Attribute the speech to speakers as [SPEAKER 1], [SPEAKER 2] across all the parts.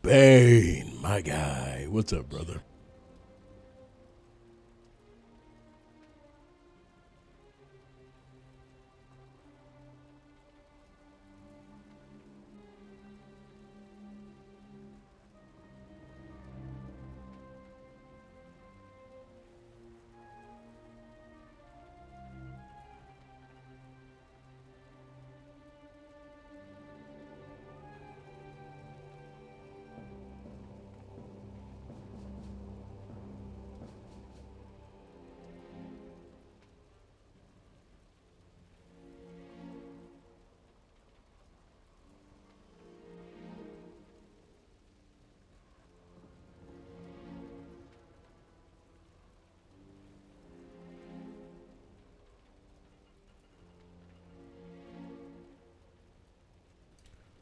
[SPEAKER 1] Bane, my guy. What's up, brother?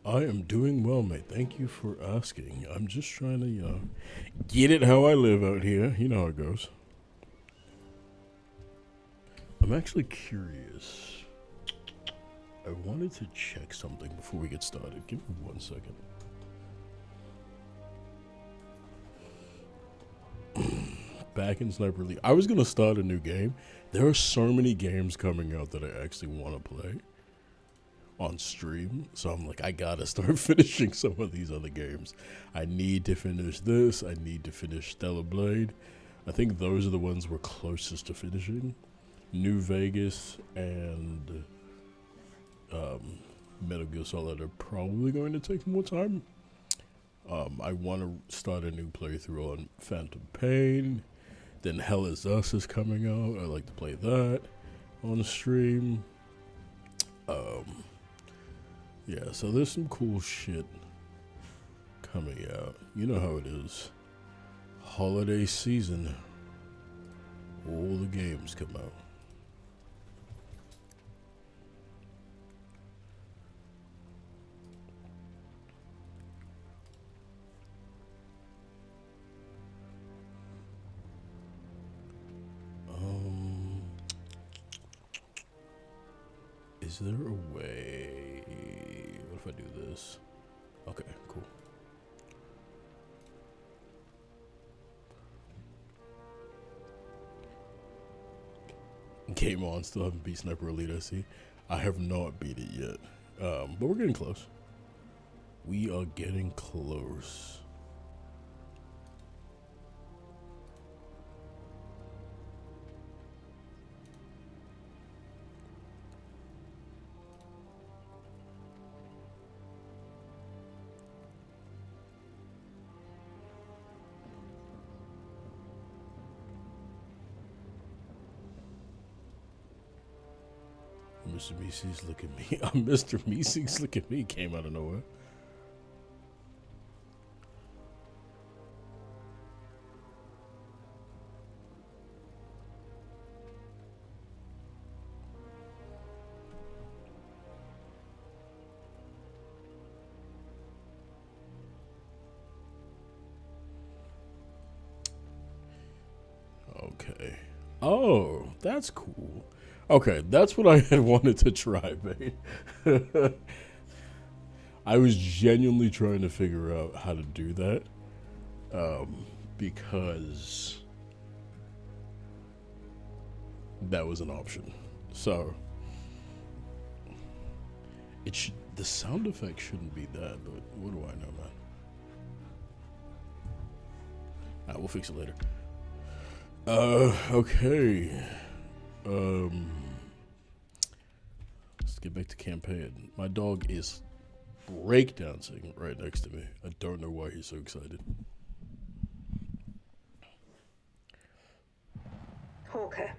[SPEAKER 1] I am doing well, mate. Thank you for asking. I'm just trying to, get it how I live out here. You know how it goes. I'm actually curious. I wanted to check something before we get started. Give me 1 second. Back in Sniper League. I was going to start a new game. There are so many games coming out that I actually want to play on stream. So I'm like, I gotta start finishing some of these other games. I need to finish this. I need to finish Stellar Blade. I think those are the ones we're closest to finishing. New Vegas and Metal Gear Solid are probably going to take more time. I want to start a new playthrough on Phantom Pain. Then Hell Is Us is coming out. I like to play that on the stream. Yeah, so there's some cool shit coming out. You know how it is. Holiday season. All the games come out. Is there a way? What if I do this? Okay, cool. Game on, still haven't beat Sniper Elite, I see. I have not beat it yet. But we're getting close. We are getting close. Mr. Meeseeks, look at me. Mr. Meeseeks, look at me. Came out of nowhere. Okay. Oh, that's cool. Okay, that's what I had wanted to try, man. I was genuinely trying to figure out how to do that. Because that was an option. So the sound effect shouldn't be that, but what do I know, man? Alright, we'll fix it later. Okay. Let's get back to campaign. My dog is breakdancing right next to me. I don't know why he's so excited.
[SPEAKER 2] Hawker,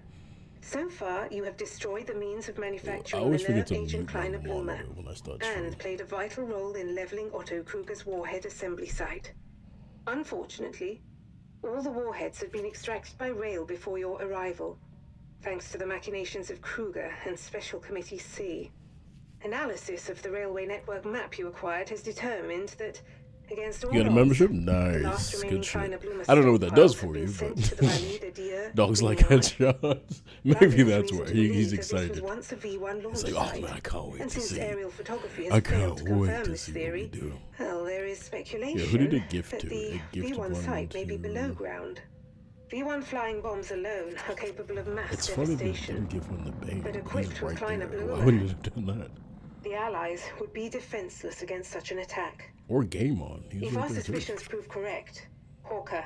[SPEAKER 2] so far you have destroyed the means of manufacturing
[SPEAKER 1] always
[SPEAKER 2] the
[SPEAKER 1] forget
[SPEAKER 2] nerve
[SPEAKER 1] to
[SPEAKER 2] agent
[SPEAKER 1] mute my
[SPEAKER 2] Kleiner Blumer,
[SPEAKER 1] monitor when I start streaming.
[SPEAKER 2] and played a vital role in leveling Otto Kruger's warhead assembly site. Unfortunately, all the warheads had been extracted by rail before your arrival, thanks to the machinations of Kruger and Special Committee C. Analysis of the railway network map you acquired has determined that, against all
[SPEAKER 1] You got a
[SPEAKER 2] odds,
[SPEAKER 1] membership?
[SPEAKER 2] the
[SPEAKER 1] Nice.
[SPEAKER 2] last remaining
[SPEAKER 1] Good shit.
[SPEAKER 2] Kleiner Blumer
[SPEAKER 1] I don't know what that does
[SPEAKER 2] stockpiles
[SPEAKER 1] for
[SPEAKER 2] have
[SPEAKER 1] you,
[SPEAKER 2] been sent
[SPEAKER 1] but
[SPEAKER 2] to the Valida Dia
[SPEAKER 1] dogs like
[SPEAKER 2] Vineyard.
[SPEAKER 1] headshots.
[SPEAKER 2] That
[SPEAKER 1] Maybe
[SPEAKER 2] gives
[SPEAKER 1] that's
[SPEAKER 2] reason
[SPEAKER 1] why
[SPEAKER 2] to believe
[SPEAKER 1] he's
[SPEAKER 2] that this
[SPEAKER 1] excited.
[SPEAKER 2] was once a V1 launch
[SPEAKER 1] He's like, oh
[SPEAKER 2] site.
[SPEAKER 1] man, I can't wait
[SPEAKER 2] And
[SPEAKER 1] to
[SPEAKER 2] since
[SPEAKER 1] see.
[SPEAKER 2] aerial photography
[SPEAKER 1] I
[SPEAKER 2] has failed
[SPEAKER 1] can't
[SPEAKER 2] to
[SPEAKER 1] wait
[SPEAKER 2] confirm
[SPEAKER 1] to
[SPEAKER 2] this
[SPEAKER 1] see what we
[SPEAKER 2] theory,
[SPEAKER 1] do.
[SPEAKER 2] well, there is speculation
[SPEAKER 1] Yeah, who did it gift
[SPEAKER 2] that
[SPEAKER 1] to?
[SPEAKER 2] the
[SPEAKER 1] It gifted
[SPEAKER 2] V1
[SPEAKER 1] one
[SPEAKER 2] site may be
[SPEAKER 1] to-
[SPEAKER 2] below ground. V1 flying bombs alone are capable of mass
[SPEAKER 1] It's funny they
[SPEAKER 2] devastation.
[SPEAKER 1] didn't give him the bane.
[SPEAKER 2] But
[SPEAKER 1] He's
[SPEAKER 2] equipped with
[SPEAKER 1] right
[SPEAKER 2] Kleiner
[SPEAKER 1] there. Why
[SPEAKER 2] Blumer,
[SPEAKER 1] wouldn't it have done that?
[SPEAKER 2] the Allies would be defenseless against such an attack.
[SPEAKER 1] Or Game On. He's
[SPEAKER 2] If
[SPEAKER 1] right
[SPEAKER 2] our
[SPEAKER 1] there too.
[SPEAKER 2] suspicions prove correct, Hawker,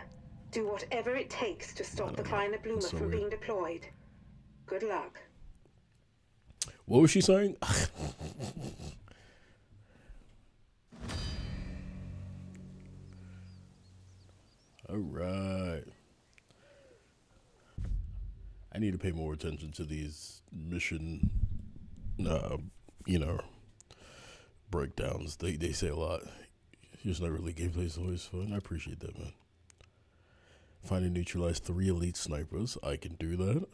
[SPEAKER 2] do whatever it takes to stop the Kleiner Blumer
[SPEAKER 1] so
[SPEAKER 2] from
[SPEAKER 1] weird.
[SPEAKER 2] being deployed. Good luck.
[SPEAKER 1] What was she saying? Alright. I need to pay more attention to these mission, breakdowns. They say a lot. Just not really gameplay is always fun. I appreciate that, man. Find and neutralize 3 elite snipers. I can do that.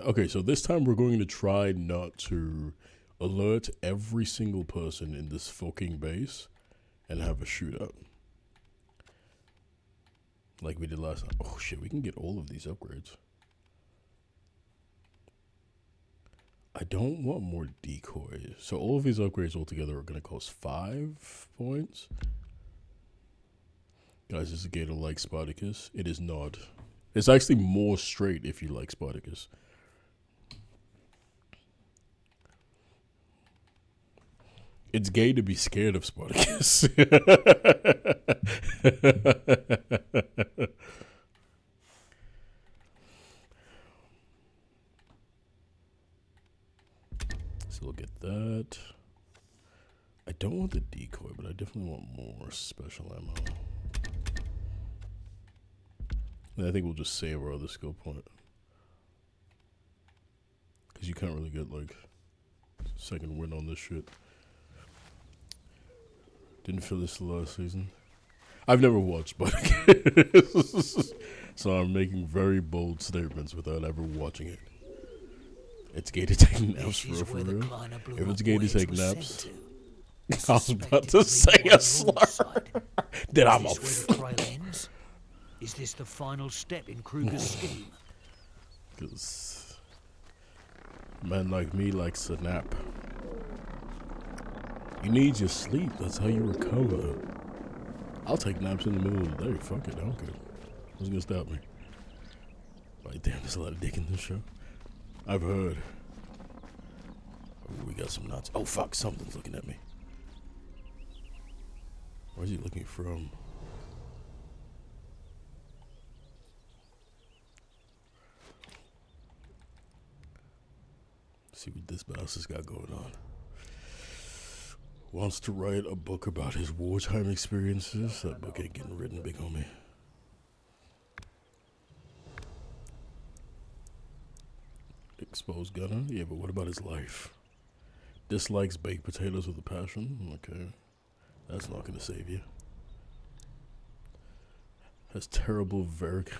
[SPEAKER 1] Okay, so this time we're going to try not to alert every single person in this fucking base and have a shootout. Like we did last time. Oh shit, we can get all of these upgrades. I don't want more decoys. So all of these upgrades altogether are going to cost 5 points. Guys, is a gator like Spartacus? It is not. It's actually more straight if you like Spartacus. It's gay to be scared of Spartacus. So we'll get that. I don't want the decoy, but I definitely want more special ammo. And I think we'll just save our other skill point. Because you can't really get, like, second win on this shit. Didn't feel this the last season. I've never watched Spartacus. So I'm making very bold statements without ever watching it. It's gay to take naps for real. If it's gay to take naps, I was about to say a slur. Then I'm a
[SPEAKER 3] Is this the final step in Kruger's scheme?
[SPEAKER 1] Because man like me likes a nap. You need your sleep. That's how you recover. I'll take naps in the middle of the day. Fuck it. I don't care. What's gonna stop me? Like, damn, there's a lot of dick in this show. I've heard. Ooh, we got some knots. Oh fuck, something's looking at me. Where's he looking from? See what this bastard's got going on. Wants to write a book about his wartime experiences. That book ain't getting written, big homie. Exposed gunner? Yeah, but what about his life? Dislikes baked potatoes with a passion? Okay. That's not gonna save you. Has terrible varicose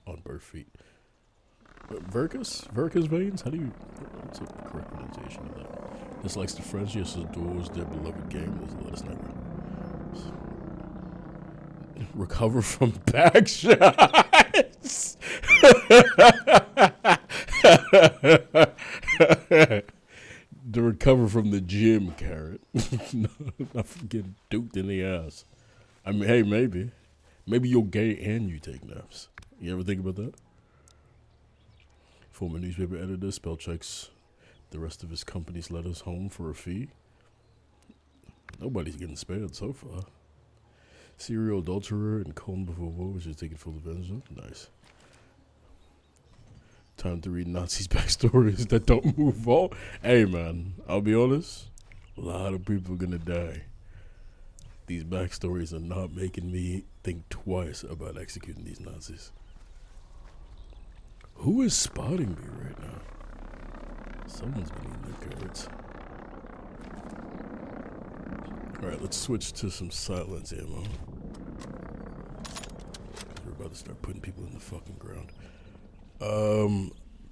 [SPEAKER 1] on both feet. Varicose veins? How do you... What's the correct pronunciation of that? Dislikes the French, yes, adores their beloved game. There's a lot of sniper. Recover from back shots! To recover from the gym, Carrot. Not from getting duped in the ass. I mean, hey, maybe. Maybe you're gay and you take naps. You ever think about that? Former newspaper editor spell checks the rest of his company's letters home for a fee. Nobody's getting spared so far. Serial adulterer and Colm before war, which is taking full advantage of. Nice. Time to read Nazis' backstories that don't move on. Hey man, I'll be honest. A lot of people are gonna die. These backstories are not making me think twice about executing these Nazis. Who is spotting me right now? Someone's been eating their carrots. Alright, let's switch to some silence ammo. We're about to start putting people in the fucking ground.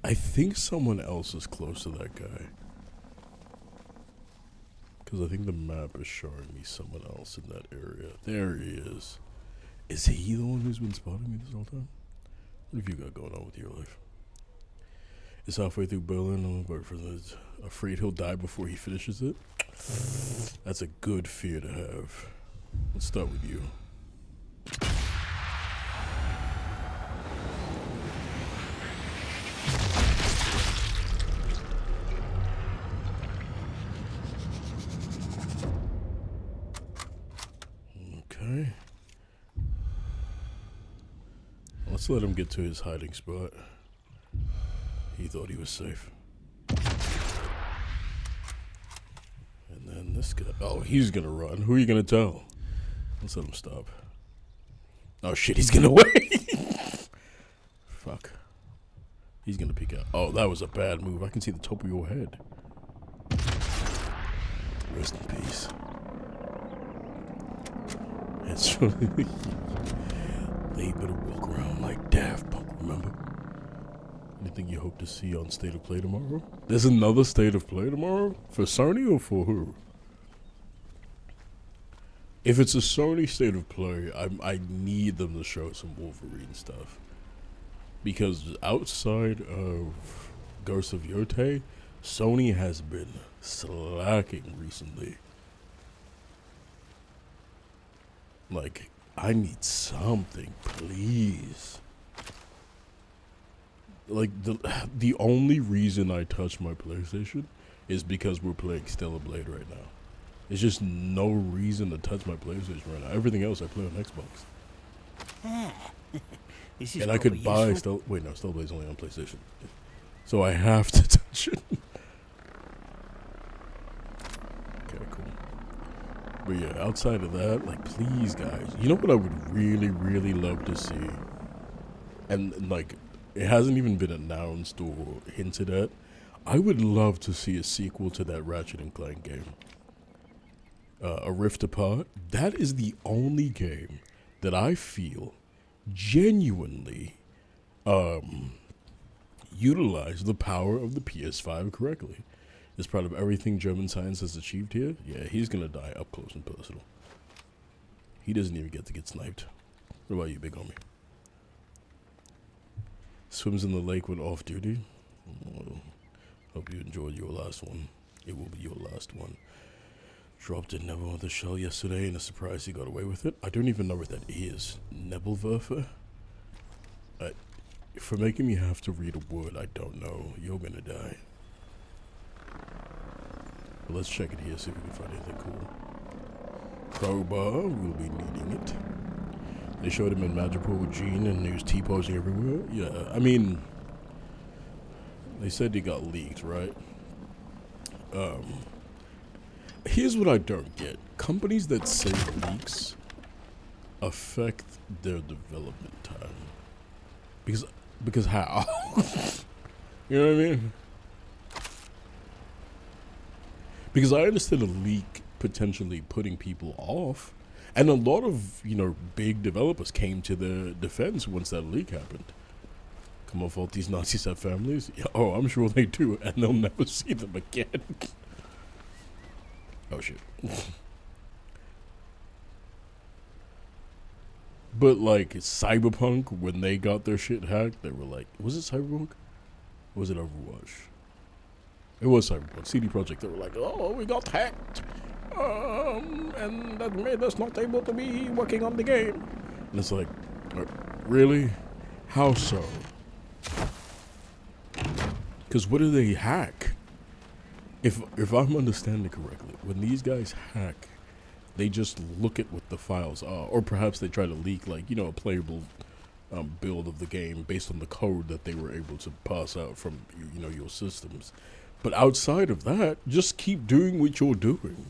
[SPEAKER 1] I think someone else is close to that guy. Because I think the map is showing me someone else in that area. There he is. Is he the one who's been spotting me this whole time? What have you got going on with your life? It's halfway through Berlin. I'm afraid he'll die before he finishes it. That's a good fear to have. Let's start with you. Okay. Let's let him get to his hiding spot. He thought he was safe. And then this guy. Oh, he's gonna run. Who are you gonna tell? Let's let him stop. Oh shit, he's gonna wait. Fuck. He's gonna peek out. Oh, that was a bad move. I can see the top of your head. Rest in peace. It's really. They better walk around like Daft Punk, remember? Anything you hope to see on State of Play tomorrow? There's another State of Play tomorrow? For Sony or for who? If it's a Sony State of Play, I need them to show some Wolverine stuff. Because outside of Ghost of Yote, Sony has been slacking recently. Like, I need something, please. Like, the only reason I touch my PlayStation is because we're playing Stellar Blade right now. There's just no reason to touch my PlayStation right now. Everything else I play on Xbox.
[SPEAKER 3] This is
[SPEAKER 1] And I could buy
[SPEAKER 3] useful.
[SPEAKER 1] Wait, no, Stellar Blade's only on PlayStation. So I have to touch it. Okay, cool. But yeah, outside of that, like, please, guys. You know what I would really, really love to see? And, like, it hasn't even been announced or hinted at. I would love to see a sequel to that Ratchet and Clank game. A Rift Apart. That is the only game that I feel genuinely utilize the power of the PS5 correctly. As part of everything German science has achieved here, yeah, he's gonna die up close and personal. He doesn't even get to get sniped. What about you, big homie? Swims in the lake when off duty. Well, hope you enjoyed your last one. It will be your last one. Dropped a Nebel on the shell yesterday, and a surprise he got away with it. I don't even know what that is. Nebelwerfer? For making me have to read a word I don't know, you're gonna die. But let's check it here, see if we can find anything cool. Crowbar, we'll be needing it. They showed him in Madripoor with Gene, and he was T-posing everywhere. Yeah, I mean, they said he got leaked, right? Here's what I don't get. Companies that say leaks affect their development time. Because how? You know what I mean? Because I understand a leak potentially putting people off. And a lot of, big developers came to their defense once that leak happened. Come on, fault these Nazis have families? Yeah, oh, I'm sure they do, and they'll never see them again. Oh, shit. But, like, Cyberpunk, when they got their shit hacked, they were like, was it Cyberpunk? Or was it Overwatch? It was Cyberpunk. CD Projekt, they were like, oh, we got hacked. And that made us not able to be working on the game. And it's like, really? How so? Because what do they hack? If I'm understanding correctly, when these guys hack, they just look at what the files are, or perhaps they try to leak, like, a playable build of the game based on the code that they were able to pass out from, your systems. But outside of that, just keep doing what you're doing.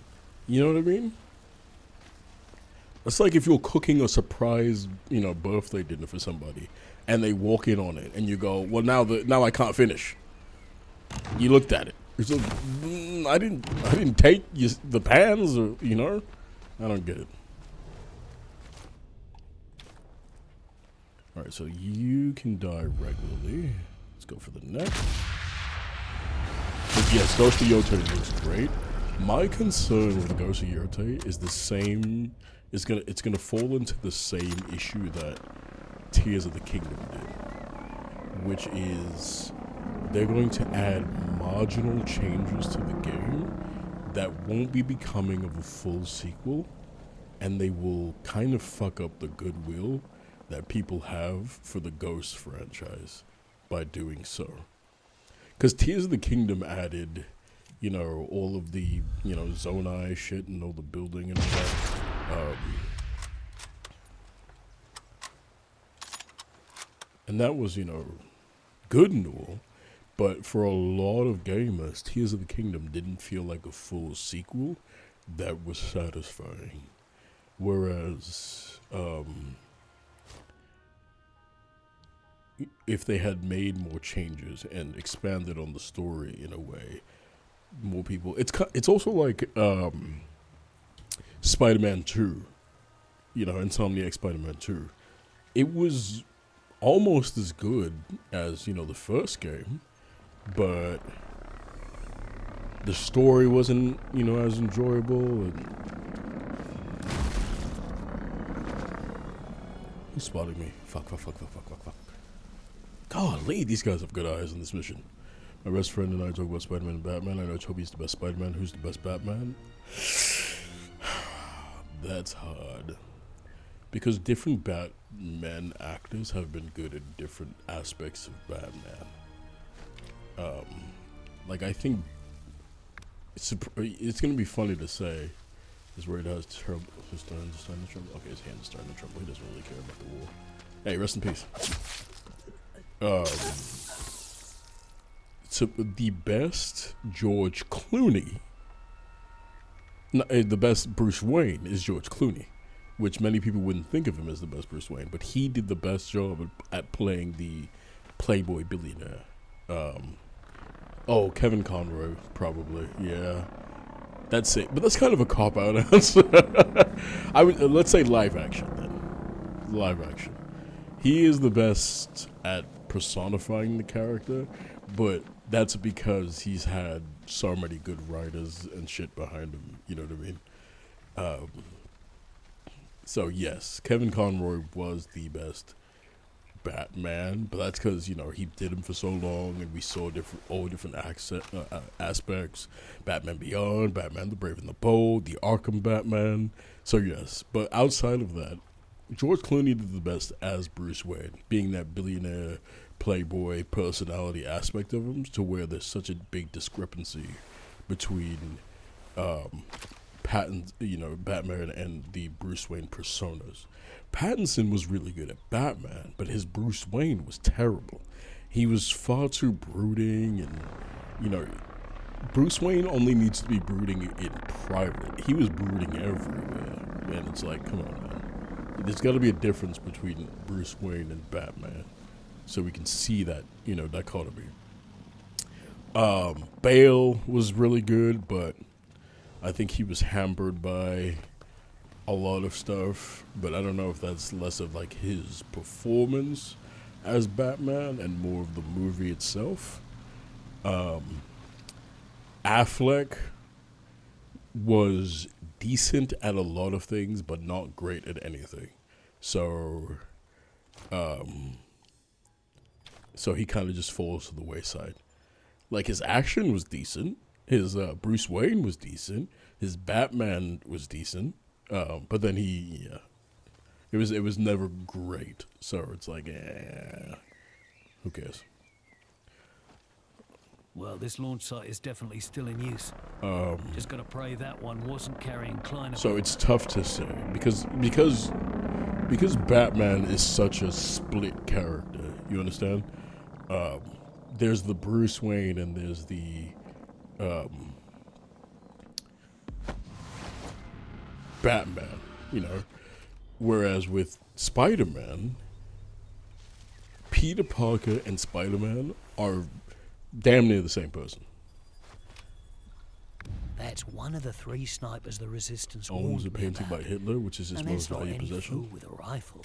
[SPEAKER 1] You know what I mean? It's like if you're cooking a surprise, birthday dinner for somebody, and they walk in on it, and you go, "Well, now I can't finish." You looked at it. It's like, I didn't take the pans, or I don't get it. All right, so you can die regularly. Let's go for the next. But yes, Ghost of Yotei looks great. My concern with Ghost of Yotei is the same. It's gonna fall into the same issue that Tears of the Kingdom did, which is they're going to add marginal changes to the game that won't be becoming of a full sequel, and they will kind of fuck up the goodwill that people have for the Ghost franchise by doing so. Because Tears of the Kingdom added, all of the, Zonai shit and all the building and all that. And that was, good and all. But for a lot of gamers, Tears of the Kingdom didn't feel like a full sequel that was satisfying. Whereas, if they had made more changes and expanded on the story in a way, more people. It's also like Spider-Man 2, Insomniac Spider-Man 2. It was almost as good as the first game, but the story wasn't as enjoyable. And who's spotting me? Fuck. Golly, these guys have good eyes on this mission. My best friend and I talk about Spider-Man and Batman. I know Toby's the best Spider-Man. Who's the best Batman? That's hard. Because different Batman actors have been good at different aspects of Batman. I think it's going to be funny to say is where it has trouble. His starting to trouble. Okay, his hand's starting to trouble. He doesn't really care about the war. Hey, rest in peace. So the best George Clooney, the best Bruce Wayne is George Clooney, which many people wouldn't think of him as the best Bruce Wayne, but he did the best job at playing the playboy billionaire. Kevin Conroy, probably, yeah. That's it, but that's kind of a cop-out answer. Let's say live action then. Live action. He is the best at personifying the character, but that's because he's had so many good writers and shit behind him, you know what I mean? So yes, Kevin Conroy was the best Batman, but that's because, he did him for so long, and we saw all different aspects. Batman Beyond, Batman the Brave and the Bold, the Arkham Batman. So yes, but outside of that, George Clooney did the best as Bruce Wayne, being that billionaire, playboy personality aspect of him, to where there's such a big discrepancy between Batman and the Bruce Wayne personas. Pattinson was really good at Batman, but his Bruce Wayne was terrible. He was far too brooding, and Bruce Wayne only needs to be brooding in private. He was brooding everywhere, and it's like, come on, man. There's got to be a difference between Bruce Wayne and Batman, so we can see that dichotomy. Bale was really good, but I think he was hampered by a lot of stuff, but I don't know if that's less of like his performance as Batman and more of the movie itself. Affleck was decent at a lot of things, but not great at anything. So he kind of just falls to the wayside. Like, his action was decent. His Bruce Wayne was decent. His Batman was decent. But then it was never great. So it's like, who cares?
[SPEAKER 3] Well, this launch site is definitely still in use. Just gotta pray that one wasn't carrying Klein.
[SPEAKER 1] So it's tough to say because Batman is such a split character. You understand? There's the Bruce Wayne and there's the Batman. Whereas with Spider-Man, Peter Parker and Spider-Man are damn near the same person.
[SPEAKER 3] That's one of the 3 snipers the Resistance
[SPEAKER 1] Owns
[SPEAKER 3] warned
[SPEAKER 1] a
[SPEAKER 3] me
[SPEAKER 1] painting
[SPEAKER 3] about.
[SPEAKER 1] by Hitler, which is his
[SPEAKER 3] And
[SPEAKER 1] most
[SPEAKER 3] that's not
[SPEAKER 1] valued
[SPEAKER 3] any
[SPEAKER 1] possession.
[SPEAKER 3] fool with a rifle.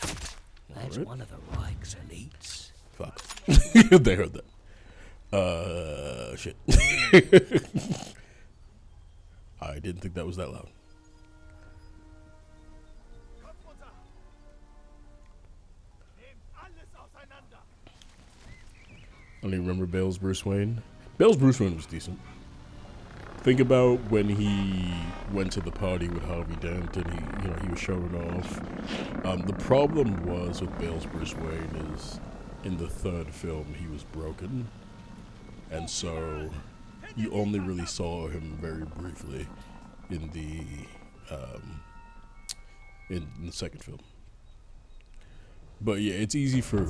[SPEAKER 3] That's
[SPEAKER 1] Alright.
[SPEAKER 3] one of the Reich's elites.
[SPEAKER 1] Fuck. They heard that. Shit. I didn't think that was that loud. I don't even remember Bale's Bruce Wayne. Bale's Bruce Wayne was decent. Think about when he went to the party with Harvey Dent and he was showing off. The problem was with Bale's Bruce Wayne is in the 3rd film he was broken, and so you only really saw him very briefly in the 2nd film. But yeah, it's easy for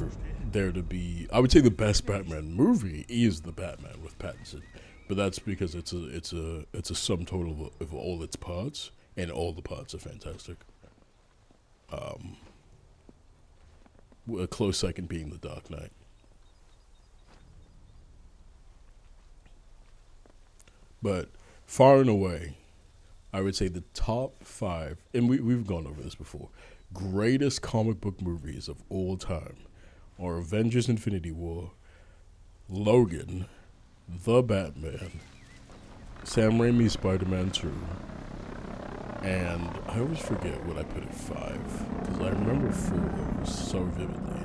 [SPEAKER 1] there to be. I would say the best Batman movie is the Batman with Pattinson, but that's because it's a sum total of all its parts, and all the parts are fantastic. A close second being The Dark Knight. But far and away, I would say the top 5, and we've gone over this before, greatest comic book movies of all time are Avengers Infinity War, Logan, The Batman, Sam Raimi's Spider-Man 2, and I always forget what I put at 5, because I remember 4 so vividly.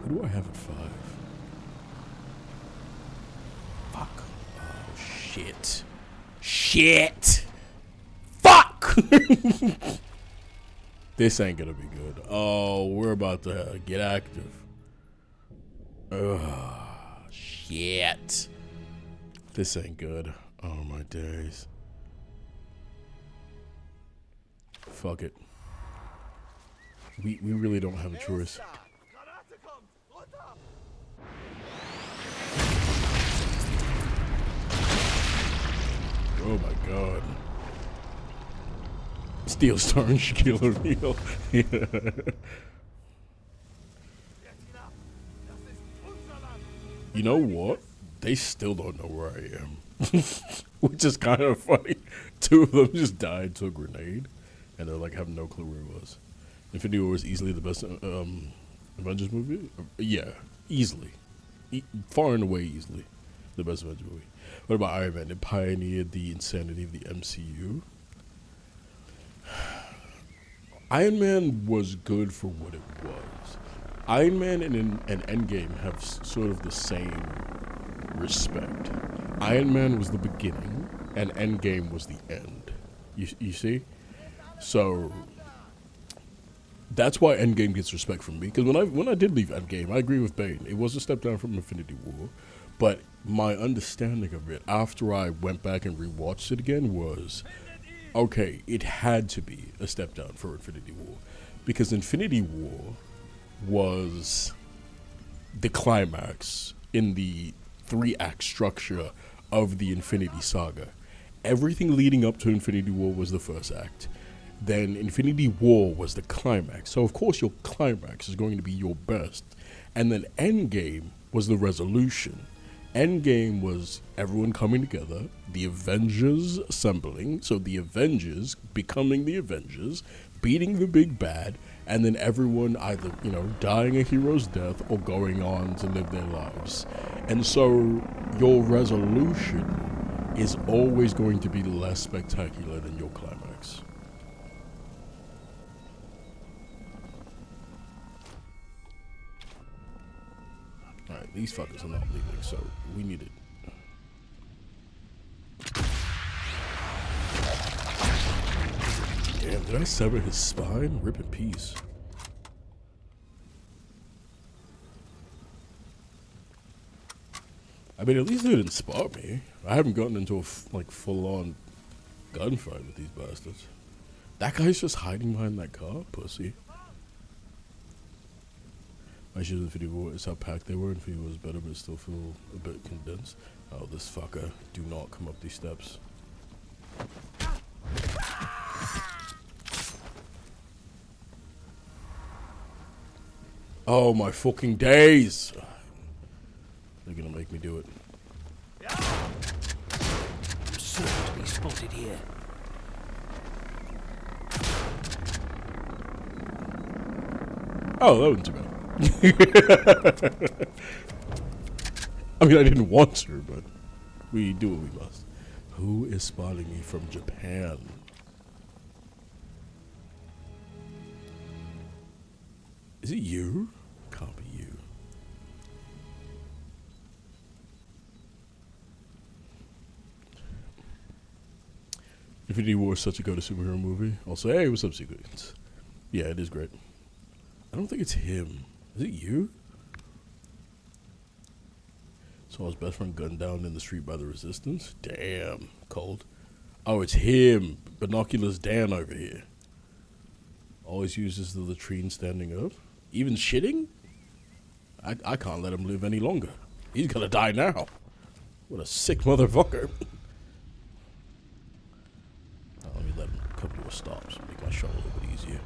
[SPEAKER 1] Who do I have at 5? Fuck. Oh, shit. Shit! Fuck! This ain't gonna be good. Oh, we're about to get active. Ugh, shit. This ain't good. Oh my days. Fuck it. We really don't have a choice. Oh my god. Steel Star and Shaquille O'Neal. Yeah. You know what? They still don't know where I am. Which is kind of funny. 2 of them just died to a grenade. And they're like, have no clue where it was. Infinity War was easily the best Avengers movie? Yeah, easily. Far and away easily. The best Avengers movie. What about Iron Man? It pioneered the insanity of the MCU. Iron Man was good for what it was. Iron Man and Endgame have sort of the same respect. Iron Man was the beginning, and Endgame was the end. You see? So that's why Endgame gets respect from me. Because when I did leave Endgame, I agree with Bane. It was a step down from Infinity War, but my understanding of it after I went back and rewatched it again was okay, it had to be a step down for Infinity War, because Infinity War was the climax in the 3-act structure of the Infinity Saga. Everything leading up to Infinity War was the first act. Then Infinity War was the climax. So of course your climax is going to be your best. And then Endgame was the resolution. Endgame was everyone coming together, the Avengers assembling, so the Avengers becoming the Avengers, beating the big bad, and then everyone either, dying a hero's death or going on to live their lives. And so your resolution is always going to be less spectacular than your climax. Alright, these fuckers are not leaving, so we need it. Damn, did I sever his spine? Rip in peace. I mean, at least they didn't spot me. I haven't gotten into a full-on gunfight with these bastards. That guy's just hiding behind that car, pussy. My issue with Infinity War is how packed they were. Infinity War was better, but it still feel a bit condensed. Oh, this fucker. Do not come up these steps. Oh, my fucking days! They're gonna make me do it.
[SPEAKER 3] I'm certain to be spotted here.
[SPEAKER 1] Oh, that wasn't too bad. I mean, I didn't want to, but we do what we must. Who is spotting me from Japan? Is it you? Can't be you. Infinity War is such a go-to superhero movie. Also, hey, what's up, Secrets? Yeah, it is great. I don't think it's him. Is it you? So his best friend gunned down in the street by the Resistance? Damn, cold. Oh, it's him. Binoculars Dan over here. Always uses the latrine standing up. Even shitting? I can't let him live any longer. He's gonna die now. What a sick motherfucker. Let me let him come to a stop so make my shot a little bit easier.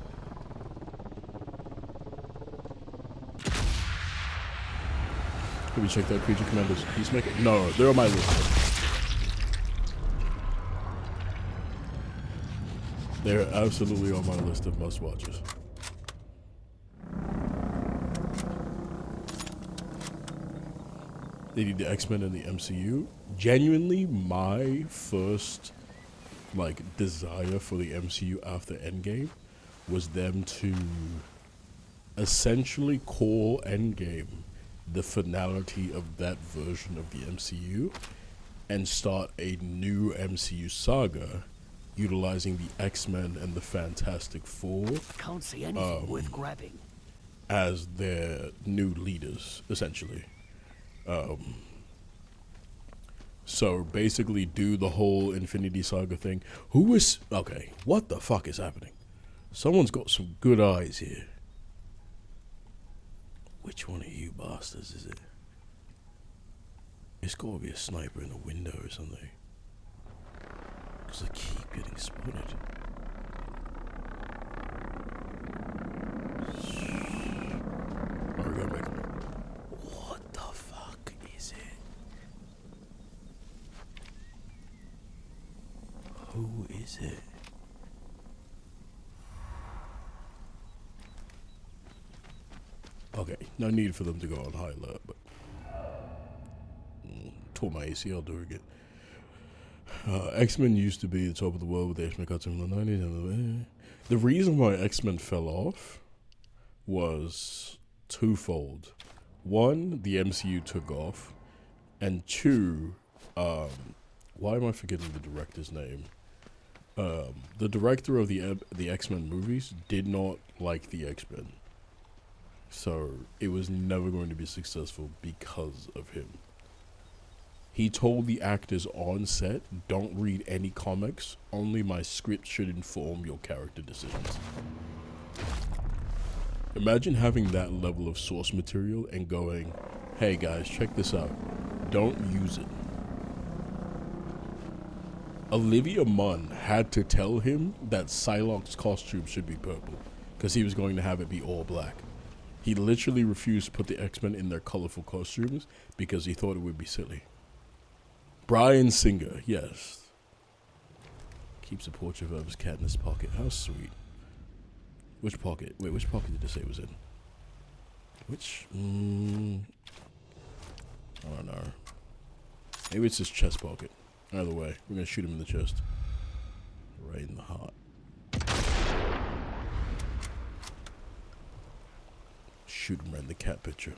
[SPEAKER 1] Can we check that Creature Commander's Peacemaker? No, they're on my list. They're absolutely on my list of must-watches. They need the X-Men in the MCU. Genuinely, my first desire for the MCU after Endgame was them to essentially call Endgame the finality of that version of the MCU and start a new MCU saga utilizing the X-Men and the Fantastic Four
[SPEAKER 3] Can't see anything worth grabbing
[SPEAKER 1] as their new leaders, essentially. So basically do the whole Infinity Saga thing. Okay, what the fuck is happening? Someone's got some good eyes here. Which one of you bastards is it? It's gotta be a sniper in a window or something. Because I keep getting spotted. Oh, we're gonna make him. What the fuck is it? Who is it? Okay, no need for them to go on high alert, but tore my ACL doing it. X-Men used to be the top of the world with the X-Men cartoon in the 90s. The reason why X-Men fell off was twofold. One, the MCU took off, and two, why am I forgetting the director's name? The director of the X-Men movies did not like the X-Men. So it was never going to be successful because of him. He told the actors on set, don't read any comics, only my script should inform your character decisions. Imagine having that level of source material and going, hey guys, check this out. Don't use it. Olivia Munn had to tell him that Psylocke's costume should be purple because he was going to have it be all black. He literally refused to put the X-Men in their colorful costumes because he thought it would be silly. Bryan Singer, yes. Keeps a portrait of his cat in his pocket. How sweet. Which pocket? Wait, which pocket did it say it was in? Which? I don't know. Maybe it's his chest pocket. Either way, we're gonna shoot him in the chest. Right in the heart. Shoot him right in the cat picture.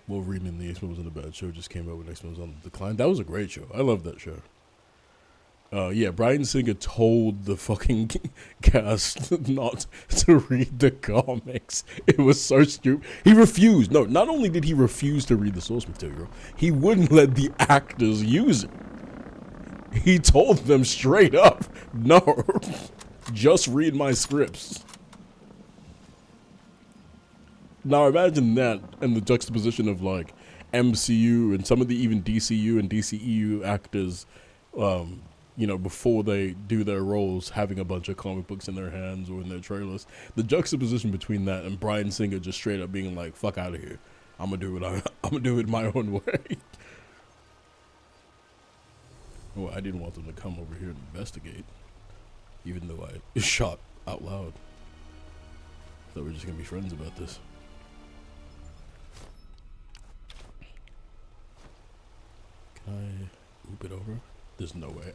[SPEAKER 1] Wolverine and the X-Men wasn't a bad show. Just came out when X-Men was on the decline. That was a great show. I love that show. Yeah, Bryan Singer told the fucking cast not to read the comics. It was so stupid. He refused. No, not only did he refuse to read the source material, he wouldn't let the actors use it. He told them straight up, no, just read my scripts. Now imagine that and the juxtaposition of like MCU and some of the even DCU and DCEU actors, you know, before they do their roles, having a bunch of comic books in their hands or in their trailers. The juxtaposition between that and Bryan Singer just straight up being like, "Fuck out of here! I'm gonna do it my own way." Well, I didn't want them to come over here and investigate, even though I shot out loud. Thought we were just gonna be friends about this. Can I loop it over? There's no way.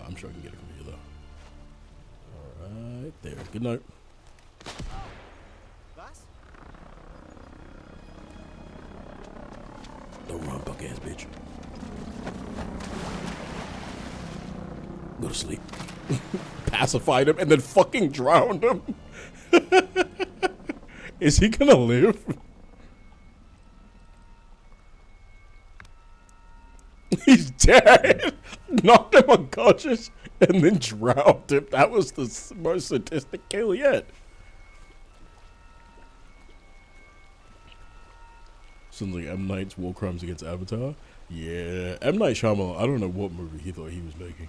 [SPEAKER 1] I'm sure I can get it from here, though. Alright, there. Good night. Don't run, punk ass bitch. Go to sleep. Pacified him and then fucking drowned him. Is he gonna live? He's dead. Knocked him unconscious and then drowned him. That was the most sadistic kill yet. Sounds like M. Night's War Crimes Against Avatar. Yeah, M. Night Shyamalan. I don't know what movie he thought he was making.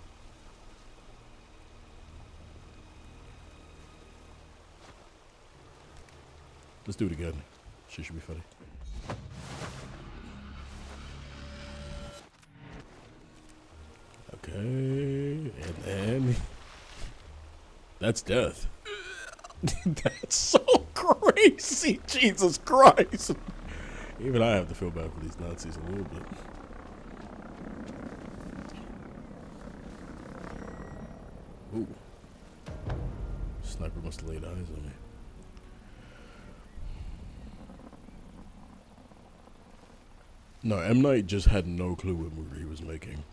[SPEAKER 1] Let's do it again. Shit should be funny. Okay, and then that's death. That's so crazy. Jesus Christ. Even I have to feel bad for these Nazis a little bit. Ooh. Sniper must have laid eyes on me. No, M. Night just had no clue what movie he was making.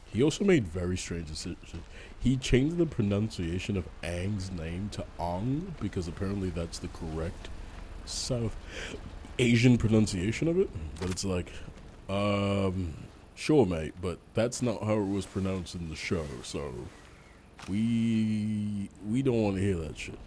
[SPEAKER 1] He also made very strange decisions. He changed the pronunciation of Aang's name to Ong because apparently that's the correct South Asian pronunciation of it. But it's like, sure, mate, but that's not how it was pronounced in the show. So we don't want to hear that shit.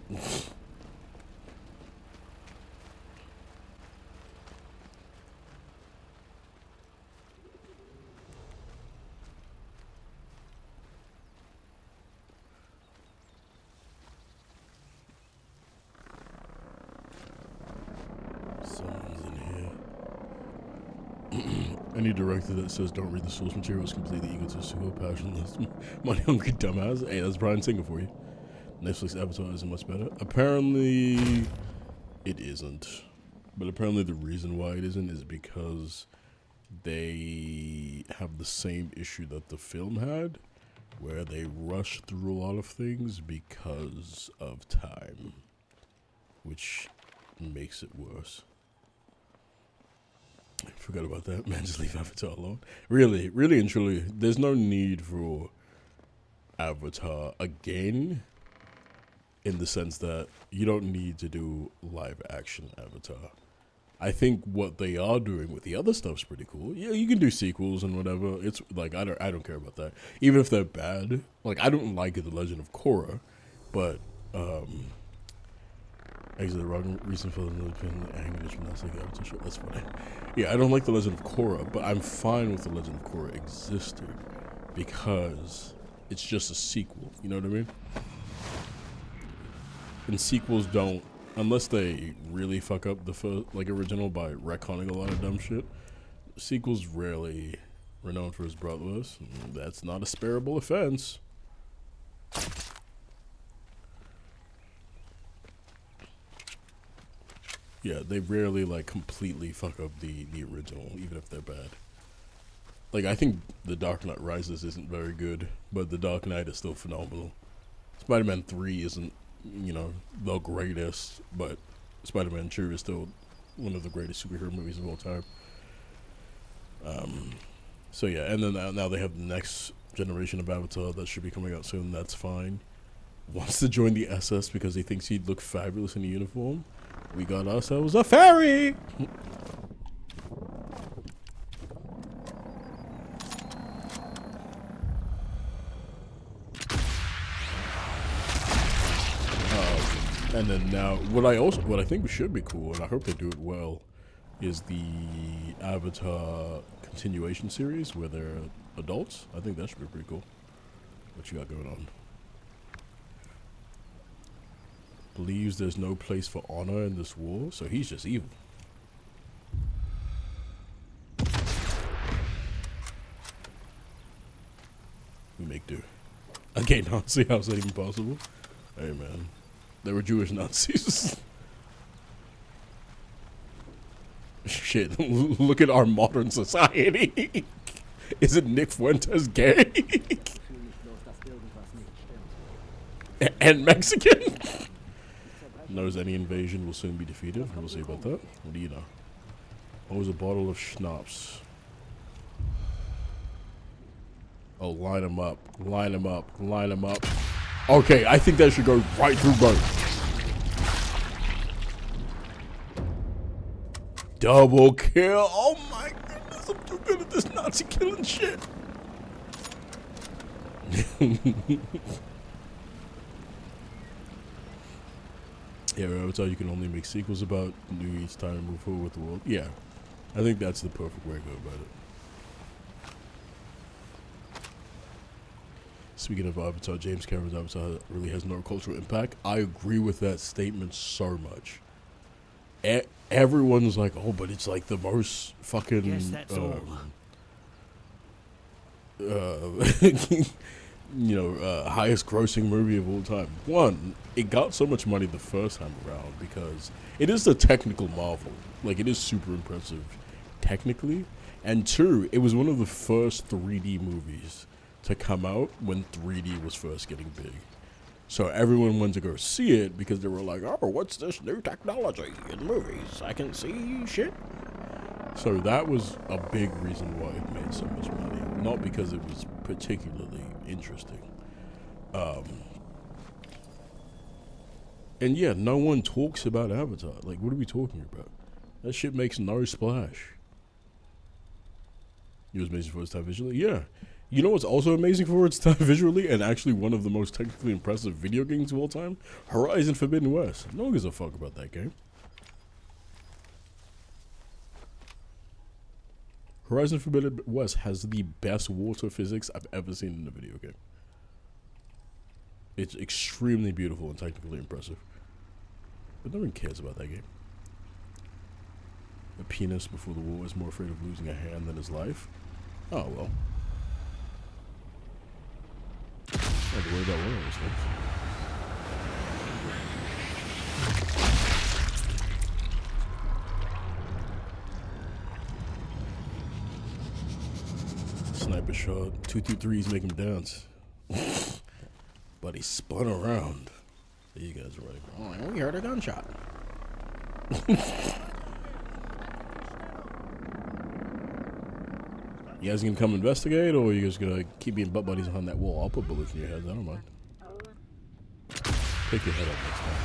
[SPEAKER 1] Any director that says don't read the source material is completely egotistical, passionless, money-hungry dumbass. Hey, that's Bryan Singer for you. Netflix Avatar isn't much better. Apparently, it isn't. But apparently the reason why it isn't is because they have the same issue that the film had, where they rush through a lot of things because of time, which makes it worse. I forgot about that. Man, just leave Avatar alone. Really and truly, there's no need for Avatar. Again, in the sense that you don't need to do live action Avatar. I think what they are doing with the other stuff's pretty cool. Yeah, you can do sequels and whatever. It's like I don't care about that. Even if they're bad. Like I don't like The Legend of Korra, but actually the wrong reason for the English Avatar show. That's funny. Yeah, I don't like The Legend of Korra, but I'm fine with The Legend of Korra existing because it's just a sequel. You know what I mean? And sequels don't, unless they really fuck up the first, like original by retconning a lot of dumb shit. Sequels rarely renowned for his brothers. That's not a spareable offense. Yeah, they rarely like completely fuck up the original, even if they're bad. Like I think The Dark Knight Rises isn't very good, but The Dark Knight is still phenomenal. Spider-Man 3 isn't, you know, the greatest, but Spider-Man 2 is still one of the greatest superhero movies of all time. So yeah, and then now they have the next generation of Avatar that should be coming out soon. That's fine. Wants to join the SS because he thinks he'd look fabulous in a uniform. We got ourselves a fairy! And then now, what I think should be cool, and I hope they do it well, is the Avatar continuation series where they're adults. I think that should be pretty cool. What you got going on? Believes there's no place for honor in this war, so he's just evil. We make do. Again, Nazi, how's that even possible? Hey man. They were Jewish Nazis. Shit, look at our modern society. Isn't Nick Fuentes gay? And Mexican? Knows any invasion will soon be defeated. We'll see about that. What do you know? Oh, it was a bottle of schnapps. Oh, line them up. Line them up. Line them up. Okay, I think that should go right through both. Double kill. Oh my goodness, I'm too good at this Nazi killing shit. Yeah, Avatar, you can only make sequels about new each time and move forward with the world. Yeah, I think that's the perfect way to go about it. Speaking of Avatar, James Cameron's Avatar really has no cultural impact. I agree with that statement so much. Everyone's like, oh, but it's like the most fucking highest grossing movie of all time. One, it got so much money the first time around because it is a technical marvel. Like, it is super impressive technically. And two, it was one of the first 3D movies to come out when 3D was first getting big. So everyone went to go see it because they were like, oh, what's this new technology in movies? I can see shit. So that was a big reason why it made so much money. Not because it was particularly interesting. And yeah, no one talks about Avatar. Like, what are we talking about? That shit makes no splash. It was amazing for its time visually? Yeah. You know what's also amazing for its time visually and actually one of the most technically impressive video games of all time? Horizon Forbidden West. No one gives a fuck about that game. Horizon Forbidden West has the best water physics I've ever seen in a video game. It's extremely beautiful and technically impressive. But no one cares about that game. A penis before the war is more afraid of losing a hand than his life? Oh, well. I have to worry about one of those things. Sniper shot. 223s make him dance. But he spun around. You guys are right. Oh, we heard a gunshot. You guys gonna come investigate, or are you guys gonna keep being butt buddies behind that wall? I'll put bullets in your heads, I don't mind. Pick your head up next time.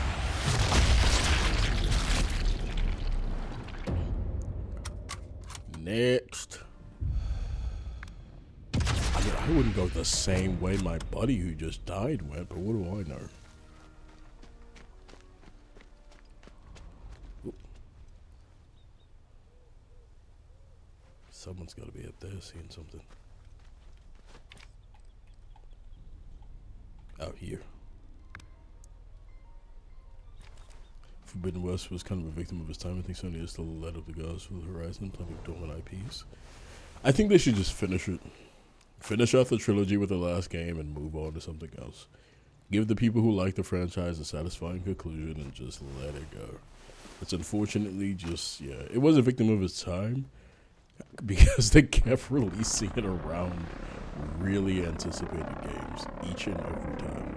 [SPEAKER 1] Next. I mean, I wouldn't go the same way my buddy who just died went, but what do I know? Oop. Someone's got to be up there seeing something. Out here. Forbidden West was kind of a victim of his time. I think Sony is still led up the gods for the Horizon, plenty of dormant IPs. I think they should just finish it. Finish off the trilogy with the last game and move on to something else. Give the people who like the franchise a satisfying conclusion and just let it go. It's unfortunately just, yeah, it was a victim of its time because they kept releasing it around really anticipated games each and every time.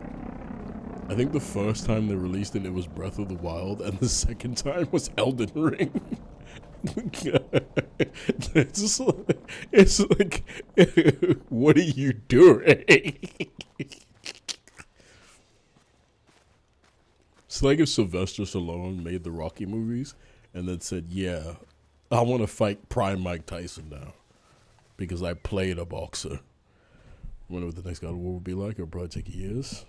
[SPEAKER 1] I think the first time they released it was Breath of the Wild, and the second time was Elden Ring. it's like, what are you doing? It's like if Sylvester Stallone made the Rocky movies and then said, yeah, I want to fight Prime Mike Tyson now because I played a boxer. I wonder what the next God of War would be like. It'll probably take years.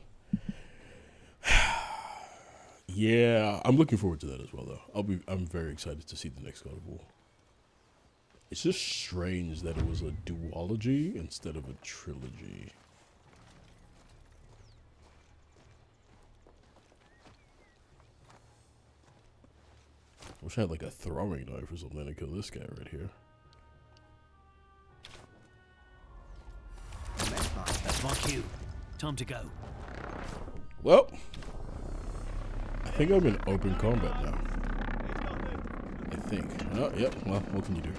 [SPEAKER 1] Yeah, I'm looking forward to that as well, though. I'm very excited to see the next God of War. It's just strange that it was a duology instead of a trilogy. Wish I had like a throwing knife or something to kill this guy right here.
[SPEAKER 3] That's my cue. Time to go.
[SPEAKER 1] Well, I think I'm in open combat now. I think. Oh, yep. Well, what can you do?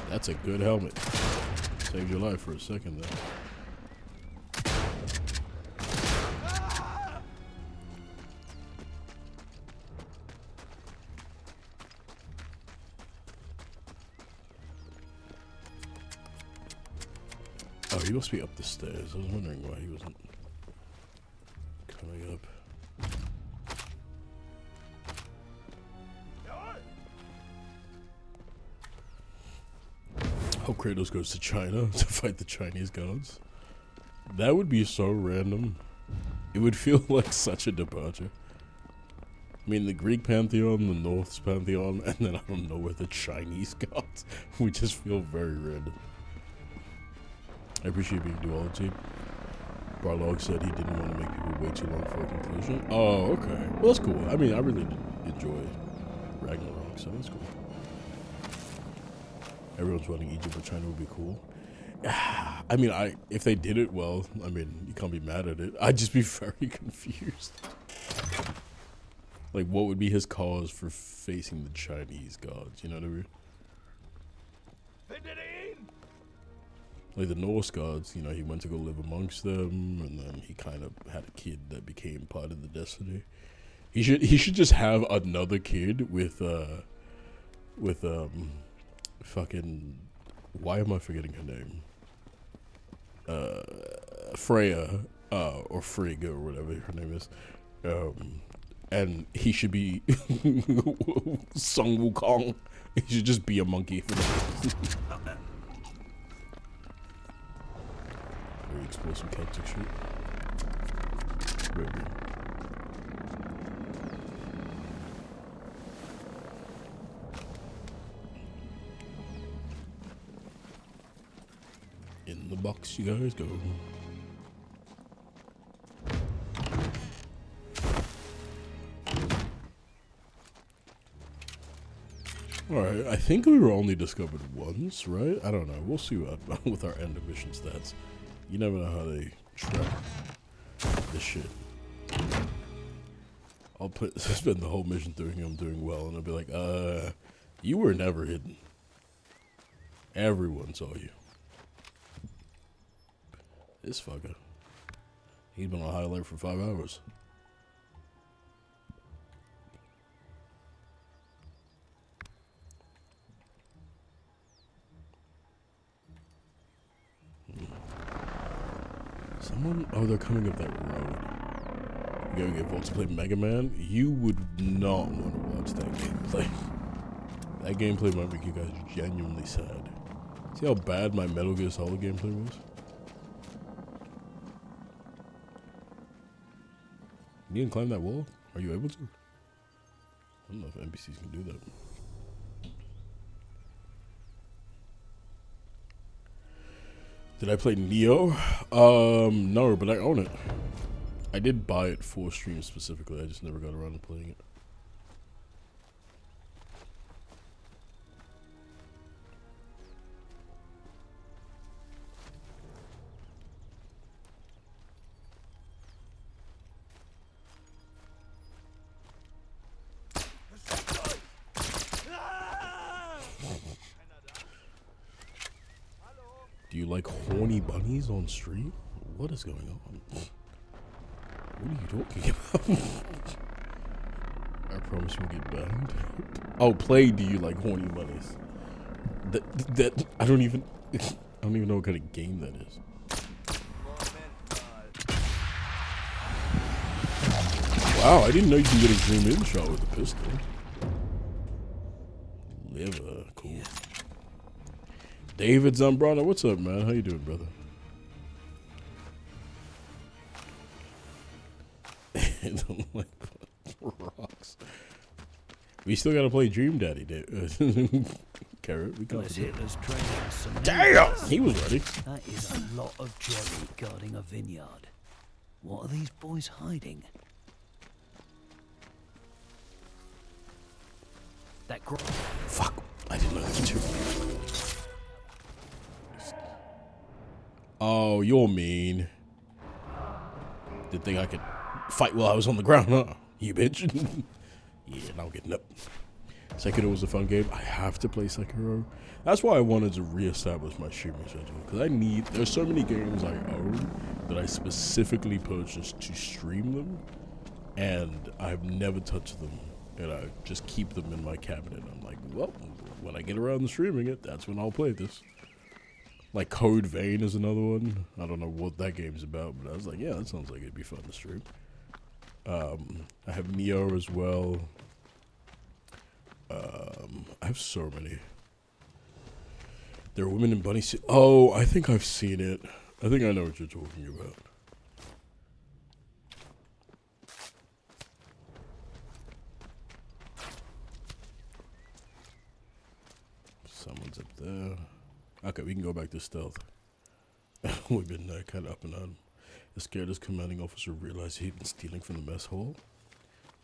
[SPEAKER 1] That's a good helmet. Saved your life for a second there. Oh, he must be up the stairs. I was wondering why he wasn't coming up. Hope Kratos goes to China to fight the Chinese gods. That would be so random. It would feel like such a departure. I mean, the Greek pantheon, the Norse pantheon, and then I don't know where the Chinese gods. We just feel very random. I appreciate being duology. Barlog said he didn't want to make people wait too long for a conclusion. Oh, okay. Well, that's cool. I mean, I really did enjoy Ragnarok, so that's cool. Everyone's running Egypt, but China would be cool. I mean, if they did it well, I mean, you can't be mad at it. I'd just be very confused. Like, what would be his cause for facing the Chinese gods? You know what I mean? Like the Norse gods, you know, he went to go live amongst them, and then he kind of had a kid that became part of the destiny. He should just have another kid with fucking, why am I forgetting her name? Freya, or Frigga, or whatever her name is. And he should be Sung Wukong. He should just be a monkey for the very explosive Celtic shit. Very weird. In the box you guys go. Alright, I think we were only discovered once, right? I don't know. We'll see what with our end of mission stats. You never know how they track this shit. I'll spend the whole mission thinking I'm doing well, and I'll be like, you were never hidden. Everyone saw you. This fucker. He's been on high alert for 5 hours. Someone, oh, they're coming up that road. You gotta get votes to play Mega Man. You would not want to watch that gameplay. That gameplay might make you guys genuinely sad. See how bad my Metal Gear Solid gameplay was? You can climb that wall? Are you able to? I don't know if NPCs can do that. Did I play Neo? No, but I own it. I did buy it for stream specifically. I just never got around to playing it. Do you like horny bunnies on stream? What is going on? What are you talking about? I promise you'll get banned. Oh, play do you like horny bunnies? That I don't even know what kind of game that is. Wow, I didn't know you can get a zoom in shot with a pistol. Liver, cool. David Zambrano, what's up, man? How you doing, brother? Don't like rocks. We still gotta play Dream Daddy, Carrot. We got
[SPEAKER 3] Hitler's training some.
[SPEAKER 1] Damn! He was ready.
[SPEAKER 3] That is a lot of Jerry guarding a vineyard. What are these boys hiding? That
[SPEAKER 1] fuck! I didn't know that was too. Oh, you're mean. Didn't think I could fight while I was on the ground, huh? You bitch. Yeah, now getting up. Sekiro was a fun game. I have to play Sekiro. That's why I wanted to reestablish my streaming schedule. Because there's so many games I own that I specifically purchased to stream them. And I've never touched them. And I just keep them in my cabinet. I'm like, well, when I get around to streaming it, that's when I'll play this. Like Code Vein is another one. I don't know what that game's about, but I was like, yeah, that sounds like it'd be fun to stream. I have Neo as well. I have so many. There are women in bunny suits. Oh, I think I've seen it. I think I know what you're talking about. Someone's up there. Okay, we can go back to stealth. We've been kind of up and on. The scared as commanding officer realized he'd been stealing from the mess hall.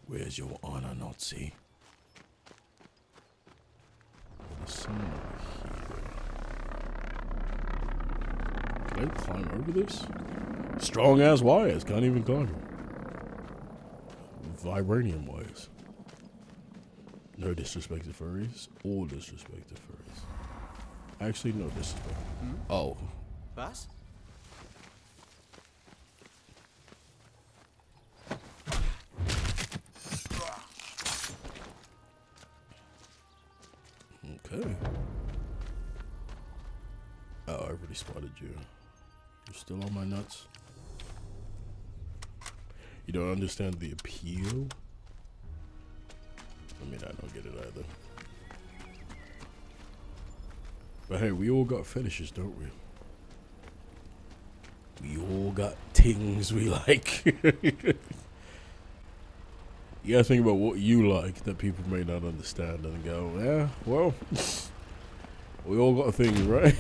[SPEAKER 1] Where's your honor, Nazi? There's someone over here. Can I climb over this? Strong ass wires, can't even climb. Vibranium wires. No disrespect to furries. All disrespect to furries. Actually, no disrespect. Oh.
[SPEAKER 4] Was?
[SPEAKER 1] Okay. Oh, I already spotted you. You're still on my nuts? You don't understand the appeal? I mean, I don't get it either. But hey, we all got fetishes, don't we? We all got things we like. You gotta think about what you like that people may not understand and go, yeah, well, we all got things, right?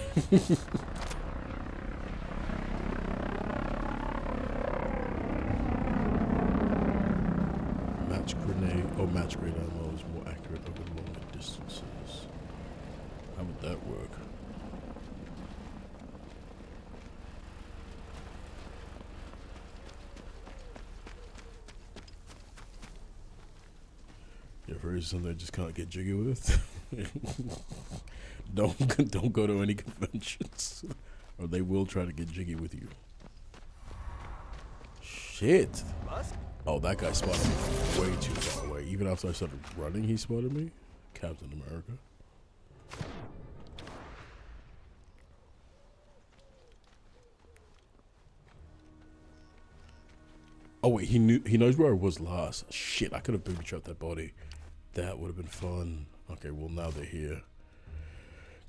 [SPEAKER 1] Match grenade, match grenade ammo is more accurate over longer distances. How would that work? Yeah, for something I just can't get jiggy with. Don't go to any conventions, or they will try to get jiggy with you. Shit. Oh, that guy spotted me from way too far away. Even after I started running, he spotted me. Captain America. Oh wait, he knows where I was last. Shit, I could have booby trapped that body. That would have been fun. Okay, well now they're here.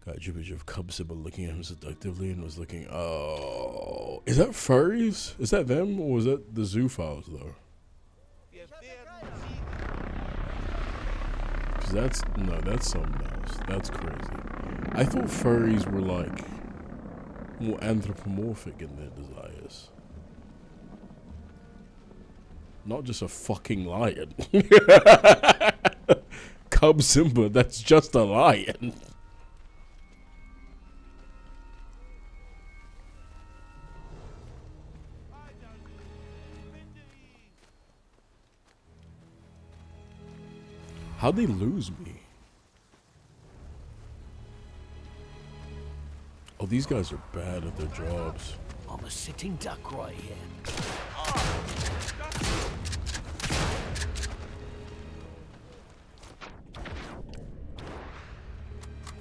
[SPEAKER 1] Got a image of Cub Simba looking at him seductively and was looking. Oh, is that furries? Is that them or was that the zoophiles though? Cause that's something else. That's crazy. I thought furries were like more anthropomorphic in their desires. Not just a fucking lion. Cub Simba, that's just a lion. How'd they lose me? Oh, these guys are bad at their jobs.
[SPEAKER 3] I'm a sitting duck right here.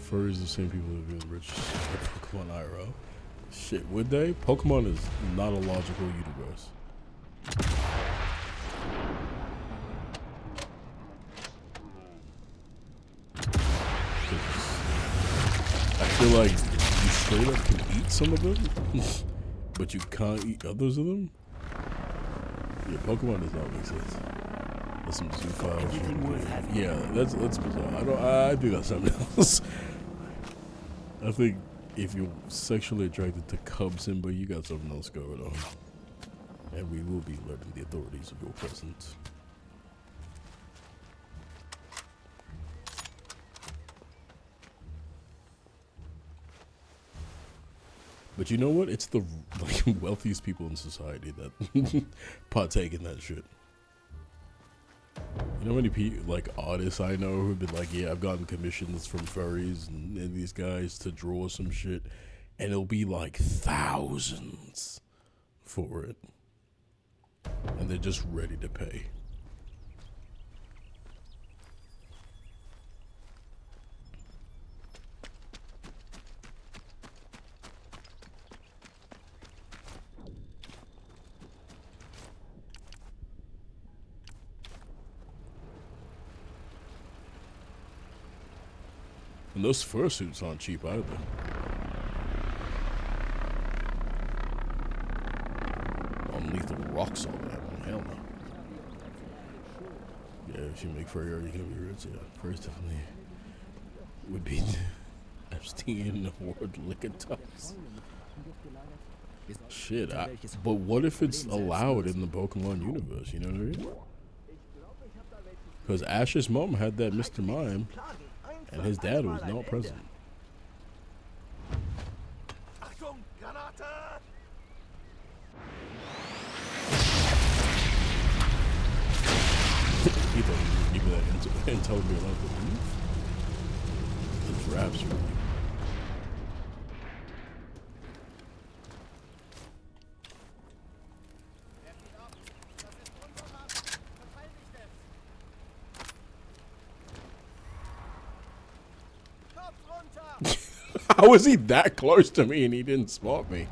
[SPEAKER 1] Furries the same people who have been rich in Pokemon IRL. Shit, would they? Pokemon is not a logical universe. I feel like you straight up can eat some of them, but you can't eat others of them. Yeah, Pokemon does not make sense. That's some zoophile. Yeah, that's bizarre. I think that's something else. I think if you're sexually attracted to Cub Simba, you got something else going on. And we will be alerting the authorities of your presence. But you know what? It's the wealthiest people in society that partake in that shit. You know how many people, like artists I know who've been like, yeah, I've gotten commissions from furries and these guys to draw some shit, and it'll be like thousands for it. And they're just ready to pay. And those fursuits aren't cheap either. Lethal rock salt that one, hell no. Yeah, if you make furry art, you can be rich. Yeah, furries definitely would be Epstein Award liquor tops. Shit, but what if it's allowed in the Pokemon universe? You know what I mean? Because Ash's mom had that Mr. Mime, and his dad was not present. He thought he would give me that and told me about the roof. The drafts roof. How was he that close to me and he didn't spot me?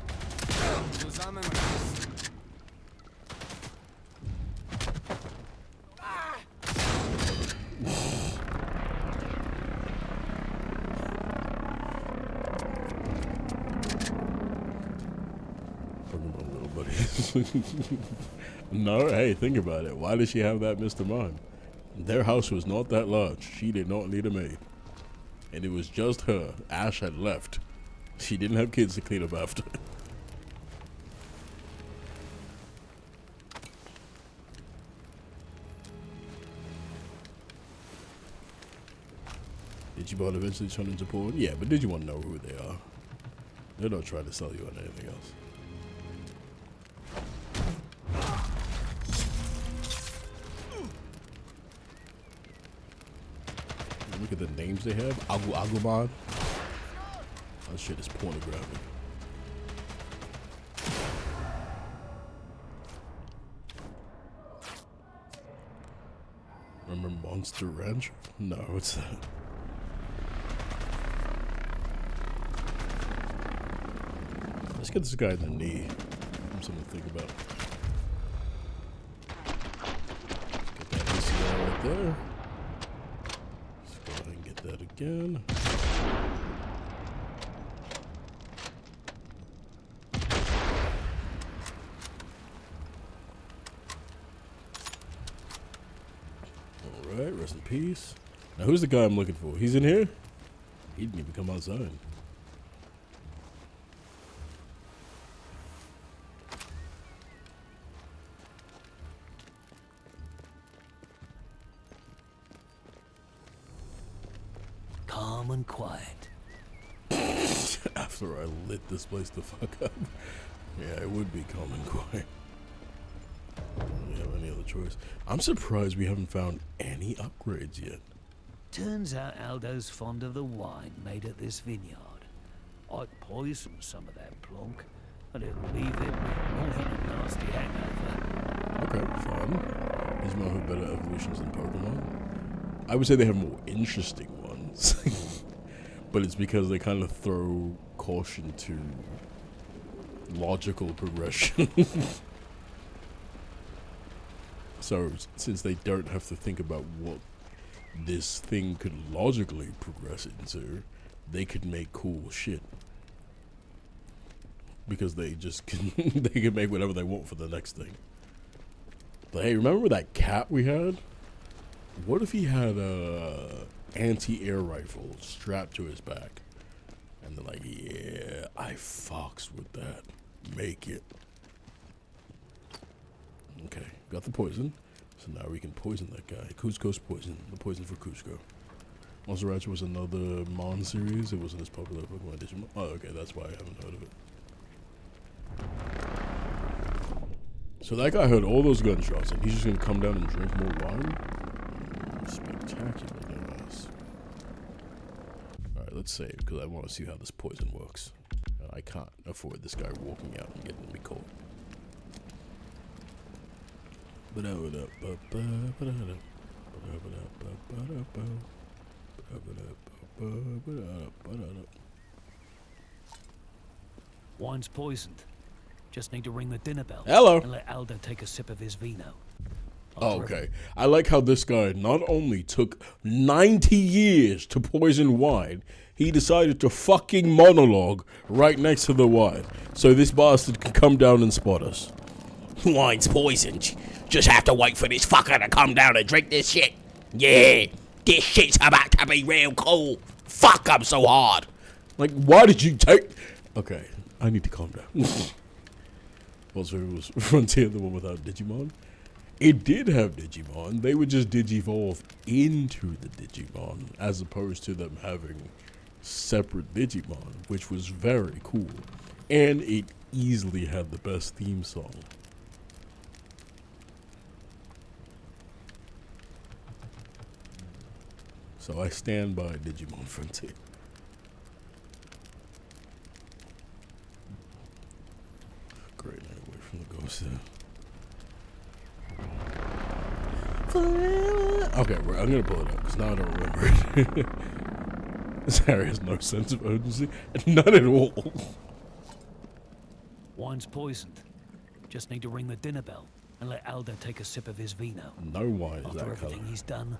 [SPEAKER 1] No, hey, think about it. Why did she have that Mr. Mime? Their house was not that large. She did not need a maid. And it was just her. Ash had left. She didn't have kids to clean up after. Digimon eventually turn into porn? Yeah, but did you want to know who they are? They're not trying to sell you on anything else. Look at the names they have. Agumon. That shit is pornographic. Remember Monster Ranch? No, what's that? Let's get this guy in the knee. Something to think about. right there. Let's go ahead and get that again. Alright, rest in peace. Now who's the guy I'm looking for? He's in here? He didn't even come outside.
[SPEAKER 3] Calm and quiet.
[SPEAKER 1] After I lit this place the fuck up. Yeah, it would be calm and quiet. We don't have any other choice. I'm surprised we haven't found any upgrades yet.
[SPEAKER 3] Turns out Aldo's fond of the wine made at this vineyard. I'd poison some of that plonk, but it'll leave him more than a nasty hangover.
[SPEAKER 1] Okay, fun. These might have better evolutions than Pokemon. I would say they have more interesting ones. But it's because they kind of throw caution to logical progression. So, since they don't have to think about what this thing could logically progress into, they could make cool shit. Because they just can, they can make whatever they want for the next thing. But hey, remember that cat we had? What if he had a anti-air rifle strapped to his back? And they're like, yeah, I fucks with that. Make it. Okay, got the poison. So now we can poison that guy. Cusco's poison. The poison for Cusco. Monster Rancher was another Mon series. It wasn't as popular as Pokemon Digimon. Oh, okay, that's why I haven't heard of it. So that guy heard all those gunshots, and he's just gonna come down and drink more wine? Spectacular, no ass. Alright, let's save, because I want to see how this poison works. I can't afford this guy walking out and getting me caught.
[SPEAKER 3] Wine's poisoned. Just need to ring the dinner bell.
[SPEAKER 1] Hello.
[SPEAKER 3] And let Aldo take a sip of his vino.
[SPEAKER 1] Oh, okay. I like how this guy not only took 90 years to poison wine, he decided to fucking monologue right next to the wine. So this bastard can come down and spot us. Wine's poisoned. Just have to wait for this fucker to come down and drink this shit. Yeah, this shit's about to be real cool. Fuck, I'm so hard. Like, why did you take... Okay, I need to calm down. Also, it was Frontier, the one without Digimon. It did have Digimon. They would just Digivolve into the Digimon, as opposed to them having separate Digimon, which was very cool. And it easily had the best theme song. So I stand by Digimon Frontier. Great, now away from the ghost there. Okay, I'm gonna pull it up because now I don't remember it. This area has no sense of urgency. None at all.
[SPEAKER 3] Wine's poisoned. Just need to ring the dinner bell and let Aldo take a sip of his vino.
[SPEAKER 1] No wine is
[SPEAKER 3] After
[SPEAKER 1] that color.
[SPEAKER 3] everything he's done,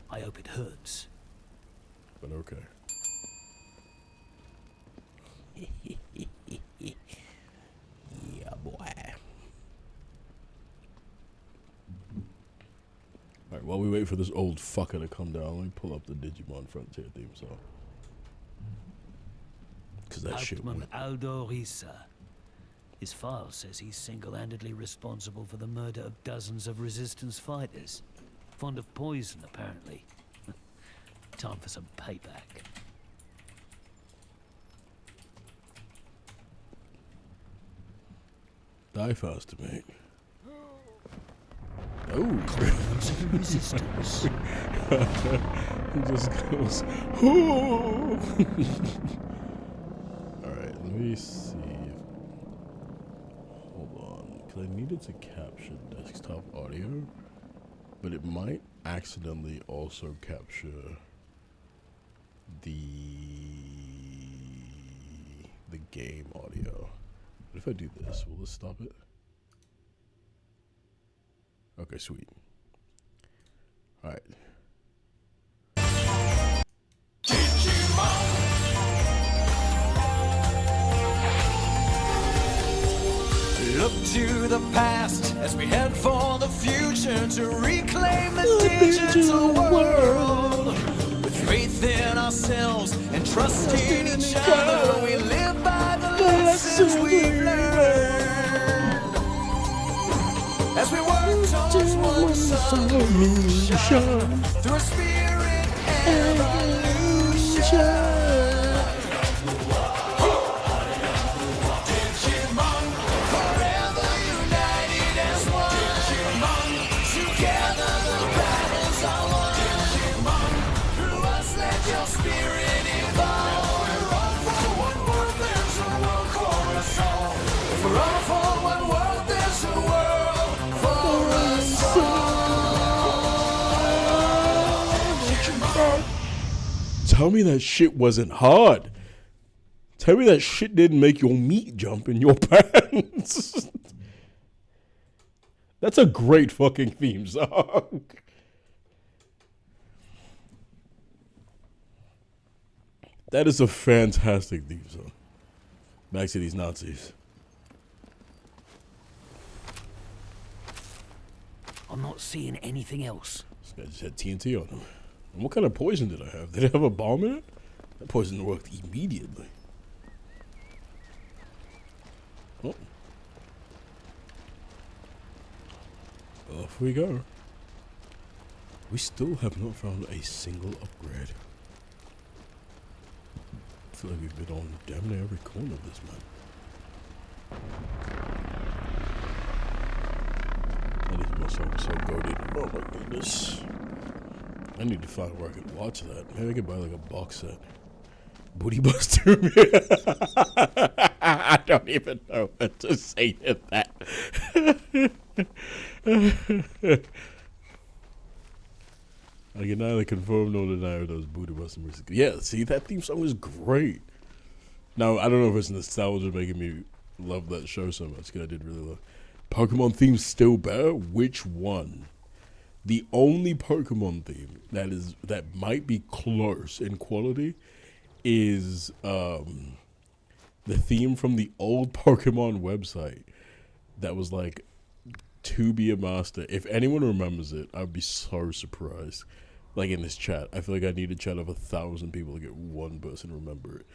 [SPEAKER 3] I hope it hurts.
[SPEAKER 1] But okay. Yeah, boy. Alright, while we wait for this old fucker to come down, let me pull up the Digimon Frontier theme song. Because that shit
[SPEAKER 3] Hauptmann
[SPEAKER 1] went.
[SPEAKER 3] Aldo Risa. His file says he's single-handedly responsible for the murder of dozens of resistance fighters. Fond of poison, apparently. Time for some payback.
[SPEAKER 1] Die faster, mate. Oh.
[SPEAKER 3] Resistance.
[SPEAKER 1] He just goes, oh. Alright, let me see. Hold on. Because I needed to capture desktop audio, but it might accidentally also capture the game audio. What if I do this? Will this stop it? Okay, sweet. All right.
[SPEAKER 4] Look to the past as we head for the future to reclaim the digital world. With faith in ourselves and trust in each other, we live by the lessons we've learned. As we work towards one solution through a spirit evolution.
[SPEAKER 1] Tell me that shit wasn't hard. Tell me that shit didn't make your meat jump in your pants. That's a great fucking theme song. That is a fantastic theme song. Back to these Nazis.
[SPEAKER 3] I'm not seeing anything else.
[SPEAKER 1] This guy just had TNT on him. And what kind of poison did I have? Did it have a bomb in it? That poison worked immediately. Oh. Off we go. We still have not found a single upgrade. I feel like we've been on damn near every corner of this map. That song was so goated. Oh my goodness. I need to find where I could watch that. Maybe I could buy like a box set. Booty Buster. I don't even know what to say to that. I can neither confirm nor deny those Booty Buster music. Yeah, see, that theme song was great. Now, I don't know if it's nostalgia making me love that show so much, because I did really love Pokemon theme's still better? Which one? The only Pokemon theme that might be close in quality is the theme from the old Pokemon website that was like To Be a Master. If anyone remembers it, I'd be so surprised. Like in this chat, I feel like I need a chat of 1,000 people to get one person to remember it.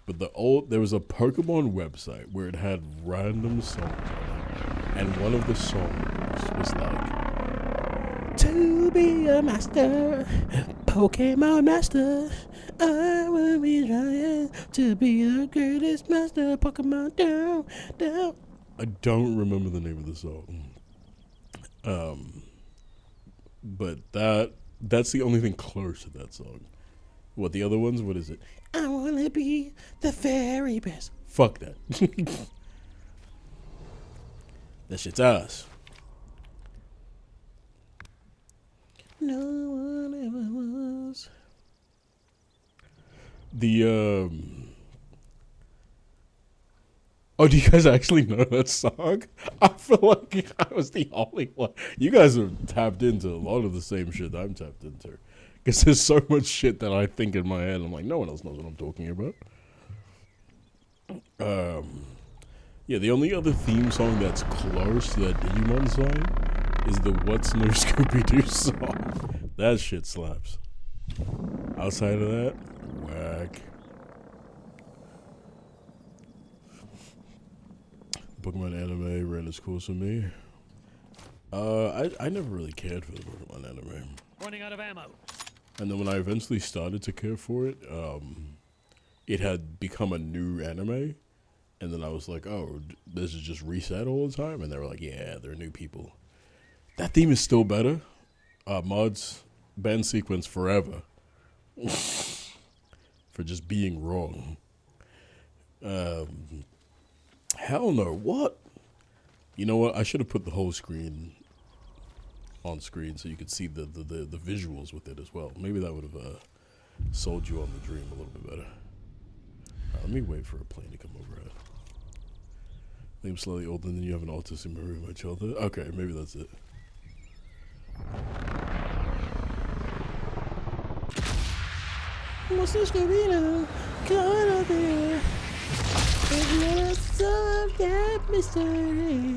[SPEAKER 1] But there was a Pokemon website where it had random songs on it, and one of the songs was like, to be a master, Pokemon master, I will be trying to be the greatest master, Pokemon down, down. I don't remember the name of the song. But that's the only thing close to that song. What, the other ones? What is it? I want to be the very best. Fuck that. That shit's us. No one ever was. Oh, do you guys actually know that song? I feel like I was the only one. You guys are tapped into a lot of the same shit I'm tapped into. Because there's so much shit that I think in my head. I'm like, no one else knows what I'm talking about. Yeah, the only other theme song that's close to that Digimon song is the What's New Scooby-Doo song. That shit slaps. Outside of that, whack. Pokemon anime ran its course for me. I never really cared for the Pokemon anime.
[SPEAKER 3] Running out of ammo.
[SPEAKER 1] And then when I eventually started to care for it, it had become a new anime. And then I was like, oh, this is just reset all the time? And they were like, yeah, they're new people. That theme is still better. Mods, ban sequence forever. For just being wrong. Hell no, what? You know what? I should have put the whole screen on screen so you could see the visuals with it as well. Maybe that would have sold you on the dream a little bit better. Let me wait for a plane to come over. I think I'm slightly older than you, have an autistic memory of my childhood. Okay, maybe that's it. What's this gonna be now? Gonna be. It's gonna solve that mystery.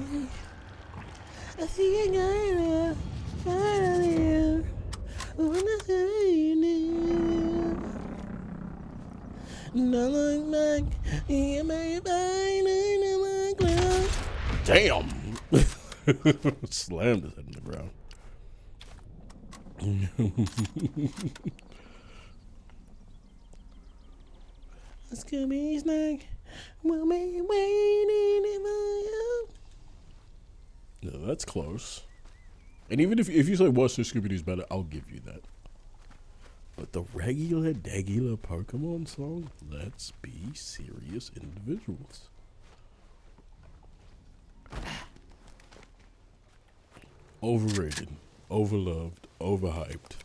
[SPEAKER 1] I think I know. Finally. Wanna say you knew. No look back. You may find another ground. Damn. Slammed his head in the ground. It's gonna be snack. We'll be waiting for you. No, that's close. And even if you say Western Scooby-Doo's better, I'll give you that. But the regular Pokemon song, let's be serious individuals. Overrated, overloved, overhyped.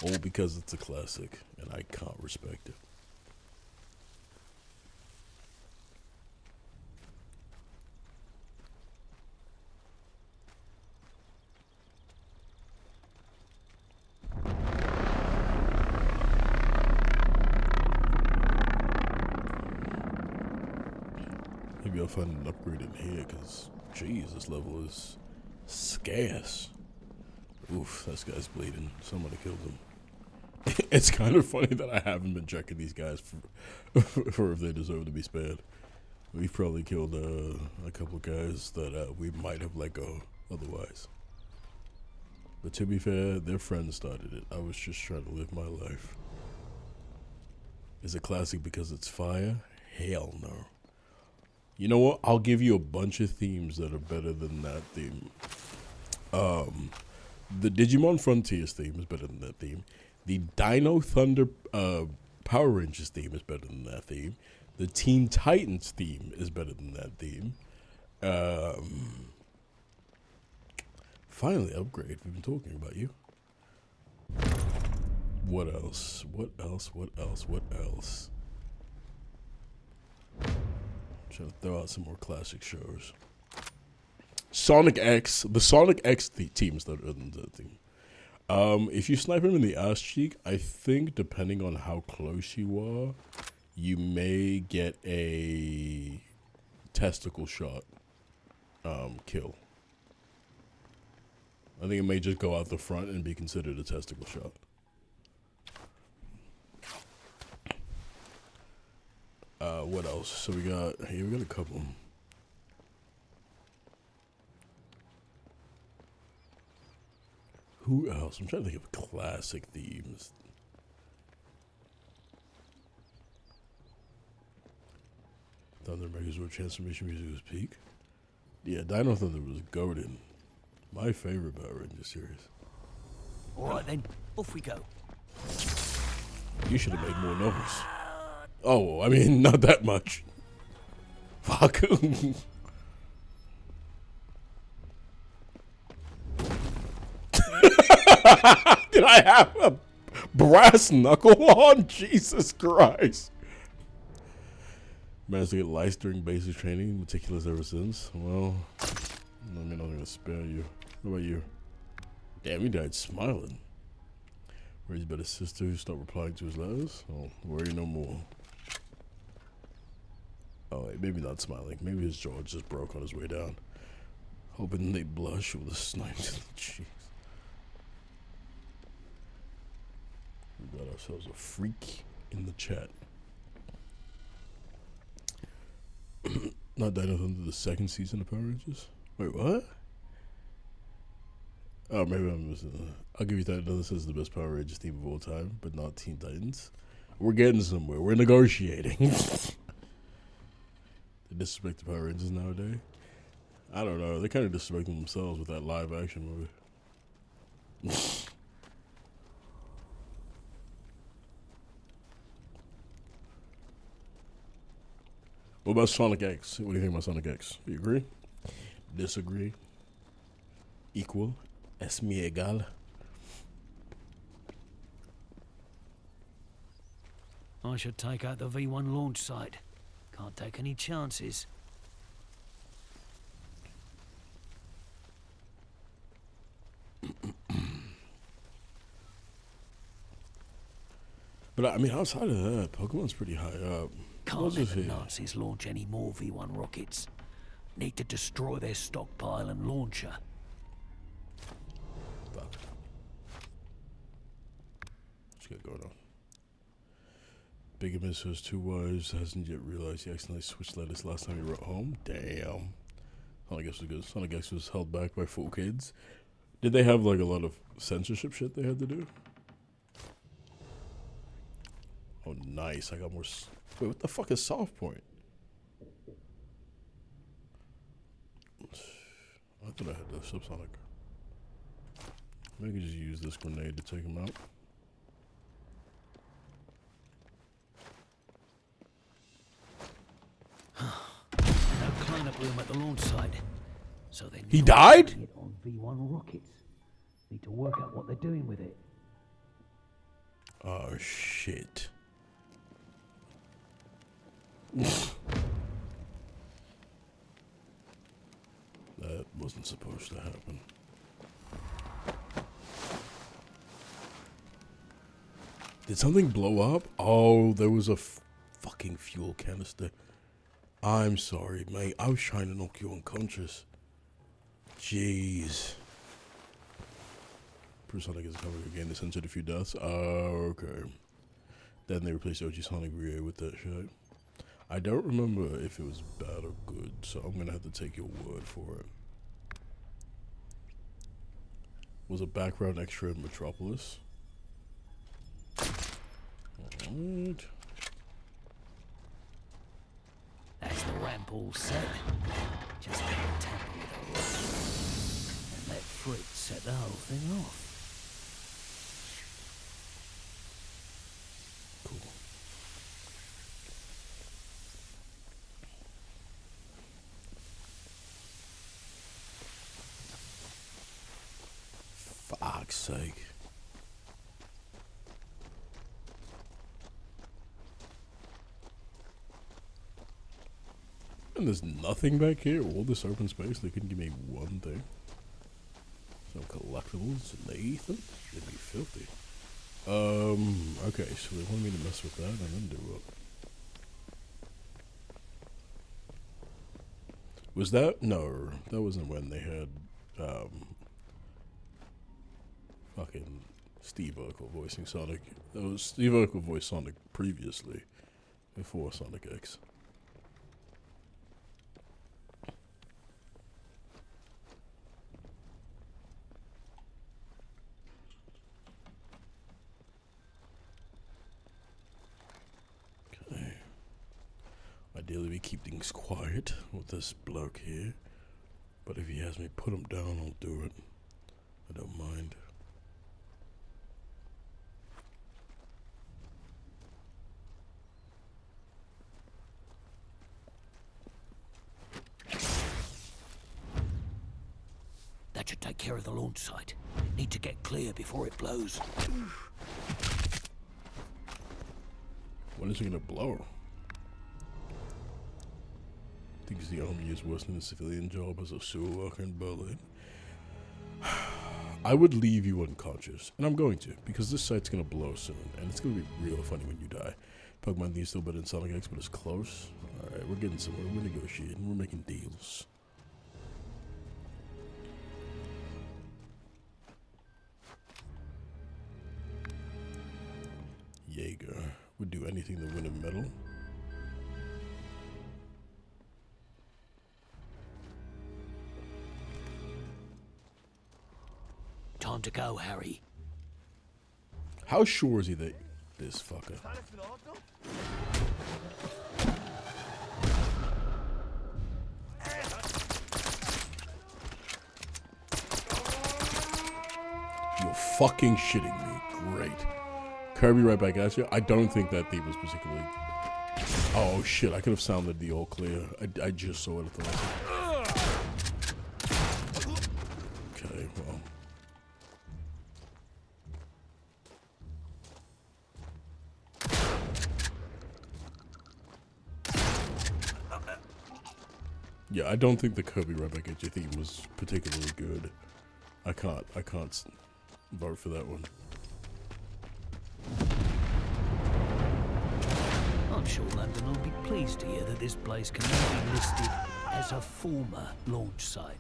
[SPEAKER 1] All because it's a classic and I can't respect it. Maybe I'll find an upgrade in here, because, jeez, this level is scarce. Oof, this guy's bleeding. Somebody killed him. It's kind of funny that I haven't been checking these guys for if they deserve to be spared. We've probably killed a couple guys that we might have let go otherwise. But to be fair, their friends started it. I was just trying to live my life. Is it classic because it's fire? Hell no. You know what? I'll give you a bunch of themes that are better than that theme. The Digimon Frontiers theme is better than that theme. The Dino Thunder Power Rangers theme is better than that theme. The Teen Titans theme is better than that theme. Finally, Upgrade. We've been talking about you. What else? What else? What else? What else? Trying to throw out some more classic shows. Sonic X. The Sonic X team is better than that team. If you snipe him in the ass cheek, I think depending on how close you are, you may get a testicle shot kill. I think it may just go out the front and be considered a testicle shot. What else? So we got a couple. Who else? I'm trying to think of classic themes. Thunder Megazord transformation music was peak. Yeah, Dino Thunder was goated. My favorite Power Ranger series.
[SPEAKER 3] Alright then, off we go.
[SPEAKER 1] You should have made more numbers. Oh, I mean, not that much. Fuck. Did I have a brass knuckle on? Jesus Christ. Managed to get lice during basic training, meticulous ever since. Well, I mean, I'm gonna spare you. What about you? Damn, he died smiling. Raised by his sister who stopped replying to his letters? Oh, worry no more. Oh, wait, maybe not smiling. Maybe his jaw just broke on his way down. Hoping they blush with a snipe to the cheeks. We got ourselves a freak in the chat. Not Dino Thunder, the second season of Power Rangers? Wait, what? Oh, maybe I'm missing. I'll give you that. This is the best Power Rangers team of all time, but not Teen Titans. We're getting somewhere. We're negotiating. They disrespect the Power Rangers nowadays. I don't know. They're kind of disrespecting themselves with that live action movie. What about Sonic X? What do you think about Sonic X? You agree? Disagree? Equal? Es mi egal?
[SPEAKER 3] I should take out the V1 launch site. Can't take any chances.
[SPEAKER 1] But I mean, outside of that, Pokemon's pretty high up.
[SPEAKER 3] Can't
[SPEAKER 1] What's
[SPEAKER 3] let
[SPEAKER 1] this
[SPEAKER 3] the
[SPEAKER 1] here?
[SPEAKER 3] Nazis launch any more V1 rockets. Need to destroy their stockpile and launcher.
[SPEAKER 1] Fuck. What's got going on? Bigamist has 2 wives, hasn't yet realized he accidentally switched letters last time he wrote home. Damn. Sonic X was good. Sonic X was held back by 4 kids. Did they have like a lot of censorship shit they had to do? Oh, nice. I got more. Wait, what the fuck is soft point? I thought I had the subsonic. Maybe just use this grenade to take him out.
[SPEAKER 3] No cleanup room at the launch site. So they
[SPEAKER 1] He died?
[SPEAKER 3] it on V1 rockets. Need to work out what they're doing with it.
[SPEAKER 1] Oh shit. That wasn't supposed to happen. Did something blow up? Oh, there was a fucking fuel canister. I'm sorry, mate. I was trying to knock you unconscious. Jeez. Bruce Sonic is coming again. They censored a few deaths. Oh, okay. Then they replaced OG Sonic Rio with that shit. I don't remember if it was bad or good, so I'm gonna have to take your word for it. Was a background extra in Metropolis? Alright.
[SPEAKER 3] That's the ramp all set. Just gotta tamper with the rock. And let Fritz set the whole thing off.
[SPEAKER 1] Cool. Fuck's sake. And there's nothing back here. All this open space. They couldn't give me one thing. Some collectibles. Nathan. They'd be filthy. Okay, so they want me to mess with that and then do what? Was that? No, that wasn't when they had, fucking Steve Urkel voicing Sonic. That was Steve Urkel voiced Sonic previously, before Sonic X. Ideally, we keep things quiet with this bloke here. But if he has me put him down, I'll do it. I don't mind.
[SPEAKER 3] That should take care of the launch site. Need to get clear before it blows.
[SPEAKER 1] When is it gonna blow? Thinks the army is worse than a civilian job as a sewer worker in Berlin. I would leave you unconscious, and I'm going to, because this site's gonna blow soon, and it's gonna be real funny when you die. Pokemon Thieves still better than Sonic X, but it's close. Alright, we're getting somewhere. We're negotiating. We're making deals. Jaeger would do anything to win a medal.
[SPEAKER 3] Time to go, Harry.
[SPEAKER 1] How sure is he that this fucker? You're fucking shitting me. Great. Kirby right back at you. I don't think that thief was particularly... Oh shit, I could have sounded the all clear. I just saw it at the last second. Okay, well... Yeah, I don't think the Kirby right back at you theme was particularly good. I can't vote for that one.
[SPEAKER 3] I'm sure London will be pleased to hear that this place can now be listed as a former launch site.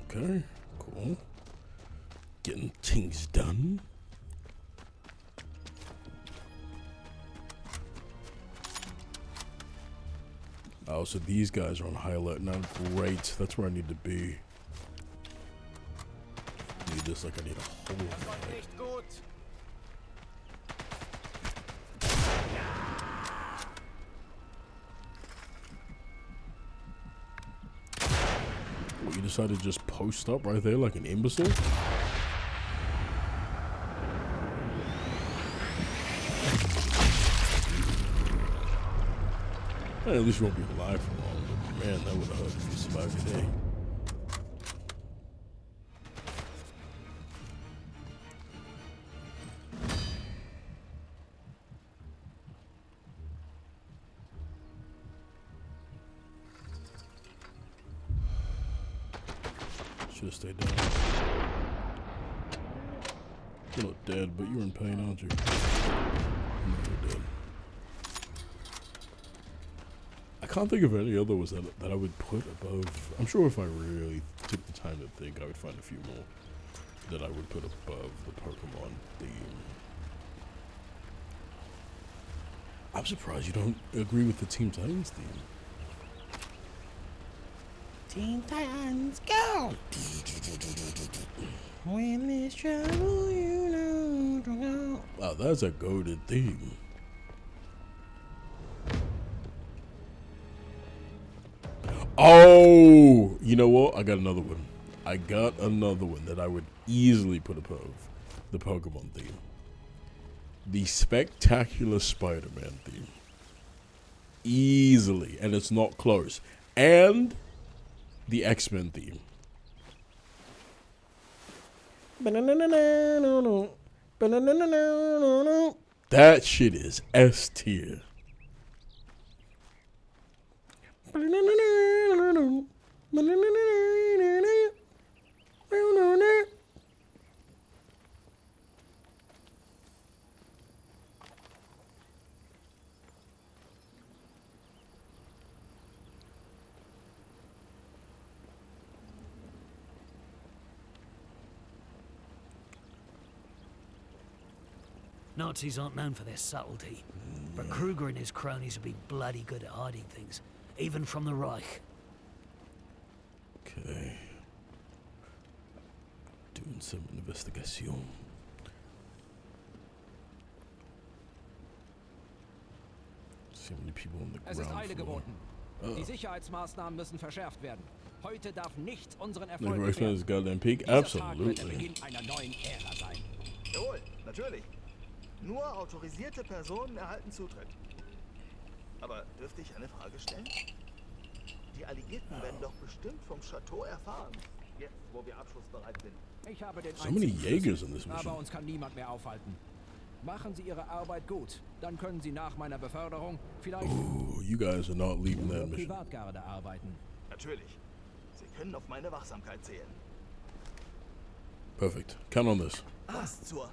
[SPEAKER 1] Okay, cool. Getting things done. Oh, so these guys are on high alert now. Great, that's where I need to be. Need this like I need a whole lot. What, you decided to just post up right there like an imbecile? Well, at least you won't be alive for long, but man, that would have hurt if you survived the day. Should have stayed down. You're not dead, but you're in pain, aren't you? No, you're dead. I can't think of any other ones that I would put above. I'm sure if I really took the time to think, I would find a few more that I would put above the Pokemon theme. I'm surprised you don't agree with the Teen Titans theme. Teen Titans, go! When there's trouble, you know to go. Wow, that's a goated theme. Oh, you know what? I got another one. I got another one that I would easily put above the Pokemon theme. The Spectacular Spider-Man theme. Easily, and it's not close. And the X-Men theme. That shit is S tier.
[SPEAKER 3] Nazis aren't known for their subtlety, but Kruger and his cronies would be bloody good at hiding things, even from the Reich.
[SPEAKER 1] Okay. Doing some investigation. See how many people on the
[SPEAKER 5] Es ist
[SPEAKER 1] ground
[SPEAKER 5] Eile
[SPEAKER 1] floor.
[SPEAKER 5] geboten. Die Sicherheitsmaßnahmen müssen verschärft werden. Heute darf nichts unseren
[SPEAKER 1] Like
[SPEAKER 5] Erfolg
[SPEAKER 1] Rex
[SPEAKER 5] gefährden.
[SPEAKER 1] is goddamn peak?
[SPEAKER 5] Dieser Tag wird der
[SPEAKER 1] Absolutely.
[SPEAKER 5] Beginn einer neuen Ära sein.
[SPEAKER 6] Jawohl, natürlich. Nur autorisierte Personen erhalten Zutritt. Aber dürfte ich eine Frage stellen? Die Alliierten werden doch bestimmt vom Chateau erfahren. Jetzt, wo wir abschlussbereit sind.
[SPEAKER 5] Ich habe den
[SPEAKER 1] So many
[SPEAKER 5] einzigen
[SPEAKER 1] Jaegers
[SPEAKER 5] Schlüssel,
[SPEAKER 1] in this
[SPEAKER 5] aber
[SPEAKER 1] mission.
[SPEAKER 5] uns kann niemand mehr aufhalten. Machen Sie Ihre Arbeit gut. Dann können Sie nach meiner Beförderung vielleicht
[SPEAKER 1] Ooh, you guys are not leaving
[SPEAKER 5] in der
[SPEAKER 1] that mission.
[SPEAKER 5] Privatgarde arbeiten.
[SPEAKER 6] Natürlich. Sie können auf meine Wachsamkeit zählen.
[SPEAKER 1] Perfect. Count on this.
[SPEAKER 6] Was zur...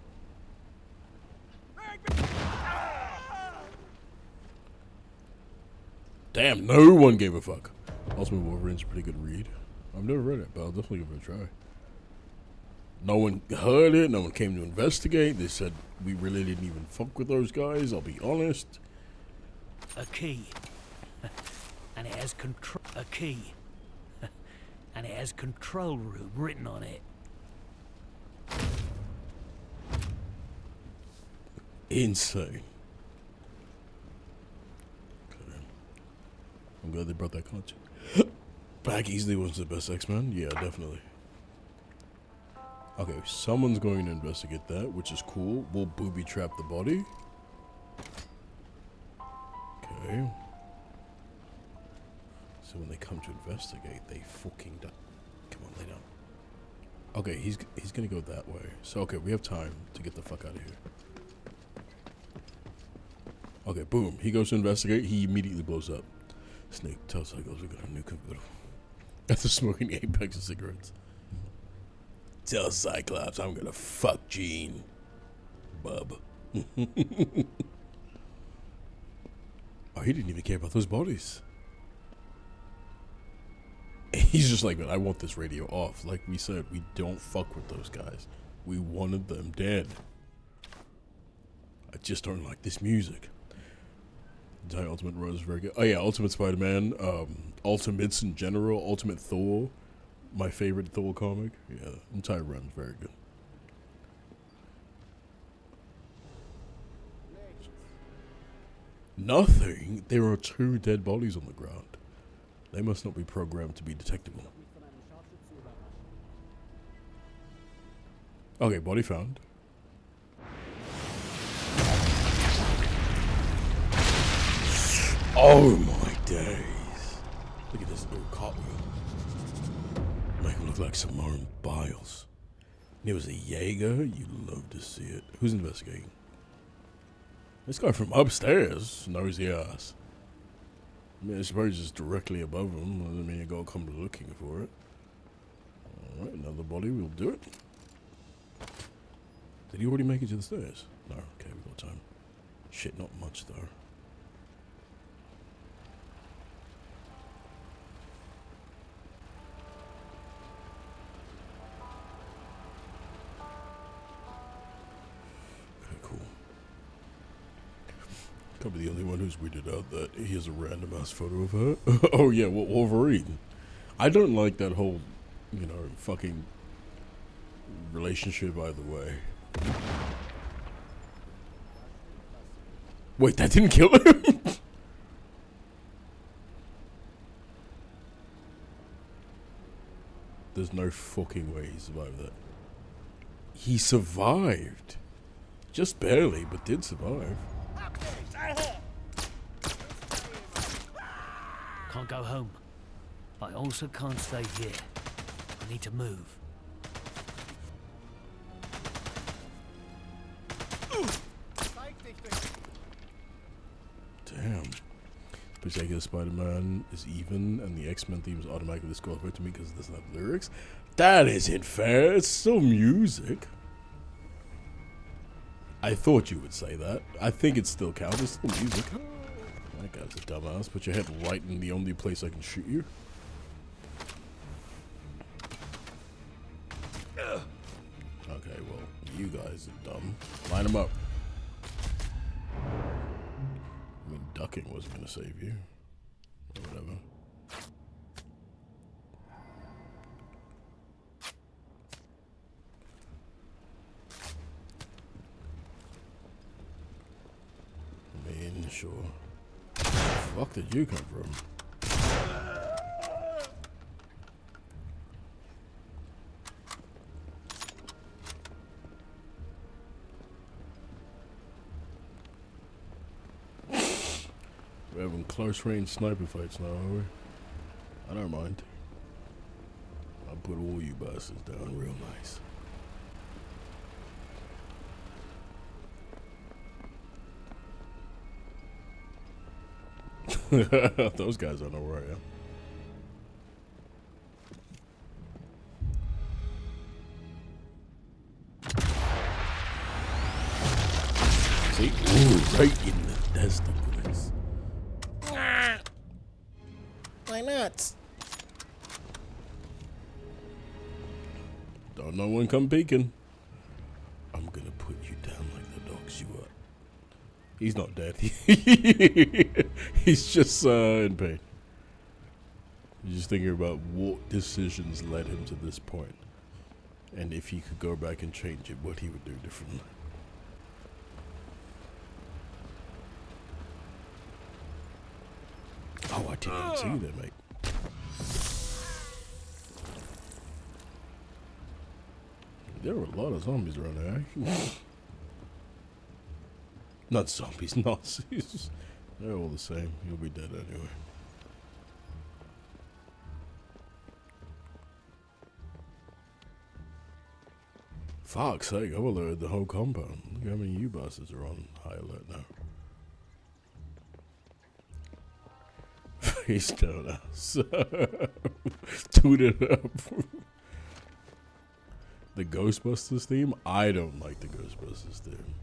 [SPEAKER 1] Damn, no one gave a fuck. Ultimate Wolverine's a pretty good read. I've never read it, but I'll definitely give it a try. No one heard it. No one came to investigate. They said we really didn't even fuck with those guys. I'll be honest.
[SPEAKER 3] A key. And it has a key. And it has control room written on it.
[SPEAKER 1] Insane. Okay. I'm glad they brought that content back. Easily was the best X-Men. Yeah, definitely. Okay, someone's going to investigate that, which is cool. We'll booby trap the body. Okay. So when they come to investigate, they fucking die. Come on, lay down. Okay, he's gonna go that way. So okay, we have time to get the fuck out of here. Okay, boom. He goes to investigate. He immediately blows up. Snake tells Cycles we got a new computer. After smoking 8 packs of cigarettes. Tell Cyclops I'm gonna fuck Jean. Bub. Oh, he didn't even care about those bodies. He's just like, man, I want this radio off. Like we said, we don't fuck with those guys. We wanted them dead. I just don't like this music. Entire Ultimate Run is very good. Oh yeah, Ultimate Spider-Man, Ultimates in general, Ultimate Thor, my favorite Thor comic. Yeah, entire run is very good. Nothing. There are 2 dead bodies on the ground. They must not be programmed to be detectable. Okay, body found. Oh my days. Look at this little cartwheel. Make him look like Samoan Biles. And it was a Jaeger? You'd love to see it. Who's investigating? This guy from upstairs knows the ass. I mean, I suppose it's directly above him. Doesn't mean you gotta come looking for it. Alright, another body, we'll do it. Did he already make it to the stairs? No, okay, we got time. Shit, not much though. Okay, cool. Can't be the only one who's weirded out that he has a random ass photo of her. Oh yeah, Wolverine. I don't like that whole, you know, fucking relationship either way. Wait, that didn't kill him? There's no fucking way he survived that. He survived. Just barely, but did survive.
[SPEAKER 3] Can't go home. I also can't stay here. I need to move.
[SPEAKER 1] Damn. Particular Spider-Man is even, and the X-Men theme is automatically disqualified to me because it doesn't have lyrics. That isn't fair. It's still music. I thought you would say that. I think it still counts. It's still music. That guy's a dumbass. Put your head right in the only place I can shoot you. Okay, well, you guys are dumb. Line them up. I mean, ducking wasn't gonna save you. Or whatever. I mean, sure. Where the fuck did you come from? We're having close range sniper fights now, are we? I don't mind. I'll put all you bastards down real nice. Those guys don't know where I am. See? Ooh, right in the testicles. Why not? Don't no one come peeking. I'm gonna put you down like the dogs you are. He's not dead. He's just in pain. He's just thinking about what decisions led him to this point. And if he could go back and change it, what he would do differently. Oh, I didn't even see you there, mate. There were a lot of zombies around there, actually. Not zombies, Nazis. They're all the same. You'll be dead anyway. Fuck's sake, I've alerted the whole compound. Look how many you bastards are on high alert now. face down ass. Toot it up. The Ghostbusters theme? I don't like the Ghostbusters theme.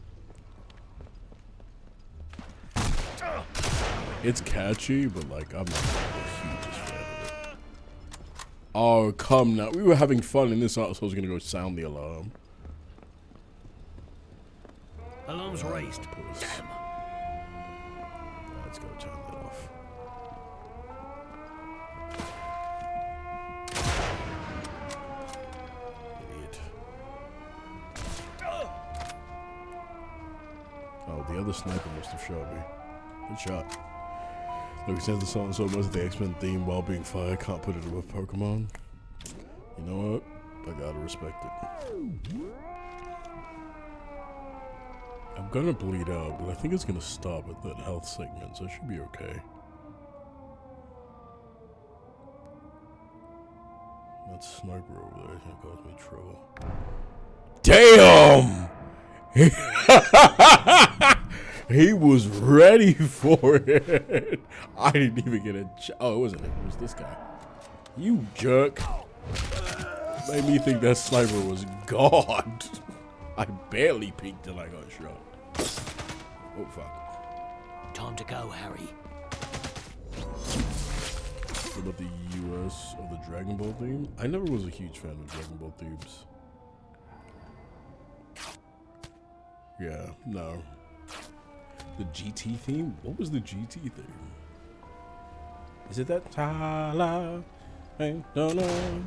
[SPEAKER 1] It's catchy, but like I'm not the hugest fan of it. Oh, come now. We were having fun in this, so I was gonna go sound the alarm.
[SPEAKER 3] Alarm's raised. Damn.
[SPEAKER 1] Let's go turn that off. Idiot. Oh, the other sniper must have shot me. Good shot. Look, since the song so much of the X-Men theme while being fired, can't put it above Pokemon. You know what? I gotta respect it. I'm gonna bleed out, but I think it's gonna stop at that health segment, so it should be okay. That sniper over there is gonna cause me trouble. Damn! He was ready for it. I didn't even get a oh, it wasn't him. It was this guy. You jerk. Made me think that sniper was God. I barely peeked till I got shot. Oh, fuck.
[SPEAKER 3] Time to go, Harry.
[SPEAKER 1] What about the US of the Dragon Ball theme? I never was a huge fan of Dragon Ball themes. Yeah, no. The GT theme? What was the GT theme? Is it that ta-la? I don't know.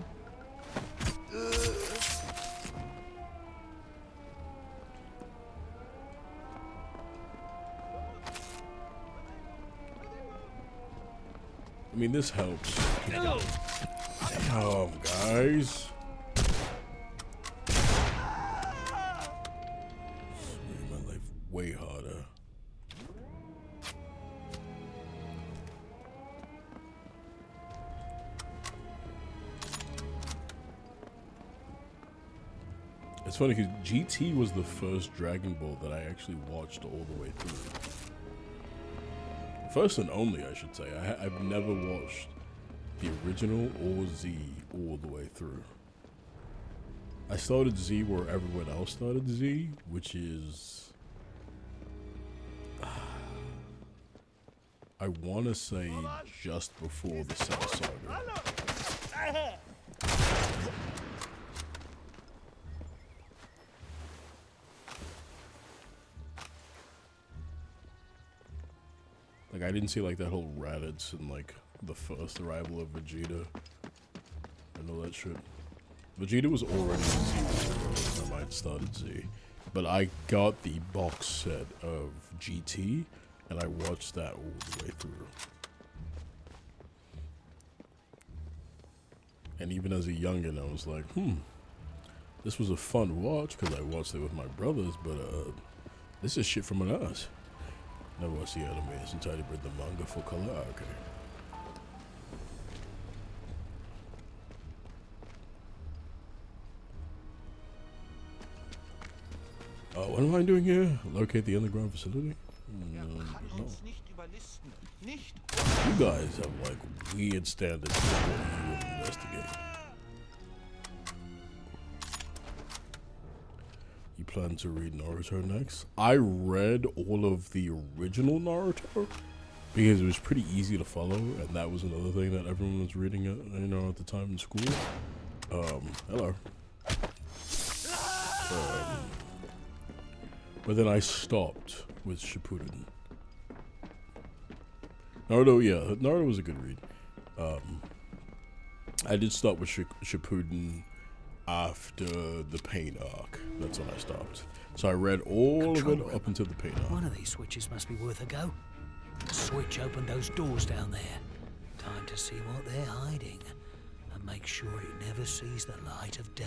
[SPEAKER 1] I mean, this helps. Damn, guys. This made my life way harder. It's funny because GT was the first Dragon Ball that I actually watched all the way through. First and only, I should say. I've never watched the original or Z all the way through. I started Z where everyone else started Z, which is... I want to say just before the Cell Saga. Like, I didn't see, like, that whole Raditz and, like, the first arrival of Vegeta and all that shit. Vegeta was already in Z when I might started Z. But I got the box set of GT, and I watched that all the way through. And even as a youngin', I was like, this was a fun watch, because I watched it with my brothers, but, this is shit from an ass. Never watched the anime. It's entirely read the manga for color. Okay. What am I doing here? Locate the underground facility? No. You guys have like weird standards for what you investigate. You plan to read Naruto next? I read all of the original Naruto because it was pretty easy to follow, and that was another thing that everyone was reading at the time in school. Hello. But then I stopped with Shippuden. Naruto was a good read. I did stop with Shippuden after the Pain arc. That's when I stopped. So I read all of it up until the Pain arc.
[SPEAKER 3] One of these switches must be worth a go. The switch opened those doors down there. Time to see what they're hiding and make sure it never sees the light of day.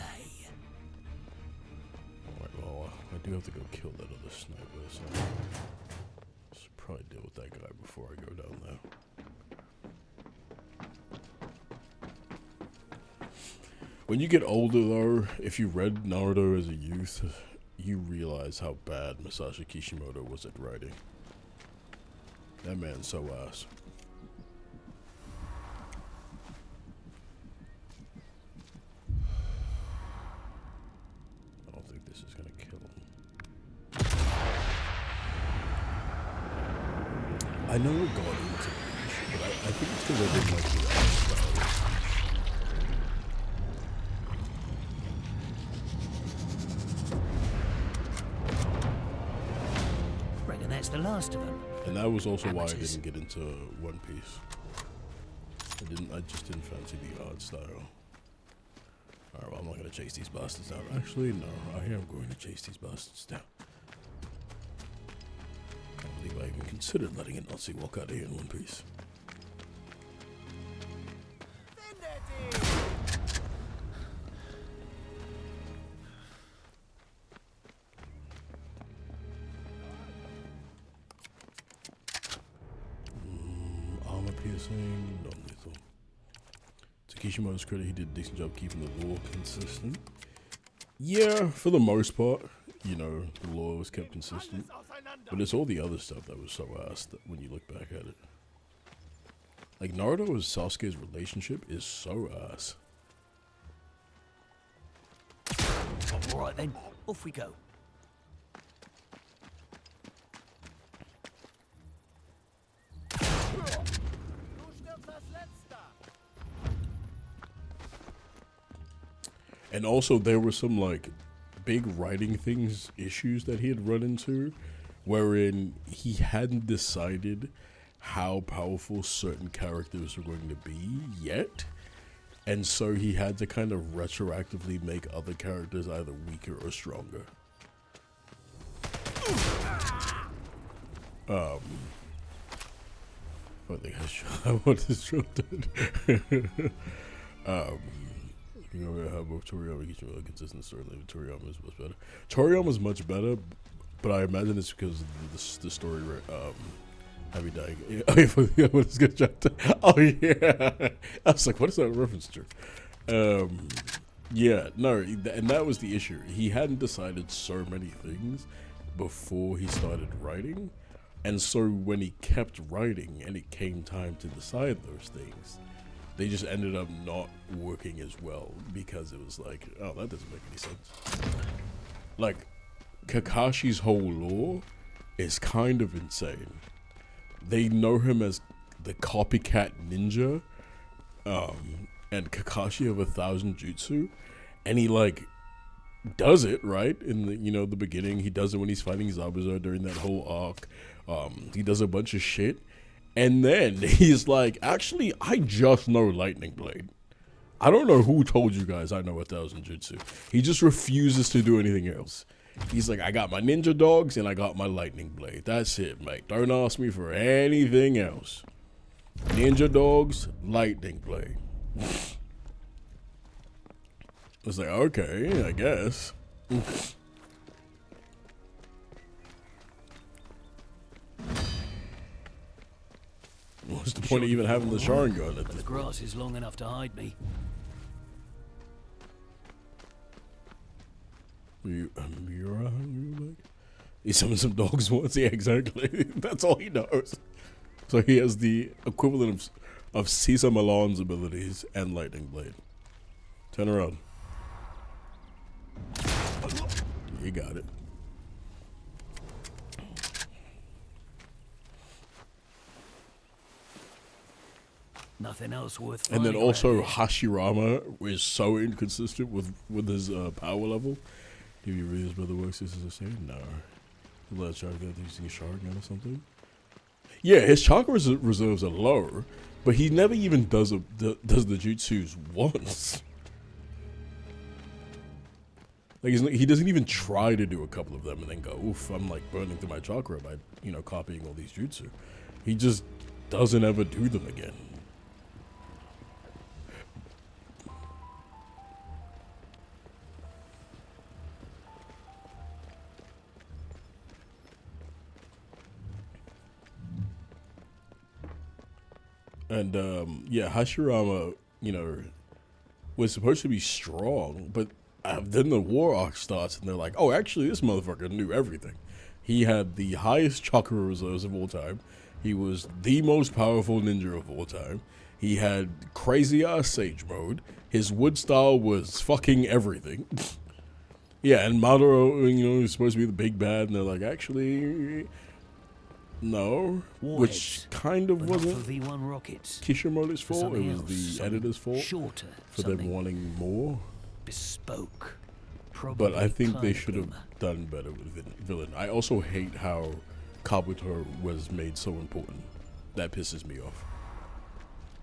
[SPEAKER 1] Alright, well, I do have to go kill that other sniper, so I should probably deal with that guy before I go down there. When you get older, though, if you read Naruto as a youth, you realize how bad Masashi Kishimoto was at writing. That man's so ass. This is gonna kill him. I know we're going into Bleach, but I think it's because I didn't like the art style.
[SPEAKER 3] Reckon that's the last of them.
[SPEAKER 1] And that was also why I
[SPEAKER 3] Amateurs.
[SPEAKER 1] didn't get into One Piece. I just didn't fancy the art style. Alright, well, I'm not gonna chase these bastards down. Actually, no, I am going to chase these bastards down. Can't believe I even considered letting a Nazi walk out of here in one piece. Armor piercing, non-lethal. To Kishimoto's credit, he did a decent job keeping the lore consistent. Yeah, for the most part, you know, the lore was kept consistent. But it's all the other stuff that was so ass that when you look back at it. Like, Naruto and Sasuke's relationship is so ass.
[SPEAKER 3] Alright then, off we go.
[SPEAKER 1] And also, there were some, like, big writing issues that he had run into, wherein he hadn't decided how powerful certain characters were going to be yet. And so he had to kind of retroactively make other characters either weaker or stronger. I think I want this show done. You know, how both Toriyama gets a consistent story. Like, Toriyama is much better. Toriyama is much better, but I imagine it's because the story, Abby dying. Oh yeah, I was like, what is that a reference to? Yeah, no, and that was the issue. He hadn't decided so many things before he started writing, and so when he kept writing and it came time to decide those things, they just ended up not working as well because it was like, oh, that doesn't make any sense. Like, Kakashi's whole lore is kind of insane. They know him as the copycat ninja, and Kakashi of 1,000 jutsu, and he like does it right in the, you know, the beginning. He does it when he's fighting Zabuza during that whole arc. He does a bunch of shit. And then he's like, actually, I just know Lightning Blade. I don't know who told you guys I know 1,000 jutsu. He just refuses to do anything else. He's like, I got my ninja dogs and I got my Lightning Blade. That's it, mate. Don't ask me for anything else. Ninja dogs, Lightning Blade. I was like, okay, I guess. What's the point of even having the Sharingan at
[SPEAKER 3] But
[SPEAKER 1] this
[SPEAKER 3] the
[SPEAKER 1] point?
[SPEAKER 3] grass is long enough to hide me.
[SPEAKER 1] Mura? He summoned some dogs once. Yeah, exactly. That's all he knows. So he has the equivalent of Caesar Milan's abilities and Lightning Blade. Turn around. You got it.
[SPEAKER 3] Nothing else worth
[SPEAKER 1] And then
[SPEAKER 3] finding
[SPEAKER 1] also
[SPEAKER 3] around here.
[SPEAKER 1] Hashirama is so inconsistent with his power level. Do you read his brother works this is a saying? No. Let's try to get using a Sharingan or something. Yeah, his chakra reserves are low, but he never even does the jutsus once. Like he doesn't even try to do a couple of them and then go, oof, I'm like burning through my chakra by, you know, copying all these jutsu. He just doesn't ever do them again. And yeah, Hashirama, you know, was supposed to be strong, but then the war arc starts, and they're like, "Oh, actually, this motherfucker knew everything. He had the highest chakra reserves of all time. He was the most powerful ninja of all time. He had crazy ass sage mode. His wood style was fucking everything." Yeah, and Madara, is supposed to be the big bad, and they're like, actually, no. Which
[SPEAKER 3] Warheads,
[SPEAKER 1] kind of
[SPEAKER 3] but not for
[SPEAKER 1] wasn't
[SPEAKER 3] V1 rockets.
[SPEAKER 1] Kishimoto's
[SPEAKER 3] For
[SPEAKER 1] fault. It
[SPEAKER 3] something
[SPEAKER 1] was
[SPEAKER 3] else,
[SPEAKER 1] the
[SPEAKER 3] something
[SPEAKER 1] editor's fault
[SPEAKER 3] shorter,
[SPEAKER 1] for them
[SPEAKER 3] something
[SPEAKER 1] wanting more.
[SPEAKER 3] bespoke.
[SPEAKER 1] But I
[SPEAKER 3] Probably
[SPEAKER 1] think they
[SPEAKER 3] climate
[SPEAKER 1] should have
[SPEAKER 3] boomer.
[SPEAKER 1] done better with Villain. I also hate how Kabuto was made so important. That pisses me off.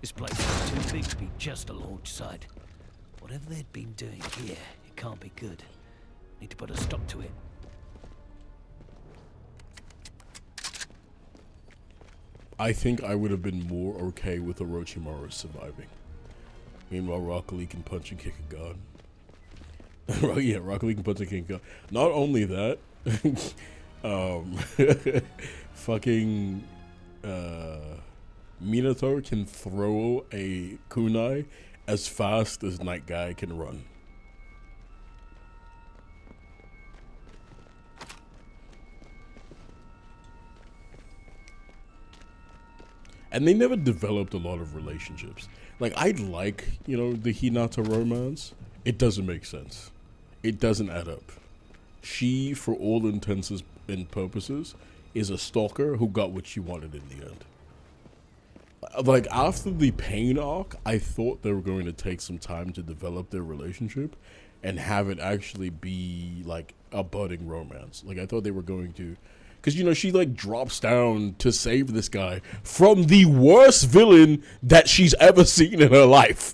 [SPEAKER 3] This place is too big to be just a launch site. Whatever they'd been doing here, it can't be good. Need to put a stop to it.
[SPEAKER 1] I think I would have been more okay with Orochimaru surviving. Meanwhile, Rock Lee can punch and kick a god. Yeah, Rock Lee can punch and kick a god. Not only that, fucking Minato can throw a kunai as fast as Night Guy can run. And they never developed a lot of relationships. Like, I like, the Hinata romance. It doesn't make sense. It doesn't add up. She, for all intents and purposes, is a stalker who got what she wanted in the end. Like, after the Pain arc, I thought they were going to take some time to develop their relationship and have it actually be, like, a budding romance. Like, I thought they were going to... Because, she, like, drops down to save this guy from the worst villain that she's ever seen in her life.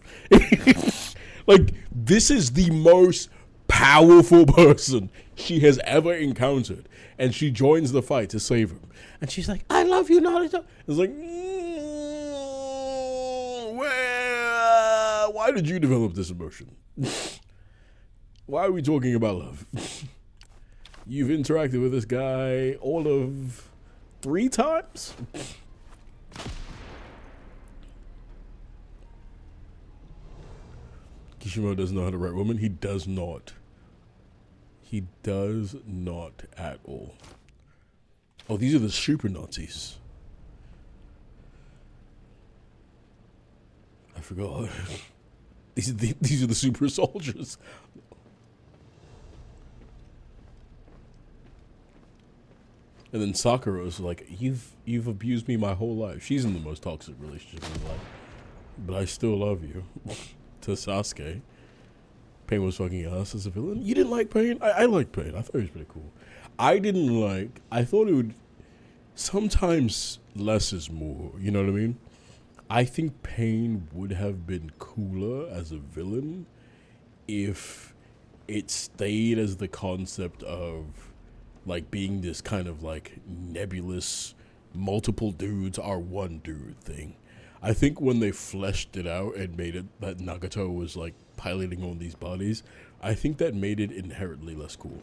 [SPEAKER 1] Like, this is the most powerful person she has ever encountered. And she joins the fight to save him. And she's like, I love you, Naruto. It's like, why did you develop this emotion? Why are we talking about love? You've interacted with this guy all of 3 times? Kishimoto doesn't know how to write women. He does not. He does not at all. Oh, these are the super Nazis. I forgot. These are the super soldiers. And then Sakura's like, you've abused me my whole life. She's in the most toxic relationship in life. But I still love you. To Sasuke. Pain was fucking ass as a villain. You didn't like Pain? I liked Pain. I thought he was pretty cool. I thought it would, sometimes less is more. You know what I mean? I think Pain would have been cooler as a villain if it stayed as the concept of like being this kind of like nebulous, multiple dudes are one dude thing. I think when they fleshed it out and made it that Nagato was like piloting all these bodies, I think that made it inherently less cool.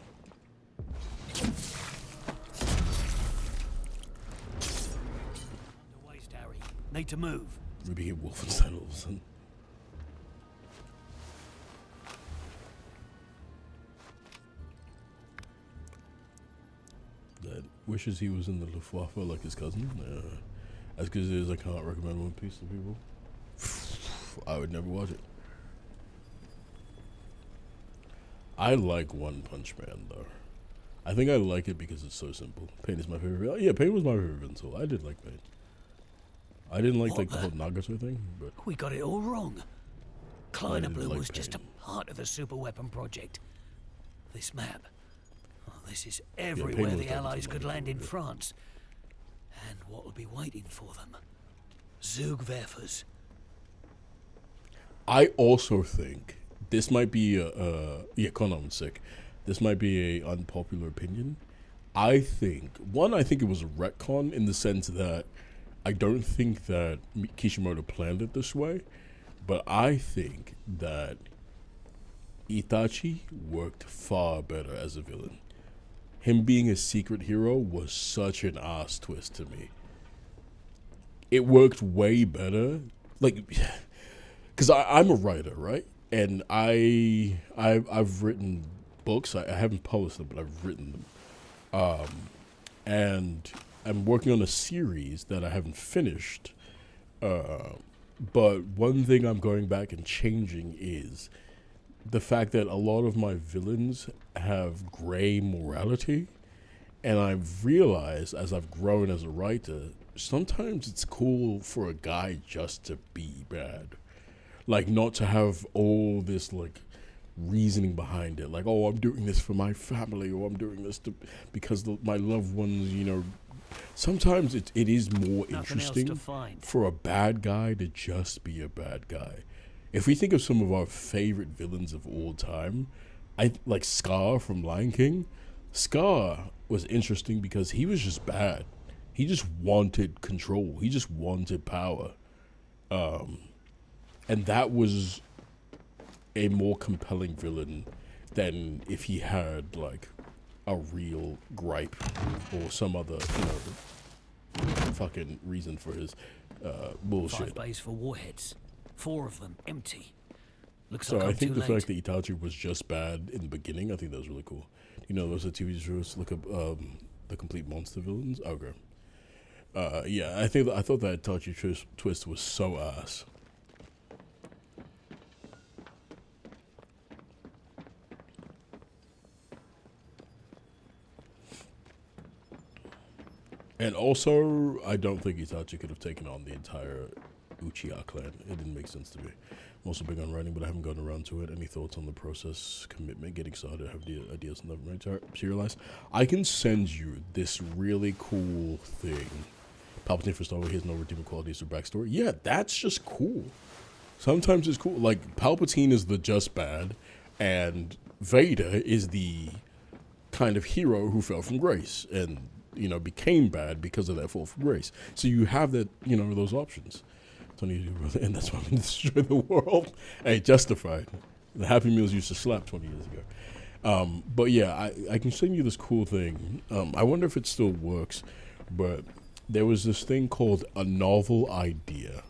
[SPEAKER 3] Waste, Harry. Need to move.
[SPEAKER 1] Maybe get Wolfenstein all of a sudden. That wishes he was in the Luftwaffe like his cousin. As good as it is, I can't recommend One Piece to people. I would never watch it. I like One Punch Man though. I think I like it because it's so simple. Pain is my favorite. Yeah, Pain was my favorite villain. I did like Pain. I didn't like the whole Nagato thing, but
[SPEAKER 3] We got it all wrong. Kleiner
[SPEAKER 1] didn't
[SPEAKER 3] Blue
[SPEAKER 1] like
[SPEAKER 3] was just a
[SPEAKER 1] Pain.
[SPEAKER 3] part of the super weapon project. This map. Oh, this is
[SPEAKER 1] Pain
[SPEAKER 3] everywhere
[SPEAKER 1] was
[SPEAKER 3] the
[SPEAKER 1] definitely
[SPEAKER 3] Allies could
[SPEAKER 1] Nagato,
[SPEAKER 3] land in
[SPEAKER 1] yeah.
[SPEAKER 3] France. And what will be waiting for them? Zugwerfers.
[SPEAKER 1] I also think this might be Konami's sick. This might be a unpopular opinion. I think it was a retcon in the sense that I don't think that Kishimoto planned it this way, but I think that Itachi worked far better as a villain. Him being a secret hero was such an ass twist to me. It worked way better, like, because I'm a writer, right? And I've written books. I haven't published them, but I've written them. And I'm working on a series that I haven't finished. But one thing I'm going back and changing is the fact that a lot of my villains have gray morality, and I've realized as I've grown as a writer, sometimes it's cool for a guy just to be bad. Like, not to have all this, like, reasoning behind it. Like, oh, I'm doing this for my family, or I'm doing this because my loved ones, you know. Sometimes it is more interesting for a bad guy to just be a bad guy. If we think of some of our favorite villains of all time, I like Scar from Lion King. Scar was interesting because he was just bad. He just wanted control. He just wanted power. And that was a more compelling villain than if he had, like, a real gripe or some other, you know, fucking reason for his bullshit.
[SPEAKER 3] 5 bays for warheads. 4 of them empty. Looks
[SPEAKER 1] So
[SPEAKER 3] like
[SPEAKER 1] I
[SPEAKER 3] I'm
[SPEAKER 1] think
[SPEAKER 3] too
[SPEAKER 1] the
[SPEAKER 3] late.
[SPEAKER 1] fact that Itachi was just bad in the beginning, I think that was really cool. You know, those are TV shows. Look up the complete monster villains. Okay. Yeah, I thought that Itachi twist was so ass. And also, I don't think Itachi could have taken on the entire Uchiha clan. It didn't make sense to me. I'm also big on writing, but I haven't gotten around to it. Any thoughts on the process, commitment, getting started, have the ideas never materialized? I can send you this really cool thing. Palpatine for Star Wars, he has no redeeming qualities or backstory. Yeah, that's just cool. Sometimes it's cool. Like, Palpatine is the just bad, and Vader is the kind of hero who fell from grace and, you know, became bad because of that fall from grace. So you have that, you know, those options. And that's why I'm going to destroy the world. Hey, justified. The Happy Meals used to slap 20 years ago. But yeah, I can send you this cool thing. I wonder if it still works, but there was this thing called a novel idea.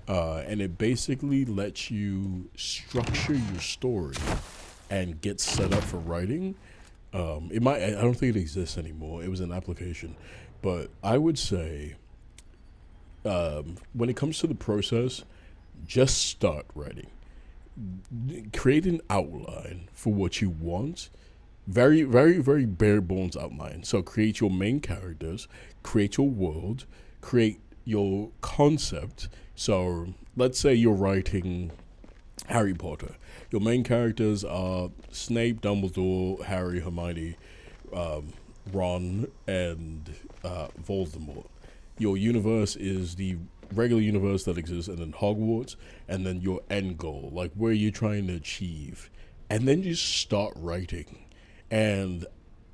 [SPEAKER 1] And it basically lets you structure your story and get set up for writing. I don't think it exists anymore. It was an application. But I would say, when it comes to the process, just start writing. Create an outline for what you want. Very, very, very bare bones outline. So create your main characters, create your world, create your concept. So let's say you're writing Harry Potter. Your main characters are Snape, Dumbledore, Harry, Hermione, Ron, and Voldemort. Your universe is the regular universe that exists, and then Hogwarts, and then your end goal, like where you're trying to achieve. And then you start writing. And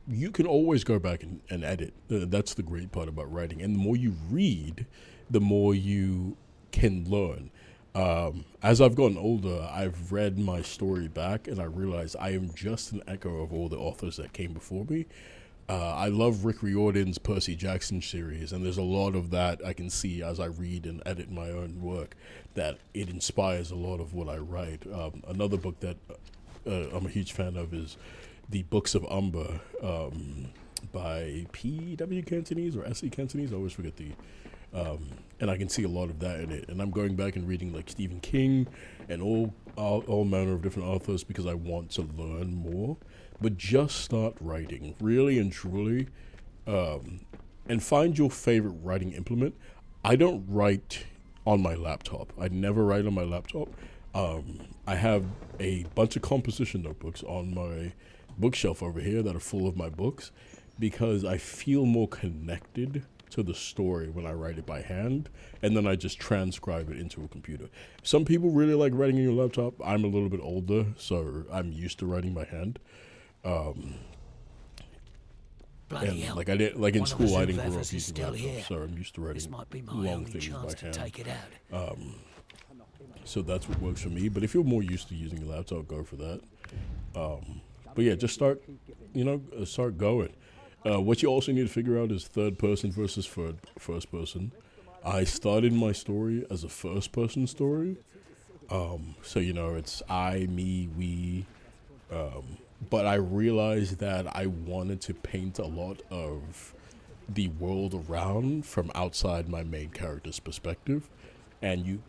[SPEAKER 1] you can always go back and edit. That's the great part about writing. And the more you read, the more you can learn. As I've gotten older, I've read my story back, and I realize I am just an echo of all the authors that came before me. I love Rick Riordan's Percy Jackson series, and there's a lot of that I can see as I read and edit my own work, that it inspires a lot of what I write. Another book that I'm a huge fan of is The Books of Umber by P.W. Cantonese or S.E. Cantonese. I always forget the... and I can see a lot of that in it. And I'm going back and reading like Stephen King and all manner of different authors because I want to learn more. But just start writing, really and truly, and find your favorite writing implement. I don't write on my laptop. I never write on my laptop. I have a bunch of composition notebooks on my bookshelf over here that are full of my books because I feel more connected to the story when I write it by hand, and then I just transcribe it into a computer. Some people really like writing on your laptop. I'm a little bit older, so I'm used to writing by hand.
[SPEAKER 3] Bloody
[SPEAKER 1] And
[SPEAKER 3] hell.
[SPEAKER 1] like I did, like in
[SPEAKER 3] One of the
[SPEAKER 1] school, I didn't grow
[SPEAKER 3] Zoom
[SPEAKER 1] up
[SPEAKER 3] is
[SPEAKER 1] using
[SPEAKER 3] still
[SPEAKER 1] laptops,
[SPEAKER 3] here.
[SPEAKER 1] so I'm used to
[SPEAKER 3] This
[SPEAKER 1] writing
[SPEAKER 3] might be my
[SPEAKER 1] long
[SPEAKER 3] only
[SPEAKER 1] things
[SPEAKER 3] chance
[SPEAKER 1] by
[SPEAKER 3] to
[SPEAKER 1] hand.
[SPEAKER 3] take it out.
[SPEAKER 1] So that's what works for me. But if you're more used to using a laptop, go for that. But yeah, just start, start going. What you also need to figure out is third person versus first person. I started my story as a first person story. So, it's I, me, we. But I realized that I wanted to paint a lot of the world around from outside my main character's perspective. And you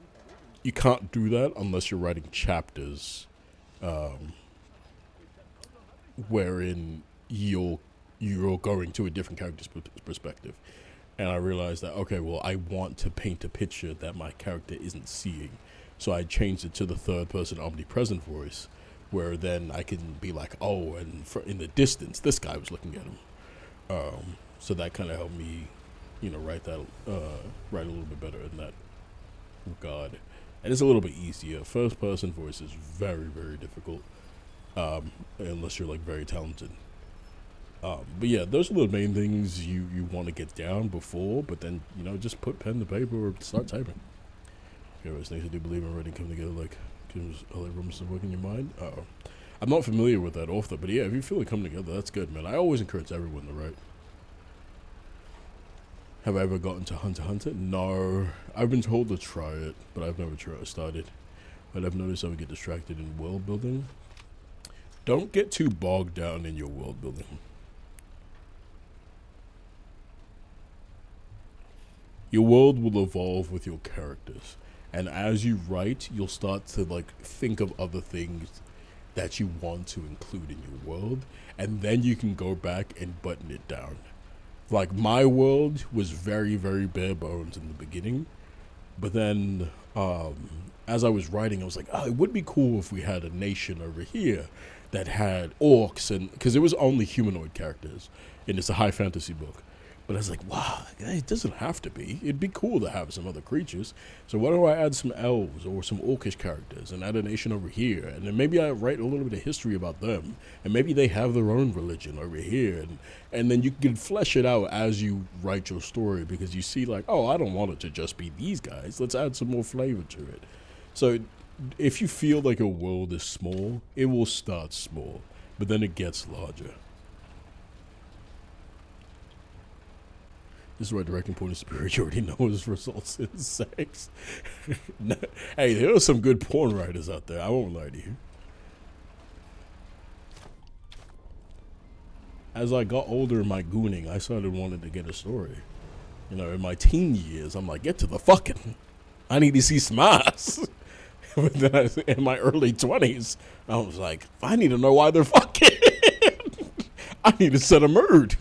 [SPEAKER 1] can't do that unless you're writing chapters wherein you're going to a different character's perspective. And I realized that, okay, well, I want to paint a picture that my character isn't seeing. So I changed it to the third person omnipresent voice, where then I can be like, oh, and in the distance, this guy was looking at him. So that kind of helped me, write a little bit better in that regard. And it's a little bit easier. First person voice is very, very difficult, unless you're like very talented. But yeah, those are the main things you want to get down before, but then, just put pen to paper or start typing. Okay, those things I do believe in writing come together like other rooms of work in your mind. I'm not familiar with that author, but yeah, if you feel it come together, that's good, man. I always encourage everyone to write. Have I ever gotten to Hunter x Hunter? No. I've been told to try it, but I've never started. But I've noticed I would get distracted in world building. Don't get too bogged down in your world building. Your world will evolve with your characters. And as you write, you'll start to think of other things that you want to include in your world. And then you can go back and button it down. Like, my world was very, very bare bones in the beginning. But then, as I was writing, I was like, oh, it would be cool if we had a nation over here that had orcs. And because it was only humanoid characters. And it's a high fantasy book. But I was like, wow, it doesn't have to be. It'd be cool to have some other creatures. So why don't I add some elves or some orcish characters and add a nation over here? And then maybe I write a little bit of history about them. And maybe they have their own religion over here. And then you can flesh it out as you write your story, because you see oh, I don't want it to just be these guys. Let's add some more flavor to it. So if you feel like a world is small, it will start small, but then it gets larger. This is why directing point of superiority knows results in sex. Hey, there are some good porn writers out there. I won't lie to you. As I got older in my gooning, I started wanting to get a story. In my teen years, I'm like, get to the fucking. I need to see some ass. But then in my early 20s, I was like, I need to know why they're fucking. I need to set a mood.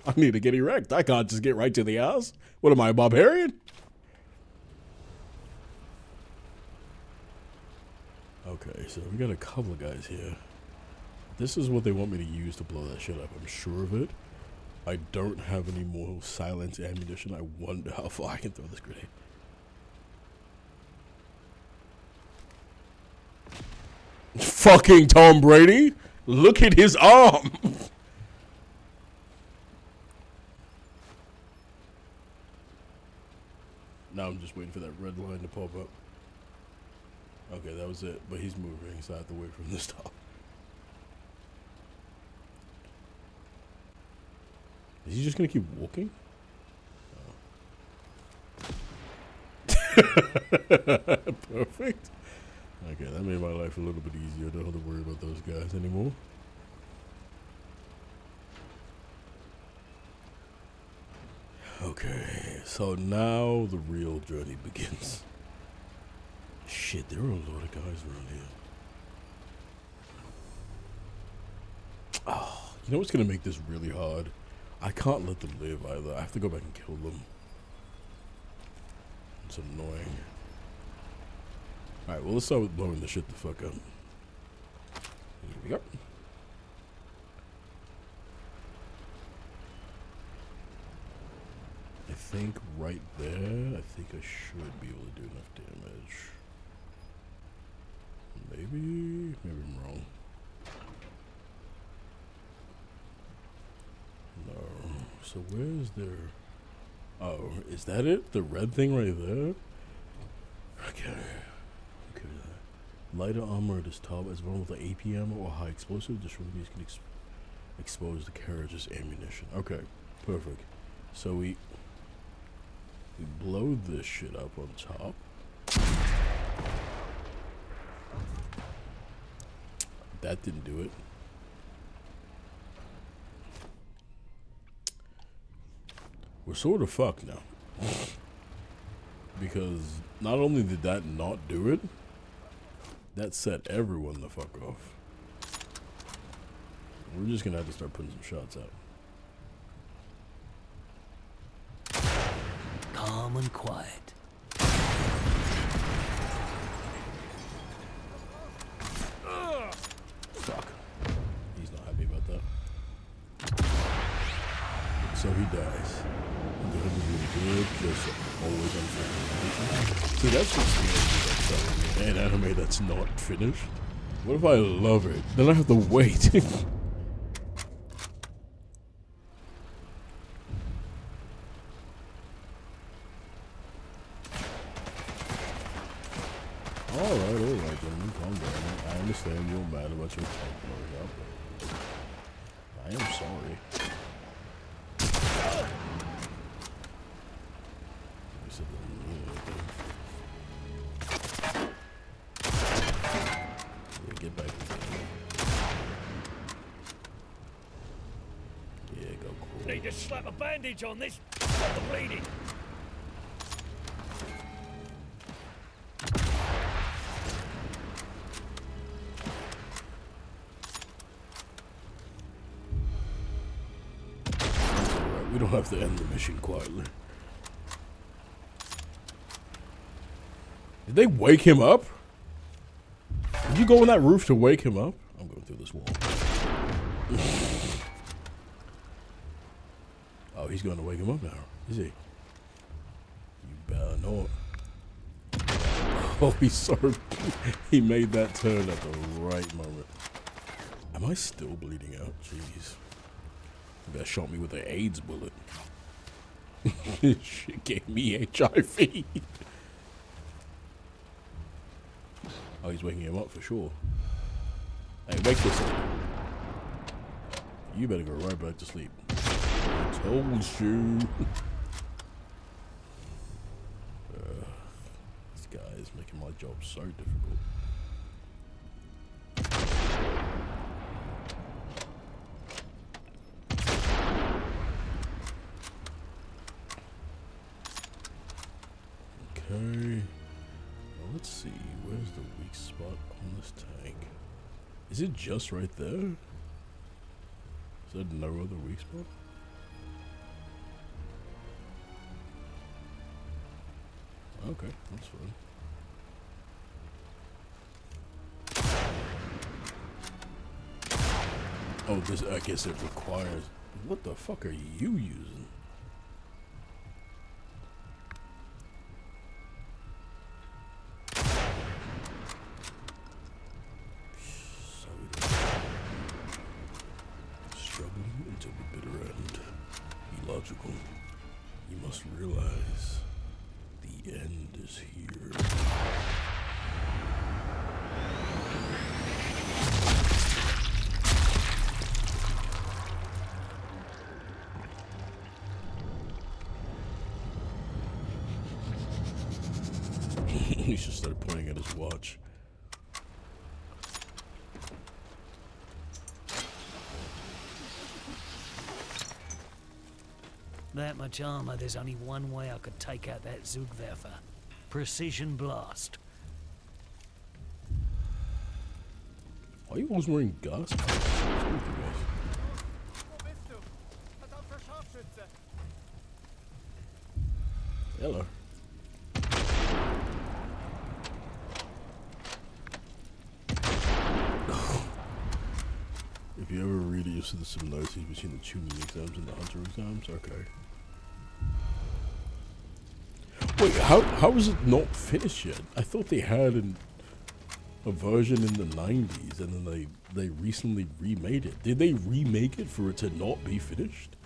[SPEAKER 1] I need to get erect. I can't just get right to the ass. What am I, a barbarian? Okay, so we got a couple of guys here. This is what they want me to use to blow that shit up. I'm sure of it. I don't have any more silence ammunition. I wonder how far I can throw this grenade. Fucking Tom Brady. Look at his arm. Now I'm just waiting for that red line to pop up. Okay, that was it. But he's moving, so I have to wait for him to stop. Is he just gonna keep walking? Oh. Perfect. Okay, that made my life a little bit easier. I don't have to worry about those guys anymore. Okay, so now the real journey begins. Shit, there are a lot of guys around here. Oh, you know what's gonna make this really hard? I can't let them live either. I have to go back and kill them. It's annoying. Alright, well, let's start with blowing the shit the fuck up. Here we go. I think right there, I think I should be able to do enough damage. Maybe I'm wrong. No. So where's their... Oh, is that it? The red thing right there? Okay. Okay. Lighter armor at its top as vulnerable to APM or high explosive. Destroying can expose the carriage's ammunition. Okay. Perfect. So we blow this shit up on top. That didn't do it. We're sort of fucked now. Because not only did that not do it, That set everyone the fuck off. We're just gonna have to start putting some shots out.
[SPEAKER 3] Calm and quiet.
[SPEAKER 1] Fuck. He's not happy about that. So he dies. Good, just always unfinished. See, that's what's weird. An anime that's not finished. What if I love it? Then I have to wait. Alright, gentlemen, calm down. I understand you're mad about your tank blowing up. I am sorry. You said that didn't mean anything. Yeah, get back in the game. Yeah, go cool.
[SPEAKER 3] Need to slap a bandage on this. Stop the bleeding.
[SPEAKER 1] We don't have to end the mission quietly. Did they wake him up? Did you go on that roof to wake him up? I'm going through this wall. Oh, he's going to wake him up now, is he? You better not. Oh, he's so... he made that turn at the right moment. Am I still bleeding out? Jeez. That shot me with an AIDS bullet. Shit gave me HIV. Oh, he's waking him up for sure. Hey, wake this up. You better go right back to sleep. I told you. This guy is making my job so difficult. Okay, well, let's see, where's the weak spot on this tank? Is it just right there? Is there no other weak spot? Okay, that's fine. Oh, this, I guess it requires... What the fuck are you using? Until the bitter end. Be logical. You must realize the end is here. He should start pointing at his watch.
[SPEAKER 3] That much armor, there's only one way I could take out that Zugwerfer. Precision blast.
[SPEAKER 1] Why are you always wearing gas masks? Hello. If you ever read it, you'll see the similarities between the tuning exams and the hunter exams. Okay. Wait, how is it not finished yet? I thought they had a version in the 90s and then they recently remade it. Did they remake it for it to not be finished?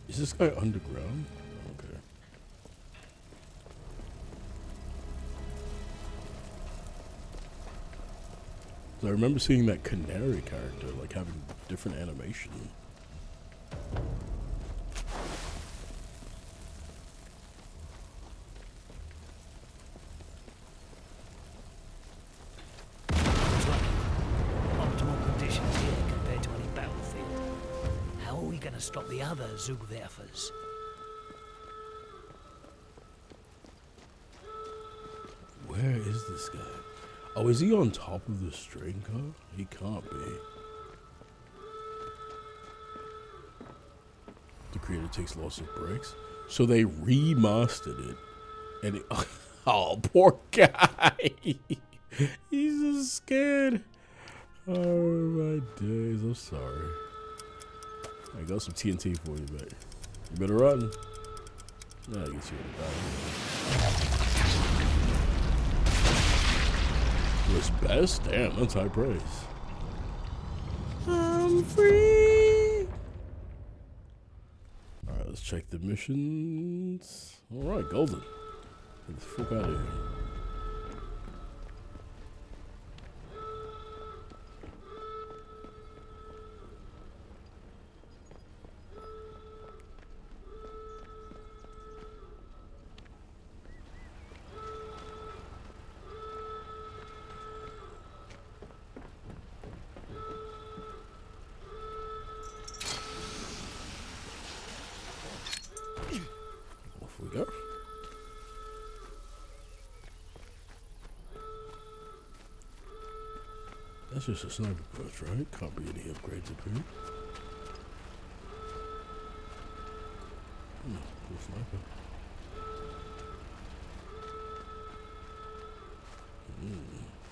[SPEAKER 1] Is this guy underground? Okay. So I remember seeing that canary character, like having different animation.
[SPEAKER 3] Optimal conditions here compared to any battlefield. to stop the other Zugwerfers.
[SPEAKER 1] Where is this guy? Oh, is he on top of the train car? He can't be. The creator takes loss of breaks. So they remastered it. And it, oh, poor guy. He's just scared. Oh my days, I'm sorry. I got some TNT for you, mate. You better run. Yeah, I guess you would have died. Was best? Damn, that's high praise. I'm free. Alright, let's check the missions. Alright, golden. Get the fuck out of here. Off we go. That's just a sniper post, right? Can't be any upgrades up here. Cool sniper.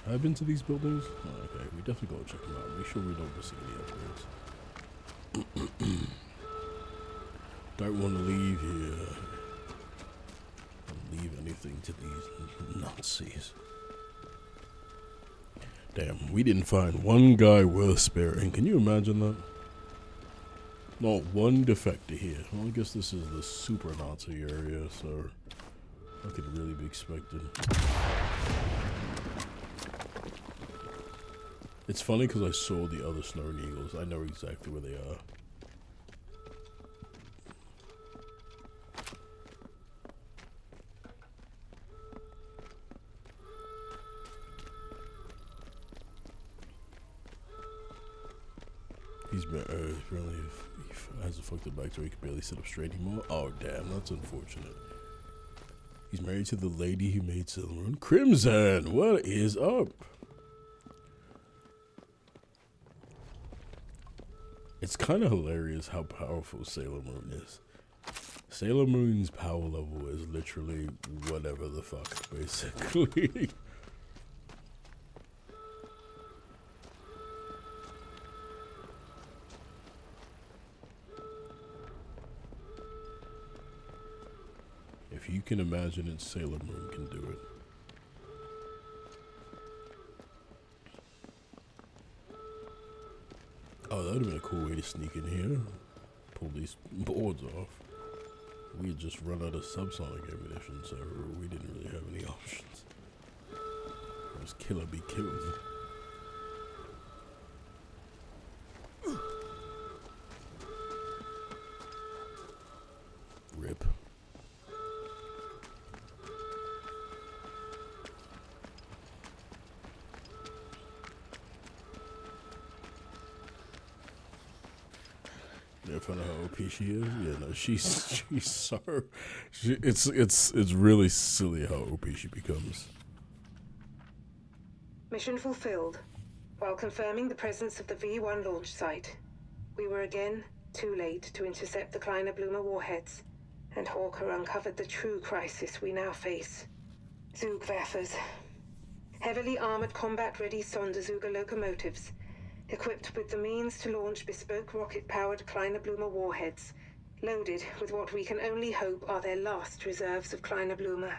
[SPEAKER 1] I've been to these buildings. Oh, okay, we definitely gotta check them out. Make sure we don't see any upgrades. Don't want to leave here. Don't leave anything to these Nazis. Damn, we didn't find one guy worth sparing. Can you imagine that? Not one defector here. Well, I guess this is the super Nazi area, so I could really be expected. It's funny because I saw the other snow eagles. I know exactly where they are. He's been, apparently he has a fucked up back so he can barely sit up straight anymore. Oh, damn, that's unfortunate. He's married to the lady who made Sailor Moon. Crimson, what is up? It's kind of hilarious how powerful Sailor Moon is. Sailor Moon's power level is literally whatever the fuck, basically. If you can imagine it, Sailor Moon can do it. Oh, that would have been a cool way to sneak in here. Pull these boards off. We had just run out of subsonic ammunition, so we didn't really have any options. It was kill or be killed. Rip. Yeah, find out how OP she is. Yeah, no, she's so. It's really silly how OP she becomes.
[SPEAKER 2] Mission fulfilled. While confirming the presence of the V1 launch site, we were again too late to intercept the Kleiner Blumer warheads, and Hawker uncovered the true crisis we now face. Zugwerfers. Heavily armored combat-ready Sonderzuger locomotives, equipped with the means to launch bespoke rocket-powered Kleiner Blumer warheads, loaded with what we can only hope are their last reserves of Kleiner Blumer.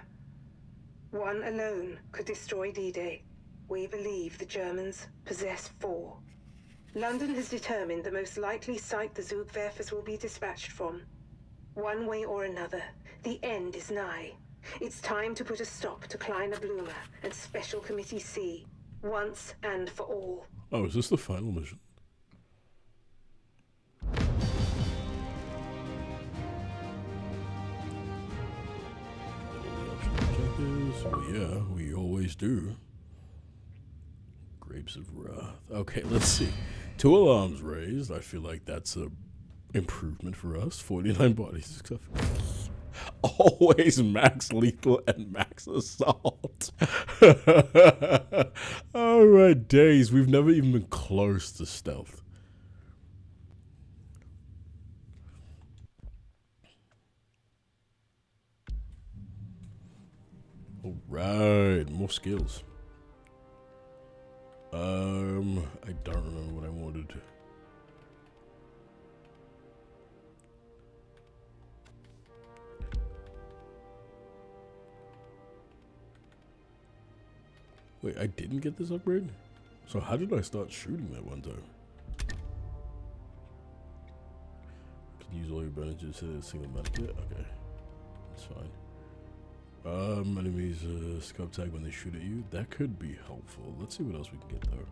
[SPEAKER 2] One alone could destroy D-Day. We believe the Germans possess 4. London has determined the most likely site the Zugwerfers will be dispatched from. One way or another, the end is nigh. It's time to put a stop to Kleiner Blumer and Special Committee C, once and for all.
[SPEAKER 1] Oh, is this the final mission? Well, yeah, we always do. Grapes of Wrath. Okay, let's see. 2 alarms raised. I feel like that's a improvement for us. 49 bodies. Always max lethal and max assault. Alright, days. We've never even been close to stealth. Alright, more skills. I don't remember what I wanted. Wait, I didn't get this upgrade? So how did I start shooting that one time? Can use all your bandages to single medikit? Okay. That's fine. Enemies scope tag when they shoot at you. That could be helpful. Let's see what else we can get though.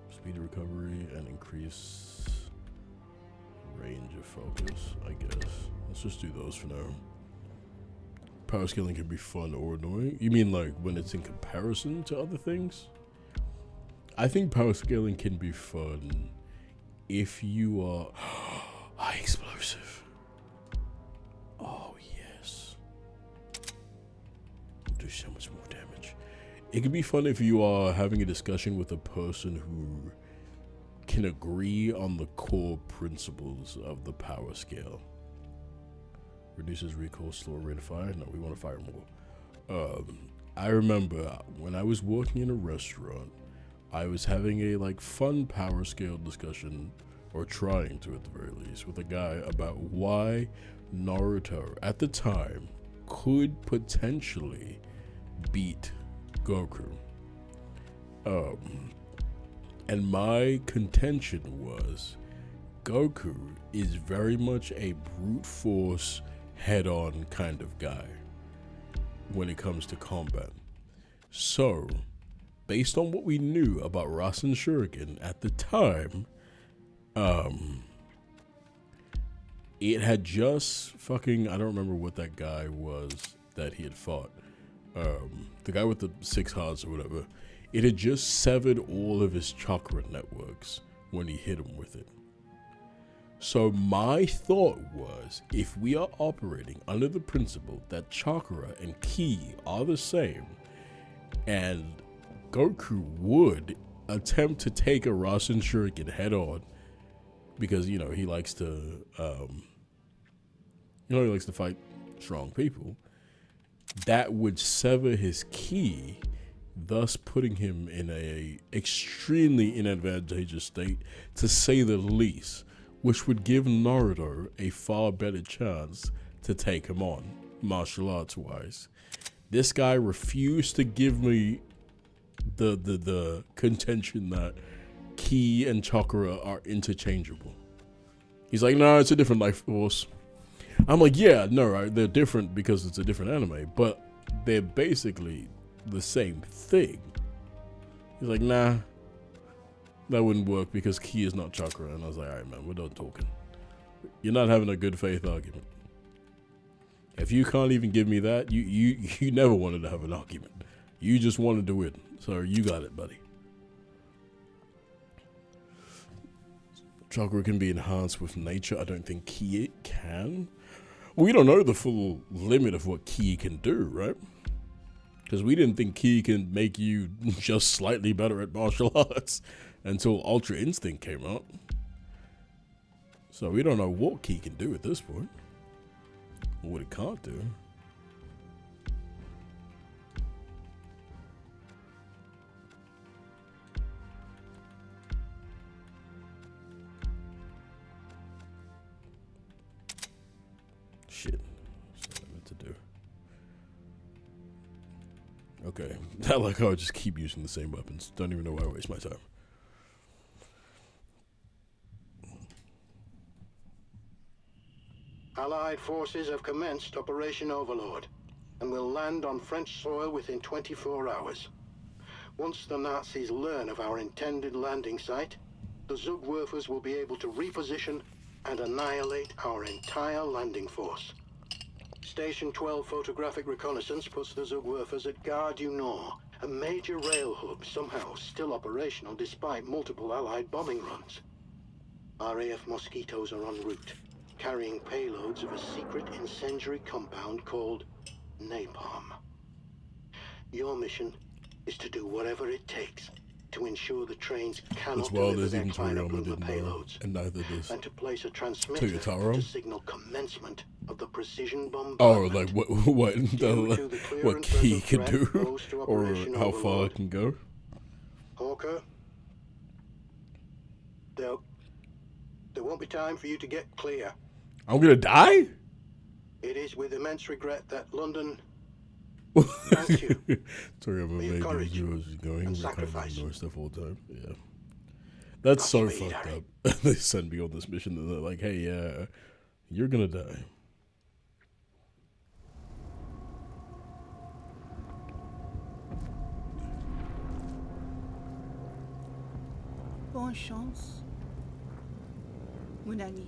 [SPEAKER 1] Speed of recovery and increase range of focus, I guess. Let's just do those for now. Power scaling can be fun or annoying. You mean like when it's in comparison to other things? I think power scaling can be fun if you are high explosive. Oh yes. We'll do so much more damage. It can be fun if you are having a discussion with a person who can agree on the core principles of the power scale. Reduces recoil, slower rate of fire. No, we want to fire more. I remember when I was working in a restaurant, I was having a like fun power scale discussion, or trying to at the very least, with a guy about why Naruto at the time could potentially beat Goku. And my contention was Goku is very much a brute force head-on kind of guy when it comes to combat. So, based on what we knew about Rasen Shuriken at the time, it had just fucking, I don't remember what that guy was that he had fought. The guy with the 6 hearts or whatever. It had just severed all of his chakra networks when he hit him with it. So my thought was, if we are operating under the principle that chakra and ki are the same, and Goku would attempt to take a Rasen Shuriken head on, because, you know, he likes to, he likes to fight strong people, that would sever his ki, thus putting him in a extremely inadvantageous state, to say the least, which would give Naruto a far better chance to take him on, martial arts wise. This guy refused to give me the contention that ki and chakra are interchangeable. He's like, no, it's a different life force. I'm like, yeah, no, right? They're different because it's a different anime, but they're basically the same thing. He's like, nah, that wouldn't work because ki is not chakra. And I was like, all right, man, we're done talking. You're not having a good faith argument. If you can't even give me that, you never wanted to have an argument. You just wanted to win. So you got it, buddy. Chakra can be enhanced with nature. I don't think ki can. We don't know the full limit of what ki can do, right? Because we didn't think ki can make you just slightly better at martial arts until Ultra Instinct came out. So we don't know what ki can do at this point. Or what it can't do. Shit. That's what I meant to do. Okay. I like how I just keep using the same weapons. Don't even know why I waste my time.
[SPEAKER 7] Allied forces have commenced Operation Overlord and will land on French soil within 24 hours. Once the Nazis learn of our intended landing site, the Zugwerfers will be able to reposition and annihilate our entire landing force. Station 12 photographic reconnaissance puts the Zugwerfers at Gare du Nord, a major rail hub somehow still operational despite multiple Allied bombing runs. RAF Mosquitoes are en route, carrying payloads of a secret incendiary compound called napalm. Your mission is to do whatever it takes to ensure the trains cannot
[SPEAKER 1] As well,
[SPEAKER 7] deliver
[SPEAKER 1] there's
[SPEAKER 7] their
[SPEAKER 1] even
[SPEAKER 7] climate
[SPEAKER 1] Toriyama
[SPEAKER 7] blooper
[SPEAKER 1] didn't know,
[SPEAKER 7] payloads,
[SPEAKER 1] and neither does
[SPEAKER 7] and to place a transmitter
[SPEAKER 1] Toyotaro.
[SPEAKER 7] to signal commencement of the precision
[SPEAKER 1] Oh,
[SPEAKER 7] bombardment.
[SPEAKER 1] like what
[SPEAKER 7] Due to the clear
[SPEAKER 1] what
[SPEAKER 7] and
[SPEAKER 1] he
[SPEAKER 7] present
[SPEAKER 1] can
[SPEAKER 7] threat
[SPEAKER 1] do,
[SPEAKER 7] posed to
[SPEAKER 1] or
[SPEAKER 7] Operation
[SPEAKER 1] how far
[SPEAKER 7] Overlord,
[SPEAKER 1] it can go.
[SPEAKER 7] Hawker, there won't be time for you to get clear.
[SPEAKER 1] I'm gonna die?
[SPEAKER 7] It is with immense regret that London thanks you
[SPEAKER 1] Sorry, I'm
[SPEAKER 7] for your
[SPEAKER 1] maybe
[SPEAKER 7] courage
[SPEAKER 1] was going
[SPEAKER 7] and
[SPEAKER 1] recording
[SPEAKER 7] sacrifice.
[SPEAKER 1] ignore stuff all the time. Yeah. That's so
[SPEAKER 7] Godspeed,
[SPEAKER 1] fucked
[SPEAKER 7] Harry.
[SPEAKER 1] up. They send me on this mission and they're like, hey, you're gonna die.
[SPEAKER 8] Bonne chance, mon ami.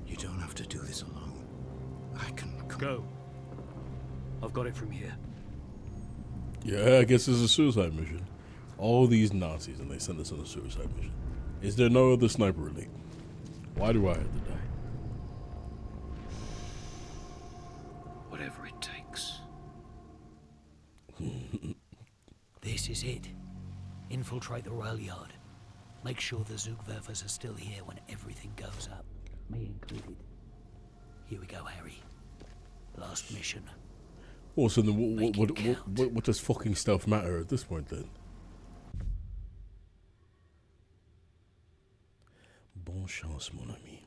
[SPEAKER 7] You don't have to do this alone. I can
[SPEAKER 3] Go. I've got it from here.
[SPEAKER 1] Yeah, I guess it's a suicide mission. All these Nazis and they send us on a suicide mission. Is there no other sniper elite? Why do I have to die?
[SPEAKER 3] Whatever it takes. This is it. Infiltrate the rail yard. Make sure the Zugwerfers are still here when everything goes up. Me included. Here we go, Harry. Last mission.
[SPEAKER 1] Oh, so then
[SPEAKER 3] Make it count.
[SPEAKER 1] what does fucking stuff matter at this point then? Bonne chance, mon ami.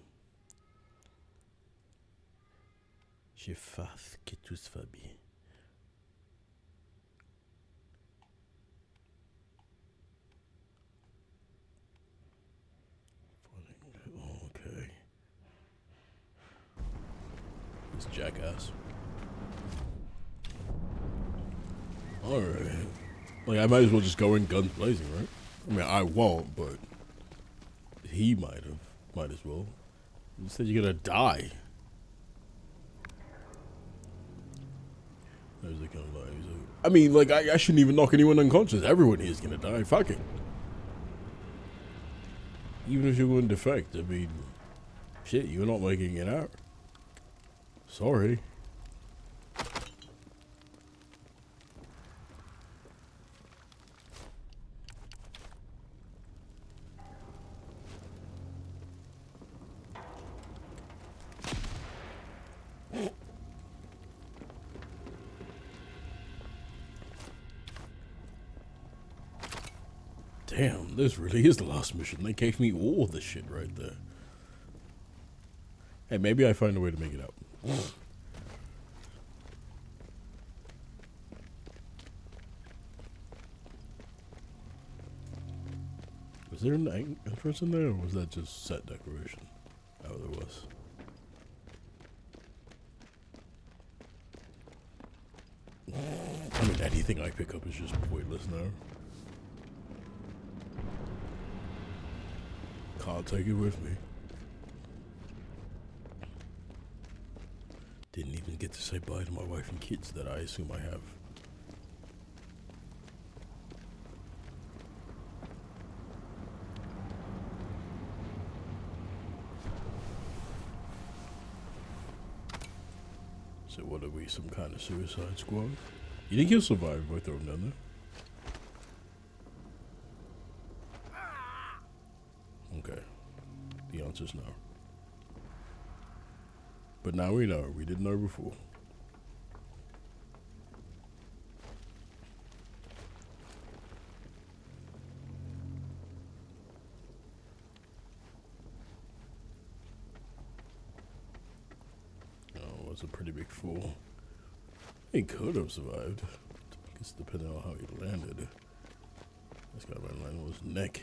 [SPEAKER 1] Je fasse que tout va bien. Okay. This jackass. Alright. Like, I might as well just go in guns blazing, right? I mean, I won't, but he might have. Might as well. You said you're gonna die. There's a gonna lie. I mean, like, I shouldn't even knock anyone unconscious. Everyone here is gonna die. Fuck it. Even if you're going to defect, I mean, shit, you're not making it out. Sorry. Damn, this really is the last mission. They gave me all the shit right there. Hey, maybe I find a way to make it out. Was there an entrance in there, or was that just set decoration? Oh, there was. I mean, anything I pick up is just pointless now. Can't take it with me. Didn't even get to say bye to my wife and kids that I assume I have. So what are we, some kind of suicide squad? You think he'll survive if I throw him down there? Okay. The answer's no. But now we know. We didn't know before. Oh, it was a pretty big fall. He could have survived. I guess depending on how he landed. This guy might land on his neck.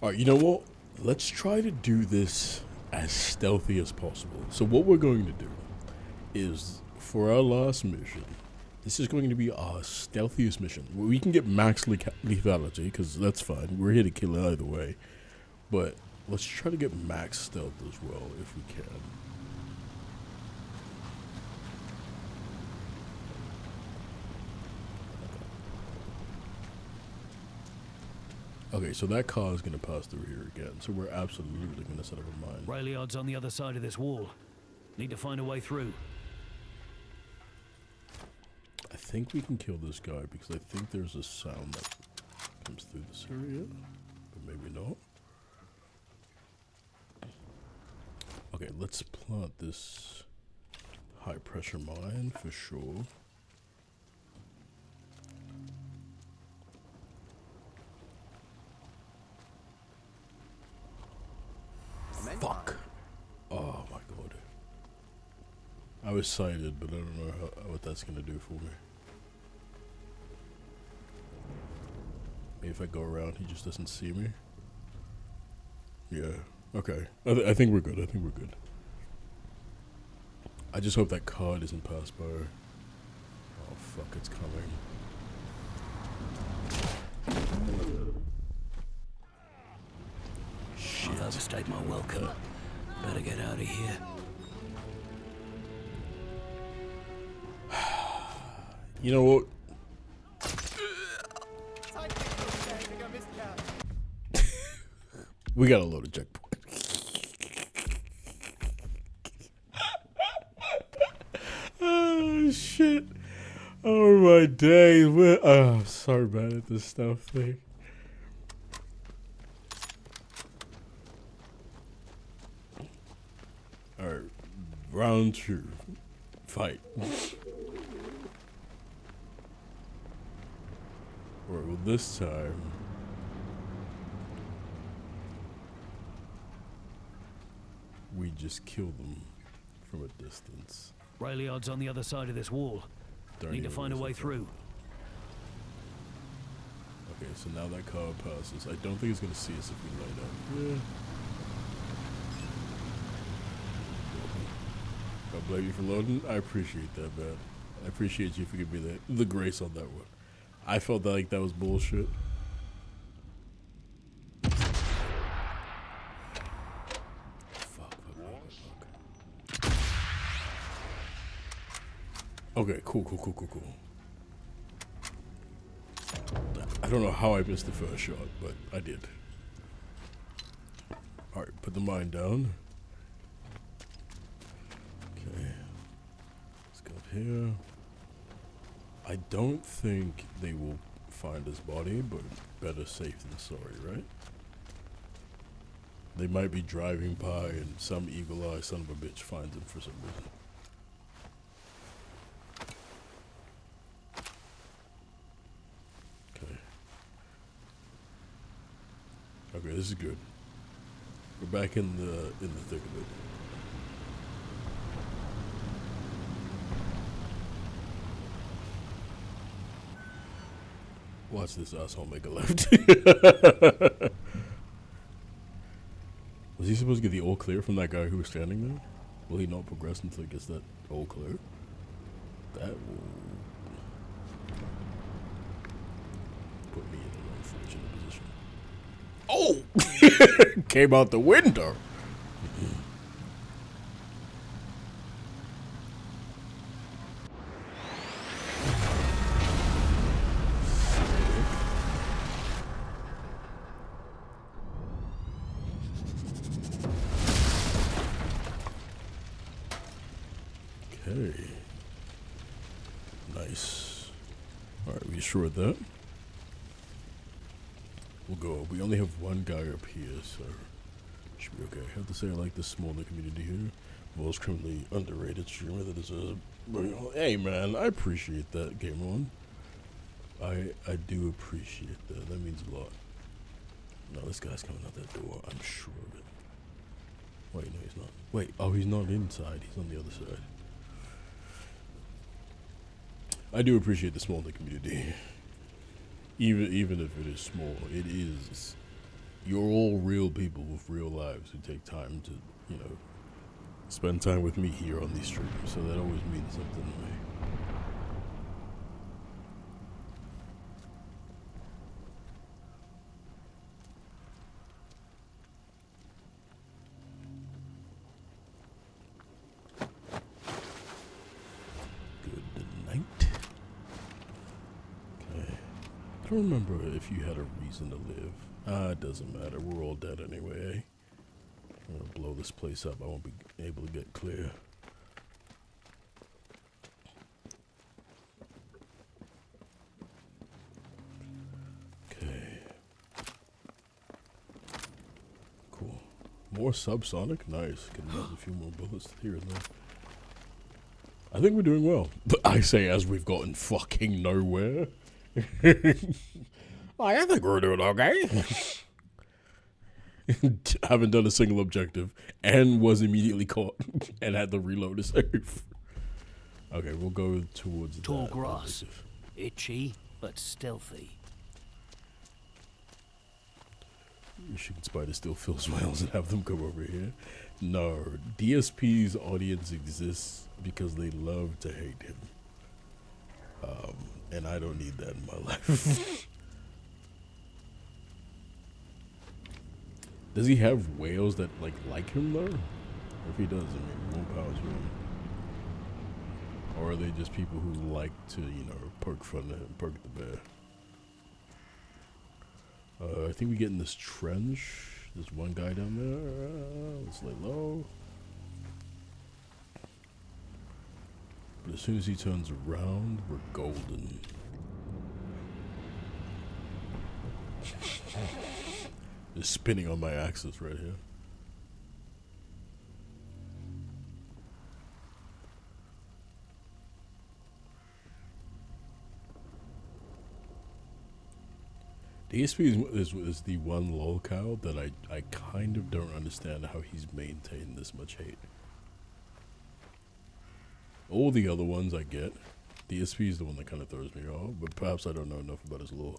[SPEAKER 1] Alright, you know what? Let's try to do this as stealthy as possible. So what we're going to do is, for our last mission, this is going to be our stealthiest mission. We can get max lethality, because that's fine. We're here to kill it either way. But Let's try to get max stealth as well if we can. Okay, so that car is going to pass through here again, so we're absolutely going to set up a mine.
[SPEAKER 3] Rail yard's on the other side of this wall. Need to find a way through.
[SPEAKER 1] I think we can kill this guy because I think there's a sound that comes through this area, but maybe not. Okay, let's plant this high pressure mine for sure. Fuck. Oh my god. I was sighted, but I don't know what that's gonna do for me. Maybe if I go around, he just doesn't see me. Yeah. Okay. I think we're good. I think we're good. I just hope that card isn't passed by. Oh fuck! It's coming.
[SPEAKER 3] Shit. I've overstayed my welcome. Better get out of here.
[SPEAKER 1] You know what? We got a load of checkpoint. Oh shit! Oh my days! Oh, I'm so bad at this stuff thing. All right, round 2, fight. Alright, well this time we just kill them from a distance.
[SPEAKER 3] Rail yard's on the other side of this wall. Need to find a way through.
[SPEAKER 1] Okay, so now that car passes. I don't think it's gonna see us if we light up. Yeah. God blame you for loading. I appreciate that, man. I appreciate you for giving me the grace on that one. I felt like that was bullshit. Fuck. Okay, cool. I don't know how I missed the first shot, but I did. Alright, put the mine down. Okay. Let's go up here. I don't think they will find his body, but better safe than sorry, right? They might be driving by and some eagle-eye son of a bitch finds him for some reason. Okay. Okay, this is good. We're back in the thick of it. Watch this asshole make a left. Was he supposed to get the all clear from that guy who was standing there? Will he not progress until he gets that all clear? That will put me in an unfortunate position. Oh! Came out the window! Okay. Nice. Alright, we assured that. We'll go. We only have one guy up here, so should be okay. I have to say I like the smaller community here. Most criminally underrated streamer that deserves a... Hey man, I appreciate that, Game On. I do appreciate that. That means a lot. No, this guy's coming out that door. I'm sure of it. Wait, no, he's not. Wait, oh, he's not inside. He's on the other side. I do appreciate the smaller community. Even if it is small, it is. You're all real people with real lives who take time to, you know, spend time with me here on these streams. So that always means something to me. don't remember if you had a reason to live. It doesn't matter. We're all dead anyway, eh? I'm gonna blow this place up. I won't be able to get clear. Okay. Cool. More subsonic? Nice. Can use a few more bullets here and there. I think we're doing well. I say as we've gotten fucking nowhere. I think we're doing okay. Haven't done a single objective and was immediately caught and had to reload a save. Okay, we'll go towards
[SPEAKER 3] Tall
[SPEAKER 1] that
[SPEAKER 3] grass.
[SPEAKER 1] objective.
[SPEAKER 3] Itchy, but stealthy.
[SPEAKER 1] Michigan Spider still fills whales and have them come over here. No, DSP's audience exists because they love to hate him. And I don't need that in my life. Does he have whales that like him though? If he does, I mean, more power to him. Or are they just people who like to, you know, poke fun at him, poke the bear? I think we get in this trench. There's one guy down there. Let's lay low. But as soon as he turns around, we're golden. Just spinning on my axis right here. DSP is the one lolcow that I kind of don't understand how he's maintained this much hate. All the other ones I get. DSP is the one that kind of throws me off, but perhaps I don't know enough about his lore.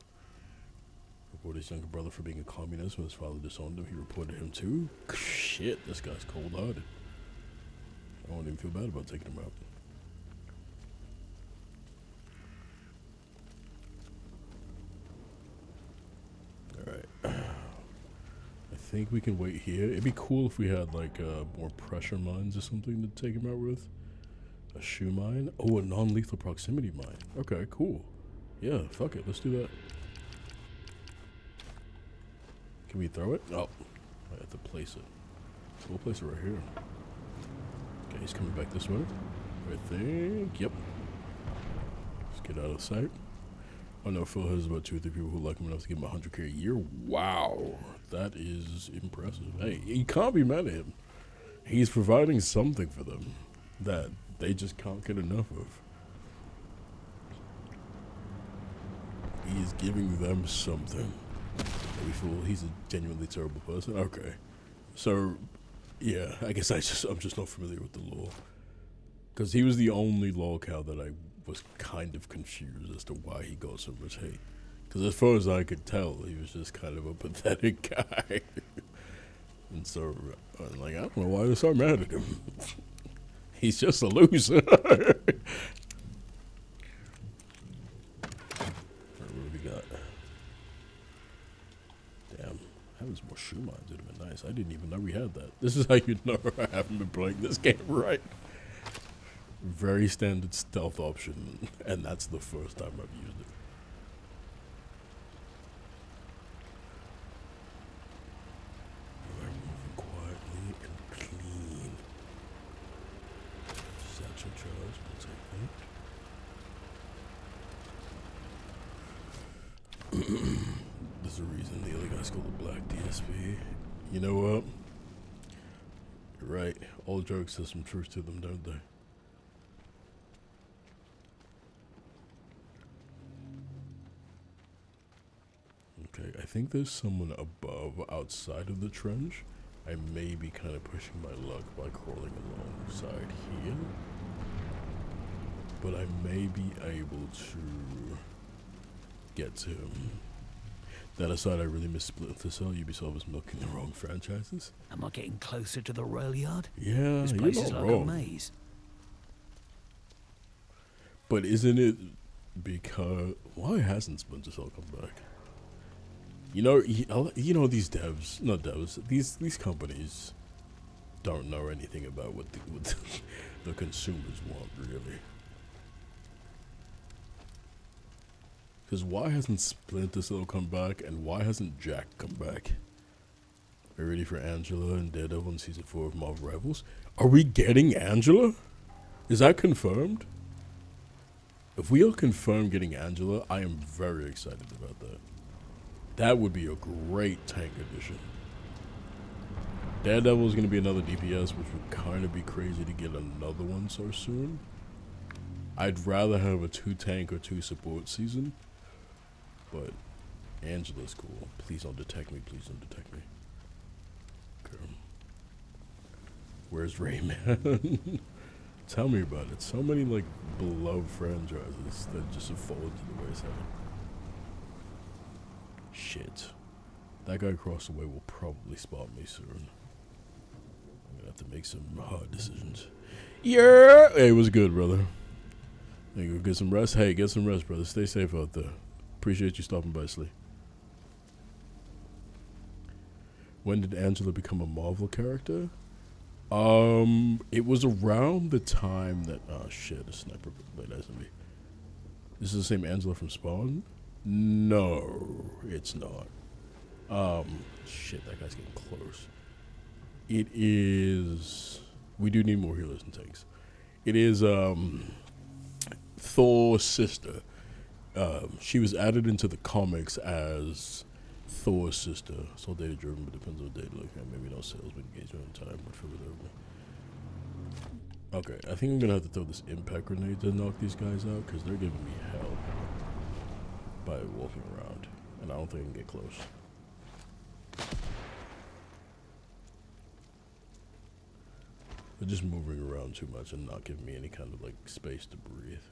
[SPEAKER 1] Reported his younger brother for being a communist when his father disowned him. He reported him too. Shit, this guy's cold-hearted. I won't even feel bad about taking him out. Alright. I think we can wait here. It'd be cool if we had like more pressure mines or something to take him out with. A shoe mine? Oh, a non-lethal proximity mine. Okay, cool. Yeah, fuck it. Let's do that. Can we throw it? Oh, I have to place it. So we'll place it right here. Okay, he's coming back this way. I think. Yep. Let's get out of sight. I know Phil has about 2 or 3 people who like him enough to give him 100K a year. Wow, that is impressive. Hey, you can't be mad at him. He's providing something for them that they just can't get enough of. He is giving them something. We fool. He's a genuinely terrible person. Okay, so yeah, I guess I'm just not familiar with the lore, because he was the only lolcow that I was kind of confused as to why he got so much hate. Because as far as I could tell, he was just kind of a pathetic guy. And so I'm like, I don't know why they're so mad at him. He's just a loser. Alright, what do we got? Damn, having some more shoe mines would have been nice. I didn't even know we had that. This is how you know I haven't been playing this game right. Very standard stealth option, and that's the first time I've used it. Alright, moving quietly and clean. Satchel charge, we'll take that. There's a reason the other guy's called the Black DSP. You know what? You're right. All jokes have some truth to them, don't they? Okay, I think there's someone above, outside of the trench. I may be kind of pushing my luck by crawling alongside here. But I may be able to get to him. That aside, I really miss Splinter Cell. Ubisoft was milking the wrong franchises.
[SPEAKER 3] Am I getting closer to the rail yard?
[SPEAKER 1] Yeah,
[SPEAKER 3] This
[SPEAKER 1] you're
[SPEAKER 3] place
[SPEAKER 1] not
[SPEAKER 3] is like
[SPEAKER 1] wrong.
[SPEAKER 3] a maze.
[SPEAKER 1] But isn't it because... Why hasn't Splinter Cell come back? You know, these devs, not devs, these companies don't know anything about what the consumers want, really. Because why hasn't Splinter Cell come back, and why hasn't Jack come back? Are you ready for Angela and Daredevil in Season 4 of Marvel Rivals? Are we getting Angela? Is that confirmed? If we are confirmed getting Angela, I am very excited about that. That would be a great tank addition. Daredevil is going to be another DPS, which would kind of be crazy to get another one so soon. I'd rather have a 2 tank or 2 support season. But Angela's cool. Please don't detect me. Please don't detect me. Okay. Where's Rayman? Tell me about it. So many like beloved franchises that just have fallen to the wayside. Shit. That guy across the way will probably spot me soon. I'm gonna have to make some hard decisions. Yeah! Hey, it was good, brother. There you go. Get some rest. Hey, get some rest, brother. Stay safe out there. Appreciate you stopping by, Slee. When did Angela become a Marvel character? It was around the time that... Oh, shit. A sniper laid eyes on me. This is the same Angela from Spawn? No, it's not. Shit, that guy's getting close. It is... We do need more healers and tanks. It is, Thor's sister. She was added into the comics as Thor's sister. It's all data driven, but depends on what data look at. Maybe no sales engagement in time, but for whatever. Okay, I think I'm gonna have to throw this impact grenade to knock these guys out because they're giving me hell by walking around, and I don't think I can get close. They're just moving around too much and not giving me any kind of like space to breathe.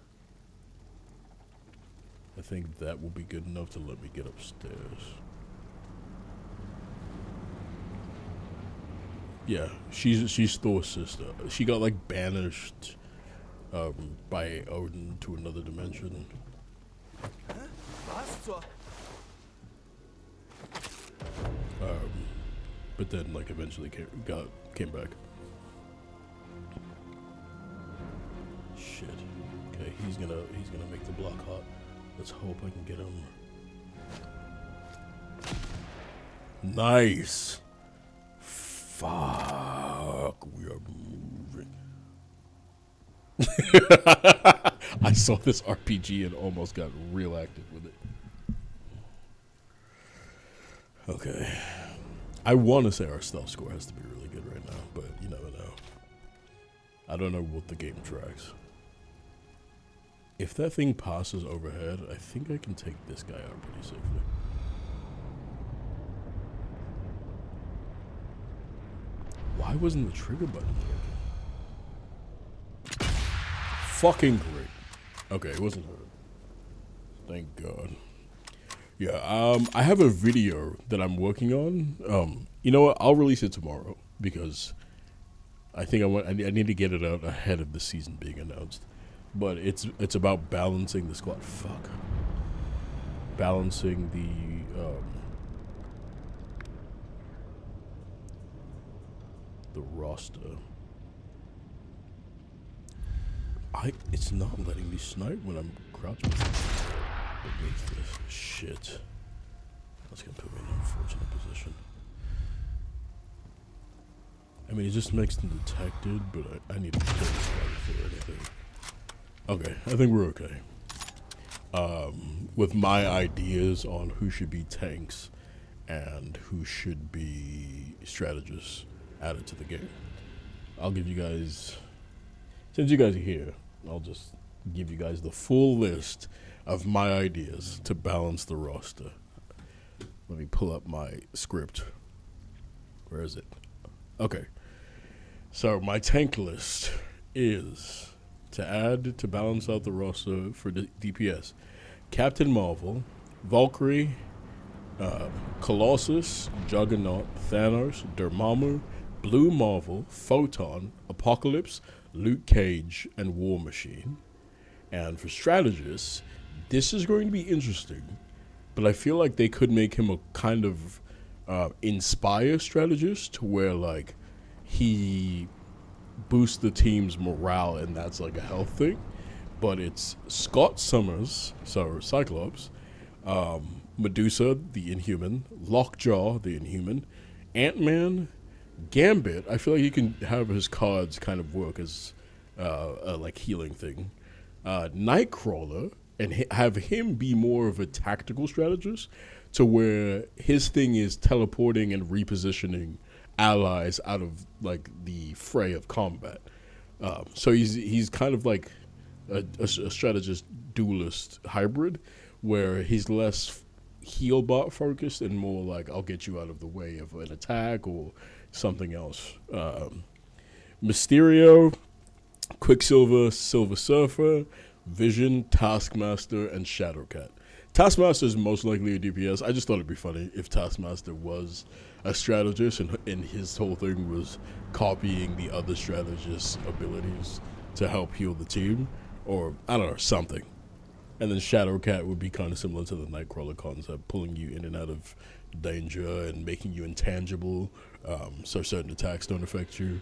[SPEAKER 1] I think that will be good enough to let me get upstairs. Yeah, she's Thor's sister. She got like banished by Odin to another dimension. But then like eventually came back. Shit. Okay, he's gonna make the block hot. Let's hope I can get him. Nice. Fuck, we are moving. I saw this RPG and almost got real active with it. Okay. I want to say our stealth score has to be really good right now, but you never know. I don't know what the game tracks. If that thing passes overhead, I think I can take this guy out pretty safely. Why wasn't the trigger button working? Fucking great. Okay, it wasn't hurt. Thank God. Yeah, I have a video that I'm working on. You know what? I'll release it tomorrow because I think I need to get it out ahead of the season being announced. But it's about balancing the squad. Fuck. Balancing the roster. It's not letting me snipe when I'm crouching beneath this shit. That's gonna put me in an unfortunate position. I mean, it just makes them detected, but I need to kill this guy before anything. Okay, I think we're okay. With my ideas on who should be tanks and who should be strategists added to the game. I'll give you guys, since you guys are here, I'll just give you guys the full list of my ideas to balance the roster. Let me pull up my script. Where is it? Okay. So my tank list is to add to balance out the roster for the DPS. Captain Marvel, Valkyrie, Colossus, Juggernaut, Thanos, Dormammu, Blue Marvel, Photon, Apocalypse, Luke Cage, and War Machine. And for strategists, this is going to be interesting, but I feel like they could make him a kind of inspire strategist to where like he boosts the team's morale and that's like a health thing. But it's Scott Summers, so Cyclops, Medusa, the Inhuman, Lockjaw, the Inhuman, Ant-Man, Gambit. I feel like he can have his cards kind of work as a like healing thing. Nightcrawler, and have him be more of a tactical strategist, to where his thing is teleporting and repositioning allies out of like the fray of combat. So he's kind of like a strategist duelist hybrid, where he's less heal bot focused and more like I'll get you out of the way of an attack or something else. Mysterio, Quicksilver, Silver Surfer, Vision, Taskmaster, and Shadowcat. Taskmaster is most likely a DPS. I just thought it'd be funny if Taskmaster was a strategist and his whole thing was copying the other strategist's abilities to help heal the team, or I don't know, something. And then Shadowcat would be kind of similar to the Nightcrawler concept, pulling you in and out of danger and making you intangible, so certain attacks don't affect you.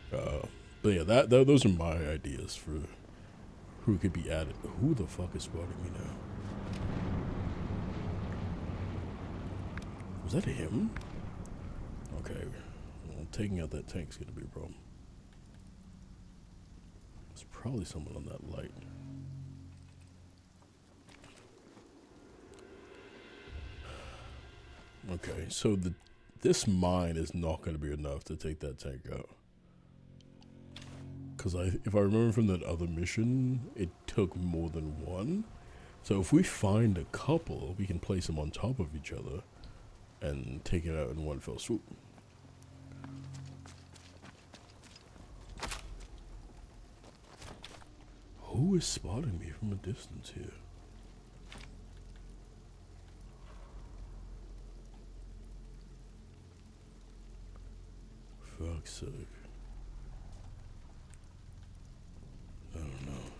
[SPEAKER 1] But yeah, those are my ideas for who could be added. Who the fuck is spotting me now? Was that him? Okay, well, taking out that tank's gonna be a problem. There's probably someone on that light. Okay, so this mine is not going to be enough to take that tank out. Because if I remember from that other mission, it took more than one. So if we find a couple, we can place them on top of each other and take it out in one fell swoop. Who is spotting me from a distance here? Fuck's sake. I don't know.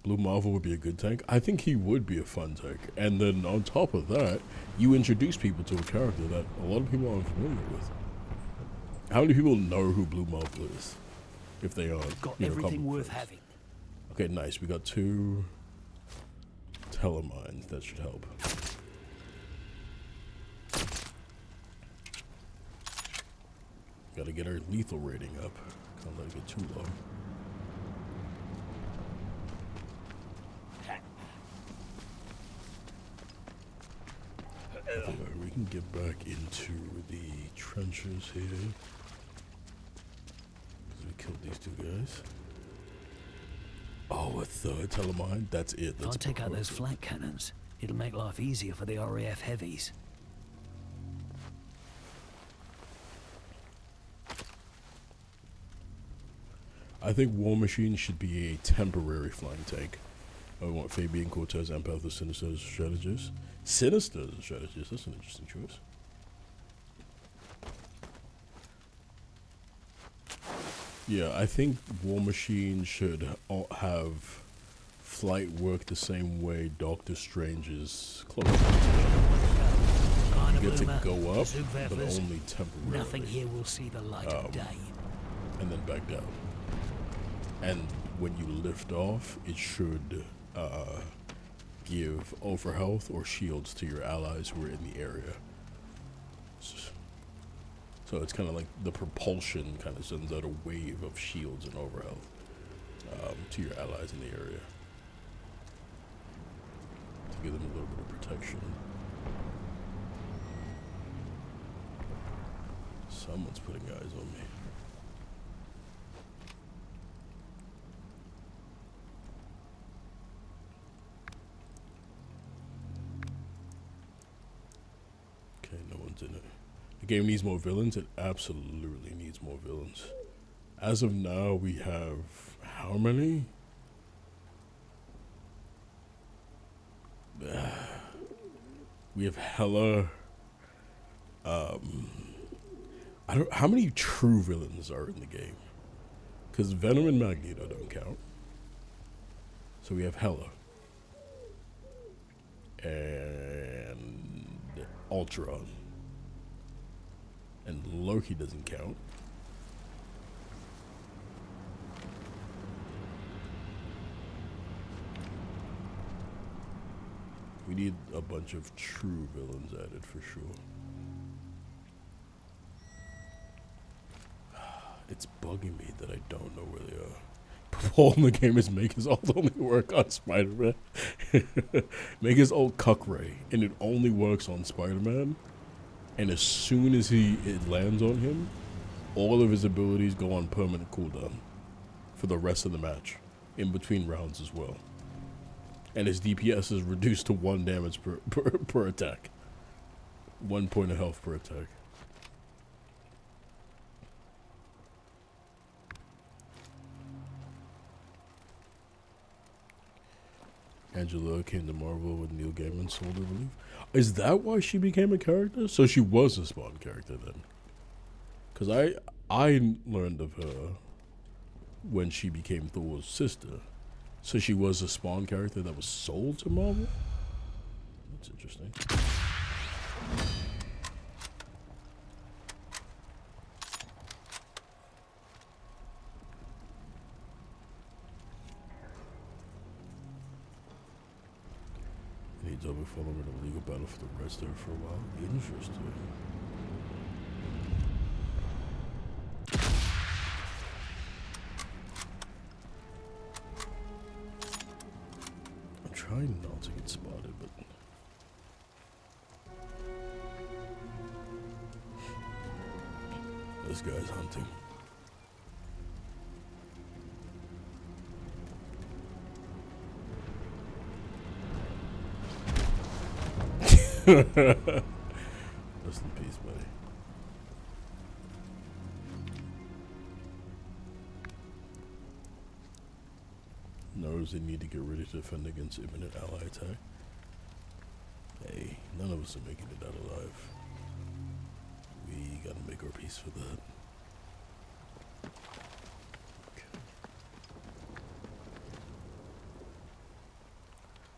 [SPEAKER 1] Blue Marvel would be a good tank. I think he would be a fun tank. And then on top of that, you introduce people to a character that a lot of people aren't familiar with. How many people know who Blue Marvel is? If they aren't.
[SPEAKER 3] Got everything worth having.
[SPEAKER 1] Okay, nice. We got 2 telemines. That should help. Gotta get our lethal rating up. Can't let it get too low. Alright, we can get back into the trenches here. Because we killed these 2 guys. Oh, a third telemine? That's it. That's
[SPEAKER 3] I'll take out those flank cannons. It'll make life easier for the RAF heavies.
[SPEAKER 1] I think War Machine should be a temporary flying tank. I want Fabian Cortez, Empath, the Sinister as a strategist. Sinister as a strategist, that's an interesting choice. Yeah, I think War Machine should have flight work the same way Doctor Strange's close. You get to go up, but only temporarily.
[SPEAKER 3] Nothing here will see the light of day.
[SPEAKER 1] And then back down. And when you lift off, it should give overhealth or shields to your allies who are in the area. So it's kind of like the propulsion kind of sends out a wave of shields and overhealth to your allies in the area. To give them a little bit of protection. Someone's putting eyes on me. Okay, no one's in it. The game needs more villains. It absolutely needs more villains. As of now, we have how many? We have hella. How many true villains are in the game? Because Venom and Magneto don't count. So we have Hela. And Ultron. And Loki doesn't count. We need a bunch of true villains added for sure. It's bugging me that I don't know where they are. Paul in the game is make his ult only work on Spider-Man. Make his ult cuck ray, and it only works on Spider-Man. And as soon as it lands on him, all of his abilities go on permanent cooldown for the rest of the match, in between rounds as well. And his DPS is reduced to 1 damage per attack. 1 point of health per attack. Angela came to Marvel with Neil Gaiman sold, I believe. Is that why she became a character? So she was a Spawn character then. Because I learned of her when she became Thor's sister. So she was a Spawn character that was sold to Marvel? That's interesting. Any double follower in a legal battle for the rest there for a while? Interesting. I'm trying not to get spotted, but this guy's hunting. Rest in peace, buddy. Knows they need to get ready to defend against imminent ally attack. Hey, none of us are making it out alive. We gotta make our peace for that.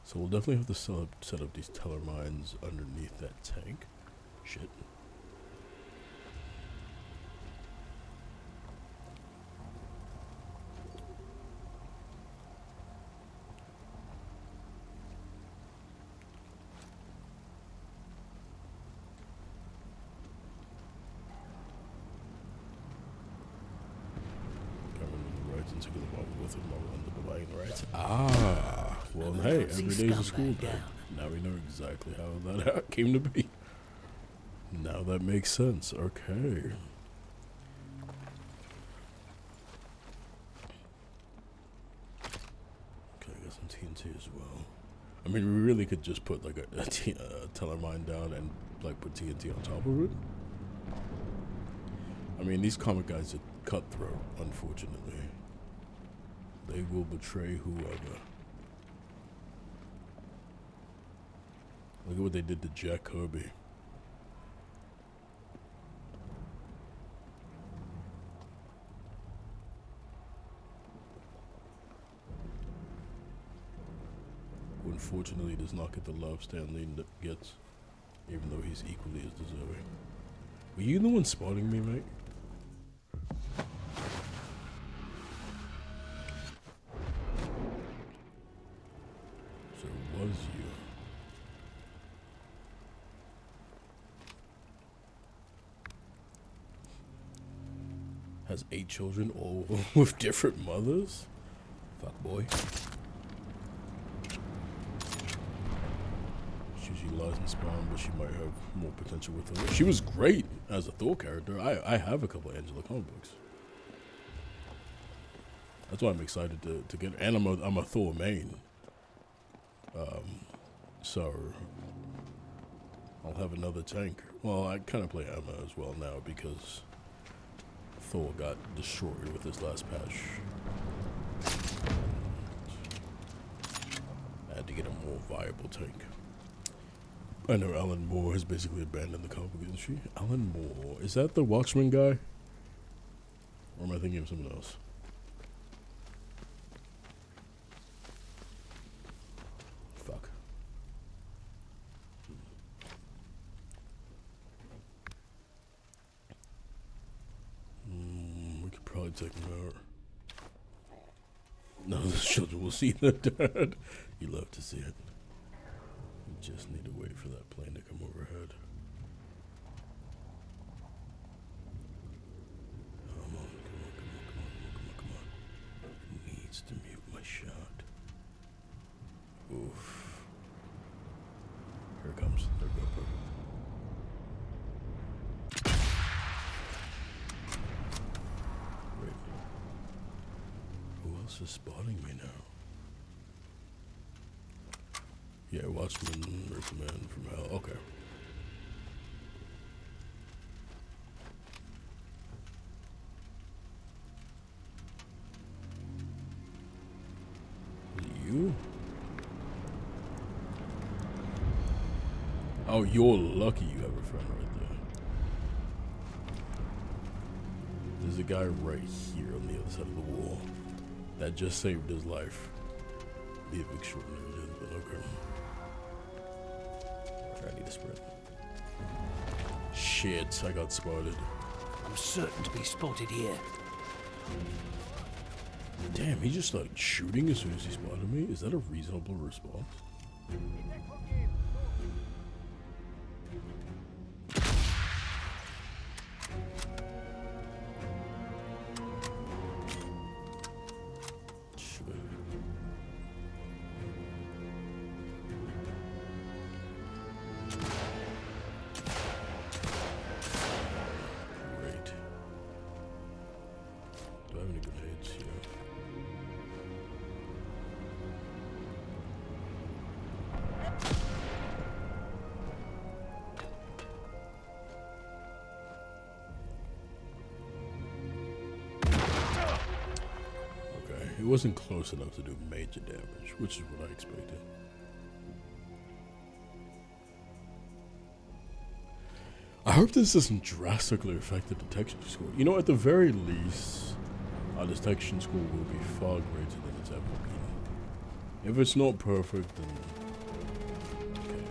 [SPEAKER 1] So we'll definitely have to set up these teller mines underneath that tank. Shit. Ah, well, hey, every day's a school day. Now we know exactly how that came to be. Now that makes sense. Okay. Okay, I got some TNT as well. I mean, we really could just put like a teller mine down and like put TNT on top of it. I mean, these comic guys are cutthroat, unfortunately. They will betray whoever. Look at what they did to Jack Kirby. Who unfortunately does not get the love Stan Lee gets, even though he's equally as deserving. Were you the one spotting me, mate? Was you? Has 8 children, all with different mothers? Fuck boy. She usually lies in Spawn, but she might have more potential with her. She was great as a Thor character. I have a couple of Angela comic books. That's why I'm excited to get her. And I'm a Thor main. So I'll have another tank. Well, I kind of play Emma as well now because Thor got destroyed with his last patch. I had to get a more viable tank. I know Alan Moore has basically abandoned the comic book industry. Alan Moore, is that the Watchmen guy? Or am I thinking of someone else? Take him out. None of the children will see their dad. You love to see it. just need to wait for that plane to come overhead. Come on. It needs to mute my shot. Oof. Here it comes. There we go. Perfect. Wait. Who else is spotting me now? Yeah, Watchman, recommend from hell. Okay. Is it you? Oh, you're lucky you have a friend right there. There's a guy right here on the other side of the wall that just saved his life. Be extraordinary, but okay. I need a sprint. Shit, I got spotted.
[SPEAKER 3] I'm certain to be spotted here.
[SPEAKER 1] Damn, he just started shooting as soon as he spotted me? Is that a reasonable response? It wasn't close enough to do major damage, which is what I expected. I hope this doesn't drastically affect the detection score. You know, at the very least, our detection score will be far greater than it's ever been. If it's not perfect, then okay,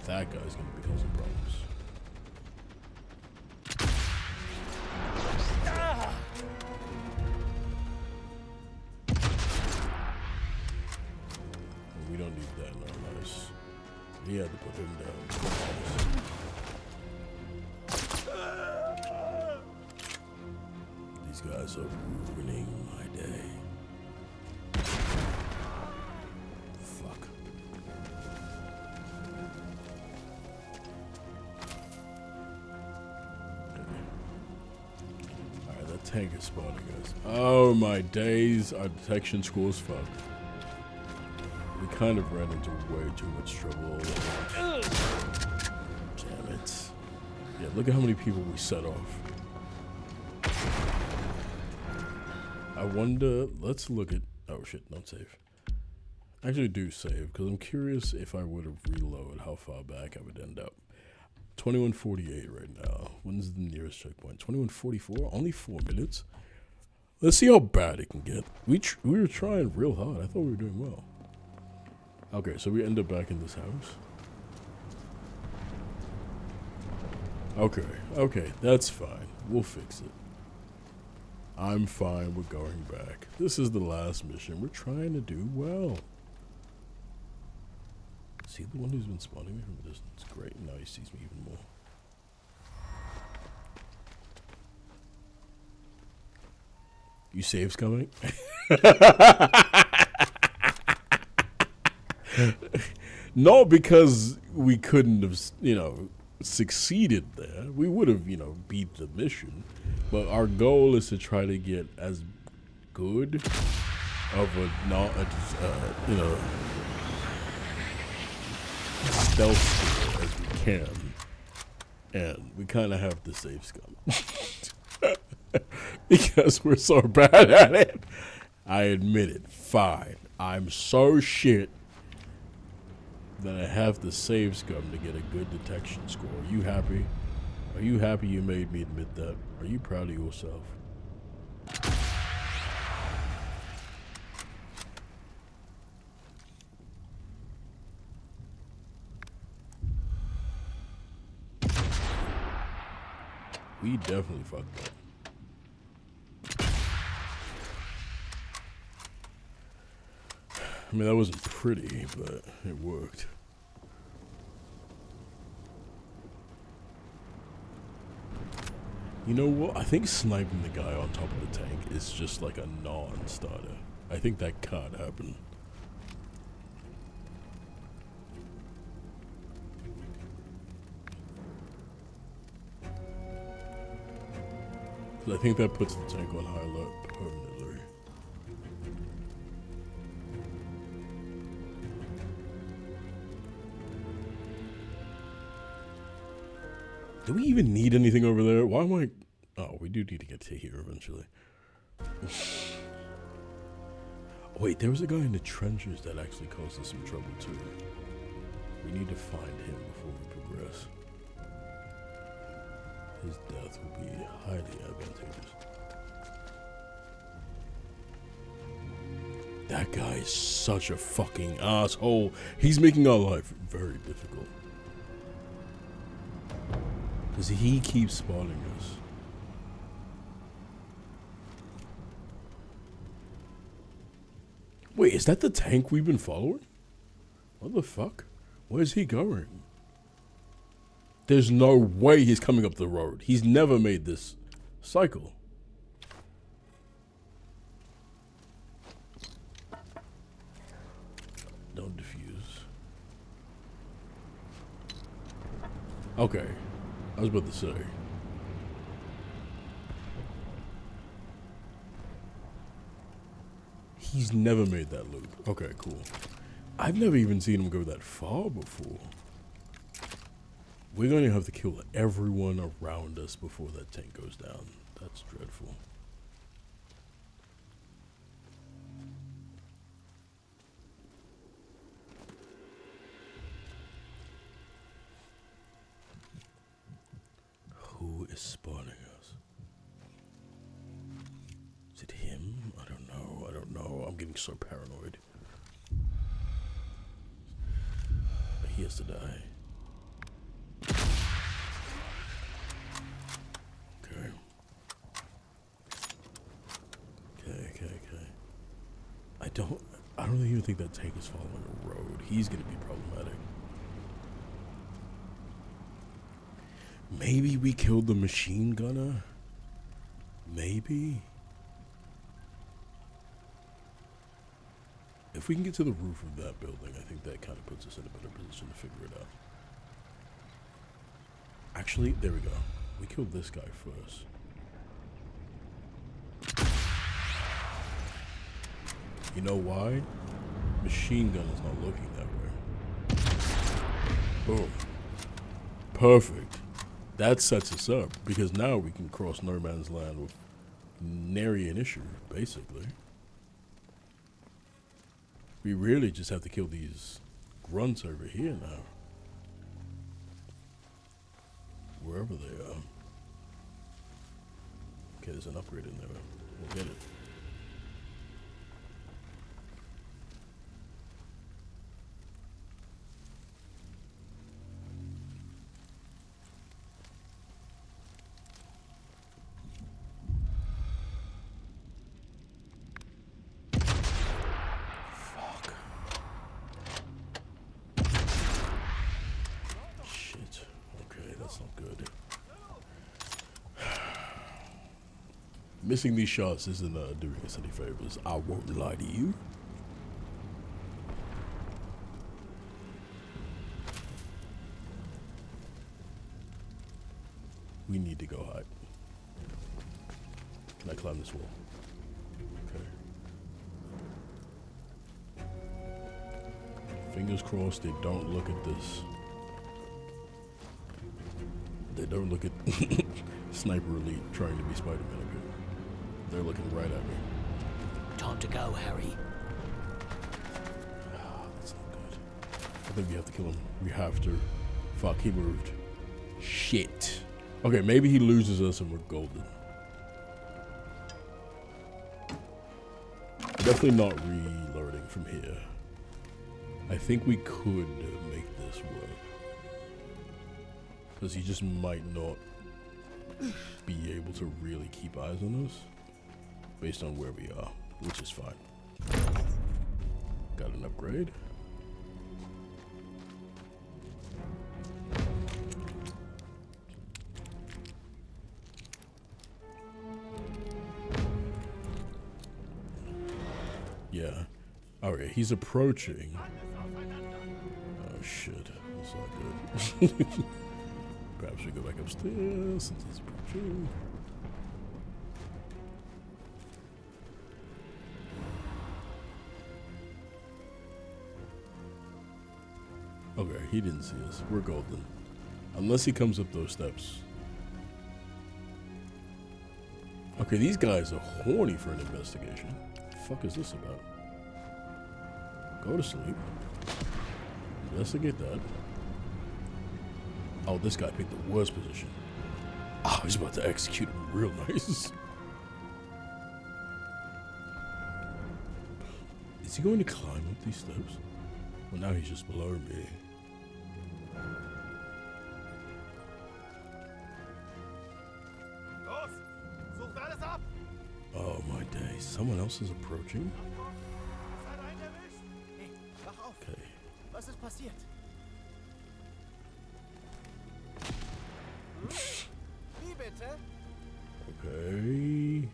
[SPEAKER 1] that guy's gonna be causing problems. We don't need that, no, nice. He had to put him down. These guys are ruining my day. Fuck. Alright, that tank is spawning us. Oh my days, our detection score's fucked. We kind of ran into way too much trouble. Damn it. Yeah, look at how many people we set off. I wonder, let's look at, oh shit, don't save. Actually do save, because I'm curious if I would have reloaded how far back I would end up. 21:48 right now. When's the nearest checkpoint? 21:44? Only 4 minutes? Let's see how bad it can get. We were trying real hard. I thought we were doing well. Okay, so we end up back in this house. Okay, that's fine. We'll fix it. I'm fine with going back. This is the last mission. We're trying to do well. Is he the one who's been spawning me from a distance? Great, now he sees me even more. You saves coming? No, because we couldn't have, succeeded there. We would have, beat the mission. But our goal is to try to get as good of a, stealth score as we can. And we kind of have the save scum. Because we're so bad at it. I admit it. Fine. I'm so shit that I have to save scum to get a good detection score. Are you happy? Are you happy you made me admit that? Are you proud of yourself? We definitely fucked up. I mean, that wasn't pretty, but it worked. You know what? I think sniping the guy on top of the tank is just like a non-starter. I think that can't happen. I think that puts the tank on high alert permanently. Do we even need anything over there? Why am I... Oh, we do need to get to here eventually. Wait, there was a guy in the trenches that actually caused us some trouble too. We need to find him before we progress. His death will be highly advantageous. That guy is such a fucking asshole. He's making our life very difficult. Because he keeps spawning us. Wait, is that the tank we've been following? What the fuck? Where's he going? There's no way he's coming up the road. He's never made this cycle. Don't defuse. Okay. I was about to say. He's never made that loop. Okay, cool. I've never even seen him go that far before. We're going to have to kill everyone around us before that tank goes down. That's dreadful. Who is spawning us? Is it him? I don't know. I don't know. I'm getting so paranoid. He has to die. Okay. Okay. I don't even think that tank is following a road. He's gonna be problematic. Maybe we killed the machine gunner? Maybe? If we can get to the roof of that building, I think that kind of puts us in a better position to figure it out. Actually, there we go. We killed this guy first. You know why? Machine gun is not looking that way. Boom. Perfect. That sets us up, because now we can cross no man's land with nary an issue, basically. We really just have to kill these grunts over here now. Wherever they are. Okay, there's an upgrade in there. We'll get it. Missing these shots isn't doing us any favors. I won't lie to you. We need to go high. Can I climb this wall? Okay. Fingers crossed they don't look at this. They don't look at Sniper Elite trying to be Spider-Man again. They're looking right at me.
[SPEAKER 3] Time to go, Harry.
[SPEAKER 1] Oh, that's not good. I think we have to kill him. We have to. Fuck, he moved. Shit. Okay, maybe he loses us and we're golden. Definitely not reloading from here. I think we could make this work. Because he just might not be able to really keep eyes on us. Based on where we are, which is fine. Got an upgrade. Okay, he's approaching. Oh shit, that's not good. Perhaps we go back upstairs since he's approaching. Okay, he didn't see us. We're golden. Unless he comes up those steps. Okay, these guys are horny for an investigation. What the fuck is this about? Go to sleep. Investigate that. Oh, this guy picked the worst position. Oh, he's about to execute him real nice. Is he going to climb up these steps? Well, now he's just below me.
[SPEAKER 6] Los! Sucht alles ab!
[SPEAKER 1] Oh my days, someone else is approaching?
[SPEAKER 6] Hat einen erwischt?
[SPEAKER 9] Hey, wach auf.
[SPEAKER 1] Okay.
[SPEAKER 9] Was ist passiert? Wie bitte?
[SPEAKER 1] Okay.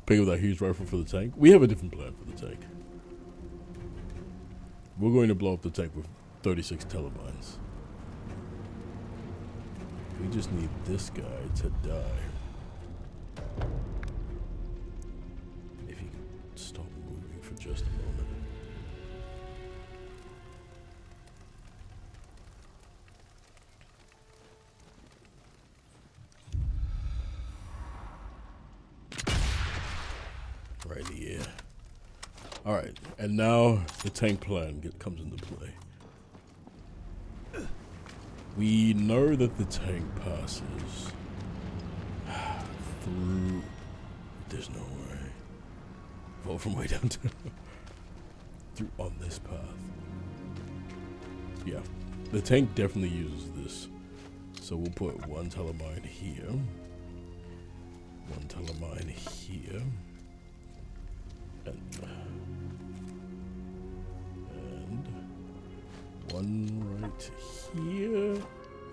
[SPEAKER 1] Pick up that huge rifle for the tank. We have a different plan for the tank. We're going to blow up the tank with 36 telebines. We just need this guy to die. If he can stop moving for just a moment. Right in the air. Alright, and now the tank plan comes into play. We know that the tank passes through... There's no way. Fall from way down to... through on this path. Yeah, the tank definitely uses this. So we'll put one telemine here. One telemine here. And one right here.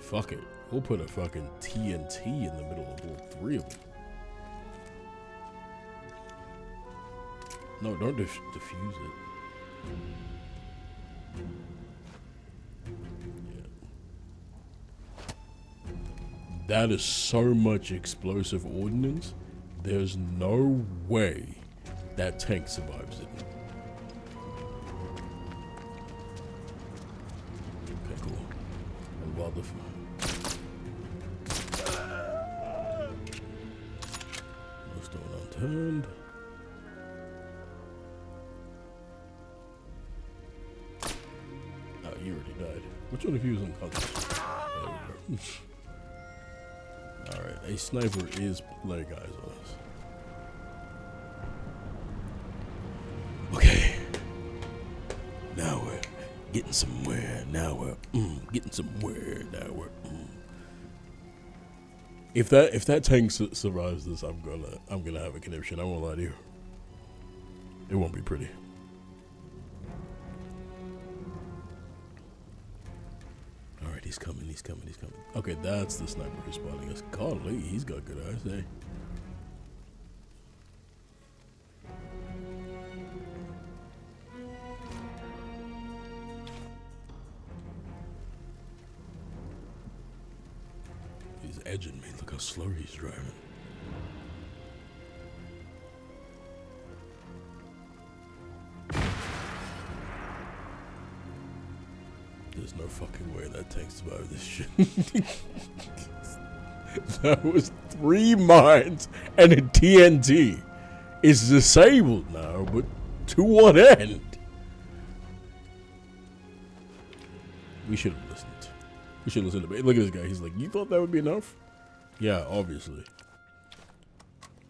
[SPEAKER 1] Fuck it. We'll put a fucking TNT in the middle of all three of them. No, don't diffuse it. Yeah. That is so much explosive ordnance. There's no way that tank survives it. Okay, cool. And while the no stone unturned. Oh, he already died. Which one of you is unconscious? There we go. Alright, a sniper is laying eyes on us. Okay. Now we're getting somewhere. Now we're getting somewhere. Now we're If that tank survives this, I'm gonna have a conniption. I won't lie to you. It won't be pretty. All right, he's coming. He's coming. He's coming. Okay, that's the sniper who's spotting us. Golly, he's got good eyes, eh? He's edging me. Look how slow he's driving. There's no fucking way that tank survived this shit. That was 3 mines and a TNT. It's disabled now, but to what end? We should have listened. We should listen to me. Look at this guy. He's like, you thought that would be enough? Yeah, obviously.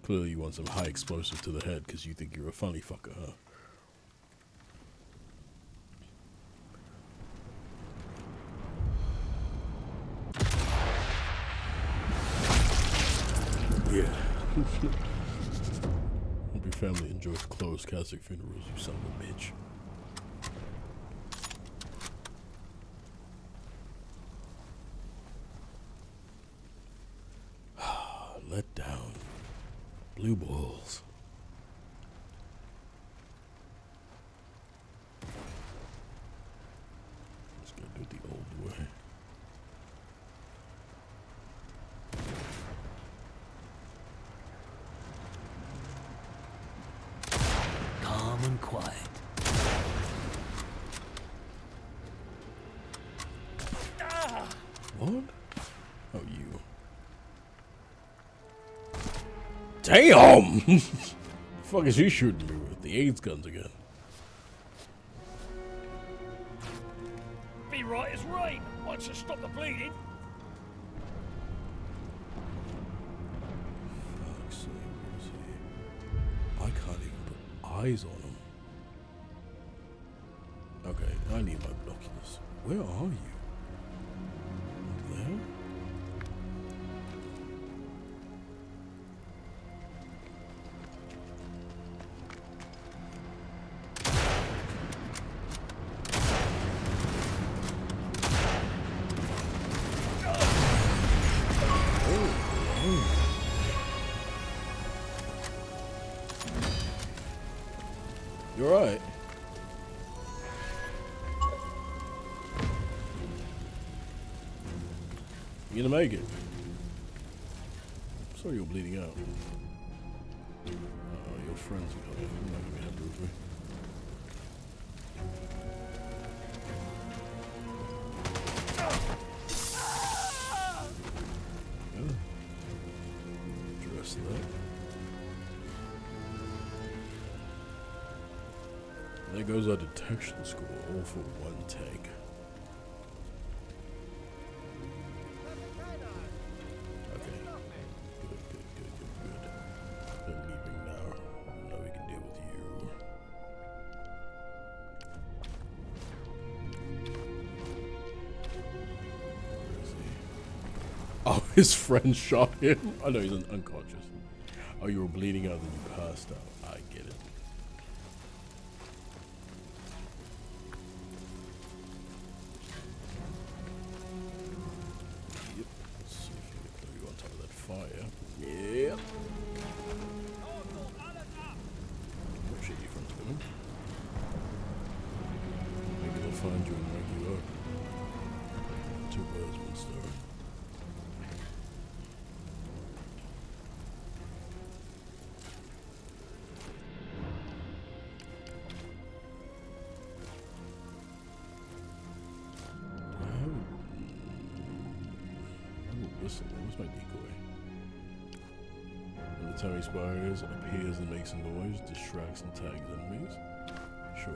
[SPEAKER 1] Clearly you want some high explosive to the head because you think you're a funny fucker, huh? Yeah. Hope your family enjoys closed Catholic funerals, you son of a bitch. Blue balls. Let's go do it the old way.
[SPEAKER 3] Calm and quiet.
[SPEAKER 1] What? Oh, you. Damn! The fuck is he shooting me with? The AIDS guns again.
[SPEAKER 10] Be right as rain. Once you stop the bleeding.
[SPEAKER 1] Fuck's sake, where is he? I can't even put eyes on him. Okay, I need my binoculars. Where are you? There? You're right. You gonna make it? Sorry you're bleeding out. Your friends are coming. I'm not gonna be happy with me. Yeah. Address that. There goes our detection score, all for one take. Okay. Good. They're leaving now. Now we can deal with you. Where is he? Oh, his friend shot him. I know he's unconscious. Oh, you were bleeding out and you passed out. I get it. Fire. Yeah. Oh shit, your friend's coming. Maybe they'll find you and wake you up. Two birds, one stone. Whistle. Where's my decoy? When the time expires, appears and makes a noise, distracts and tags enemies. Sure.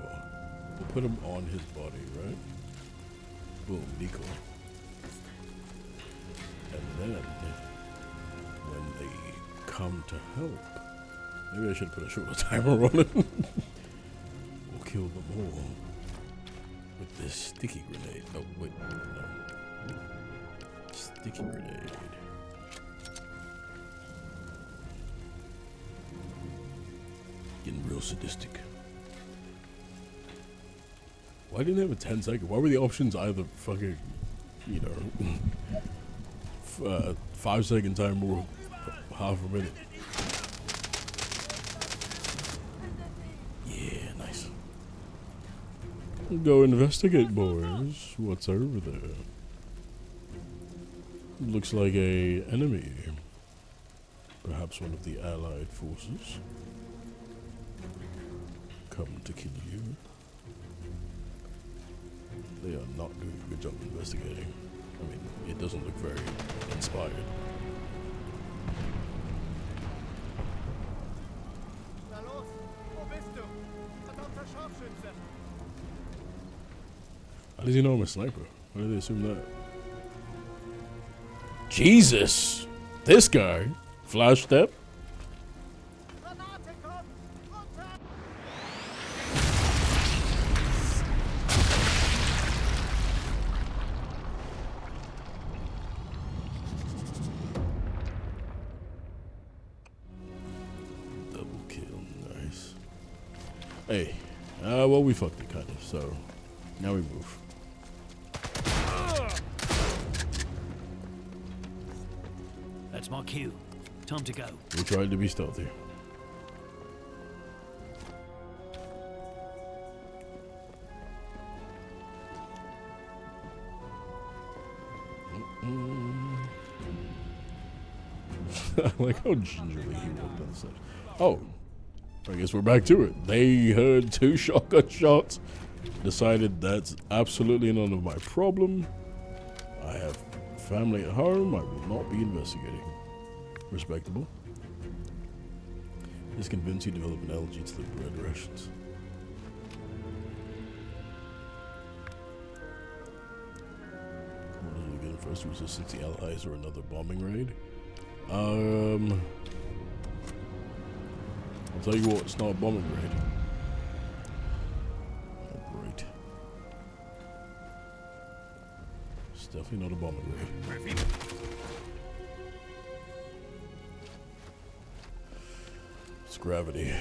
[SPEAKER 1] We'll put him on his body, right? Boom, decoy. And then, when they come to help, maybe I should put a shorter timer on it. We'll kill them all with this sticky grenade. Oh, wait, no. Sticky grenade. Getting real sadistic. Why didn't it have a 10-second? Why were the options either fucking, you know, 5-second time or half a minute? Yeah, nice. Go investigate, boys. What's over there? Looks like a enemy. Perhaps one of the allied forces. Come to kill you. They are not doing a good job investigating. I mean, it doesn't look very inspired.
[SPEAKER 9] Na los, wo bist du? Verdammter Scharfschütze!
[SPEAKER 1] How does he know I'm a sniper? Why do they assume that? Jesus! This guy! Flash step?
[SPEAKER 9] Granate kommt! Runter!
[SPEAKER 1] Double kill, nice. Hey, well, we fucked it, kind of, so now we move.
[SPEAKER 3] That's my cue. Time to go.
[SPEAKER 1] We tried to be stealthy. I like how gingerly he walked down the steps. Oh, I guess we're back to it. They heard 2 shotgun shots, decided that's absolutely none of my problem. I have family at home. I will not be investigating. Respectable. This convinced you develop an allergy to the bread rations. What are we getting first? Resistance to allies or another bombing raid? I'll tell you what, it's not a bombing raid. Oh, great. It's definitely not a bombing raid. It's gravity. I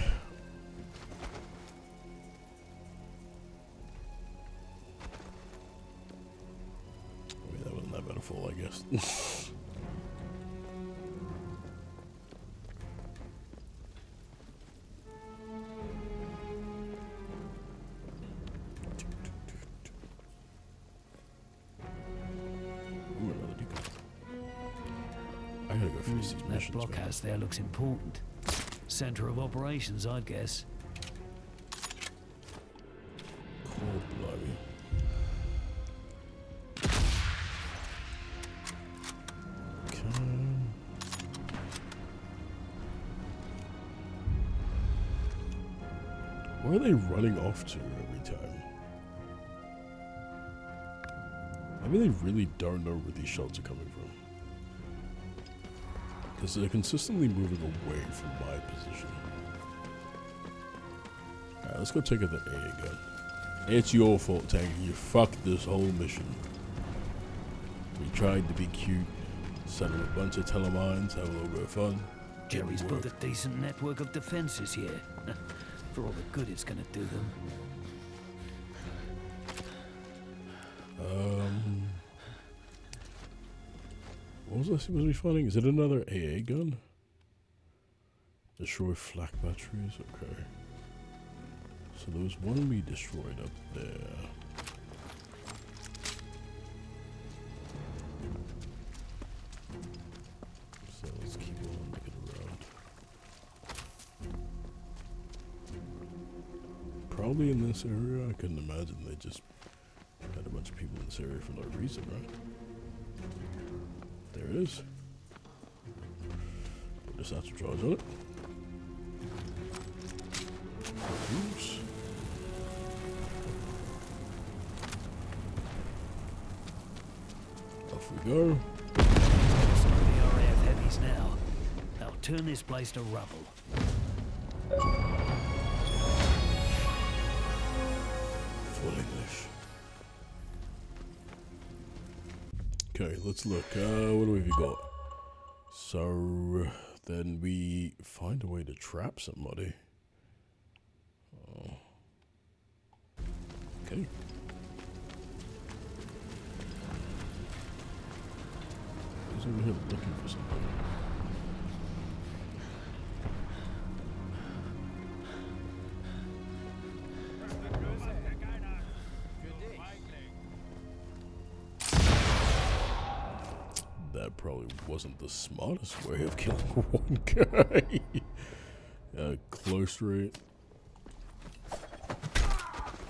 [SPEAKER 1] mean, that wasn't that metaphor, I guess. I gotta go finish these
[SPEAKER 3] That
[SPEAKER 1] missions, man.
[SPEAKER 3] blockhouse there looks important. Center of operations, I'd guess.
[SPEAKER 1] Cool, blimey. Okay. Where are they running off to every time? Maybe they really don't know where these shots are coming from. Because they're consistently moving away from my position. Alright, let's go check out the AA gun. It's your fault, Tank. You fucked this whole mission. We tried to be cute, set up a bunch of telemines, have a little bit of fun.
[SPEAKER 3] Jerry's
[SPEAKER 1] Didn't work.
[SPEAKER 3] built a decent network of defenses here. For all the good it's gonna do them.
[SPEAKER 1] What was I supposed to be finding? Is it another AA gun? Destroy flak batteries? Okay. So there was one we destroyed up there. So let's keep on looking around. Probably in this area. I couldn't imagine they just had a bunch of people in this area for no reason, right? There it is. Put this satchel charge on it. Oops. Off we go.
[SPEAKER 3] Some of the RAF heavies now. They'll turn this place to rubble.
[SPEAKER 1] Full English. Okay, let's look. What do we got? So then we find a way to trap somebody. Oh. Okay. He's over here looking for something. That probably wasn't the smartest way of killing one guy. Close rate.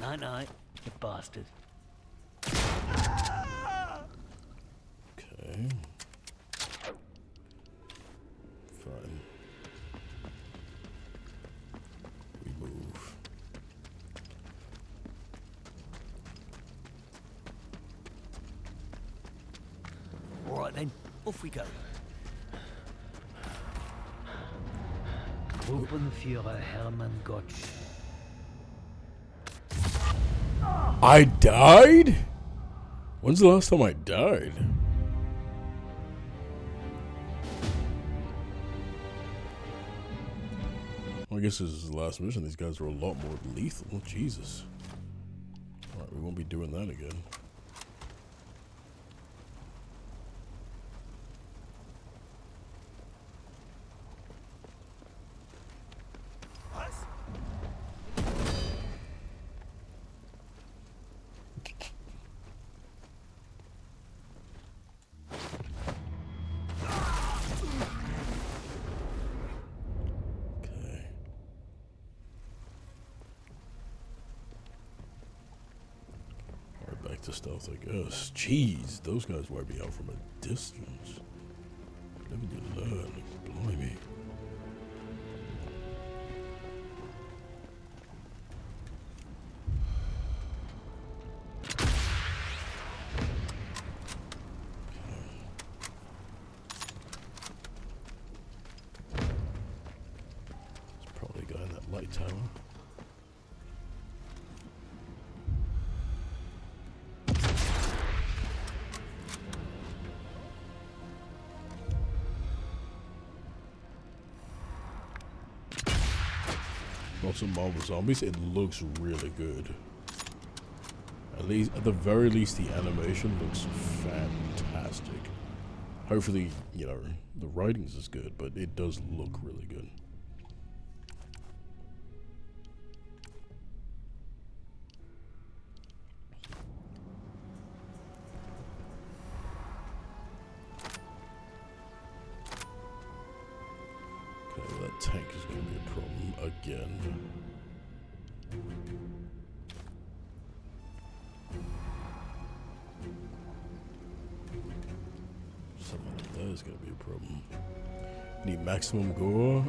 [SPEAKER 3] Night night, you bastard.
[SPEAKER 1] Okay. Fine. We move.
[SPEAKER 3] All right then, off we go. Gruppenführer Hermann Gotsch.
[SPEAKER 1] I died? When's the last time I died? Well, I guess this is the last mission. These guys are a lot more lethal. Oh, Jesus. Alright, we won't be doing that again. to stealth, I guess. Jeez, those guys wipe me out from a distance. Never did learn. Blimey. There's probably a guy in that light tower. Lots of Marvel Zombies. It looks really good. At the very least, the animation looks fantastic. Hopefully, you know, the writing's is good, but it does look really good. Okay, well, that tank is going to be a problem again. Something like that is going to be a problem. Need maximum gore?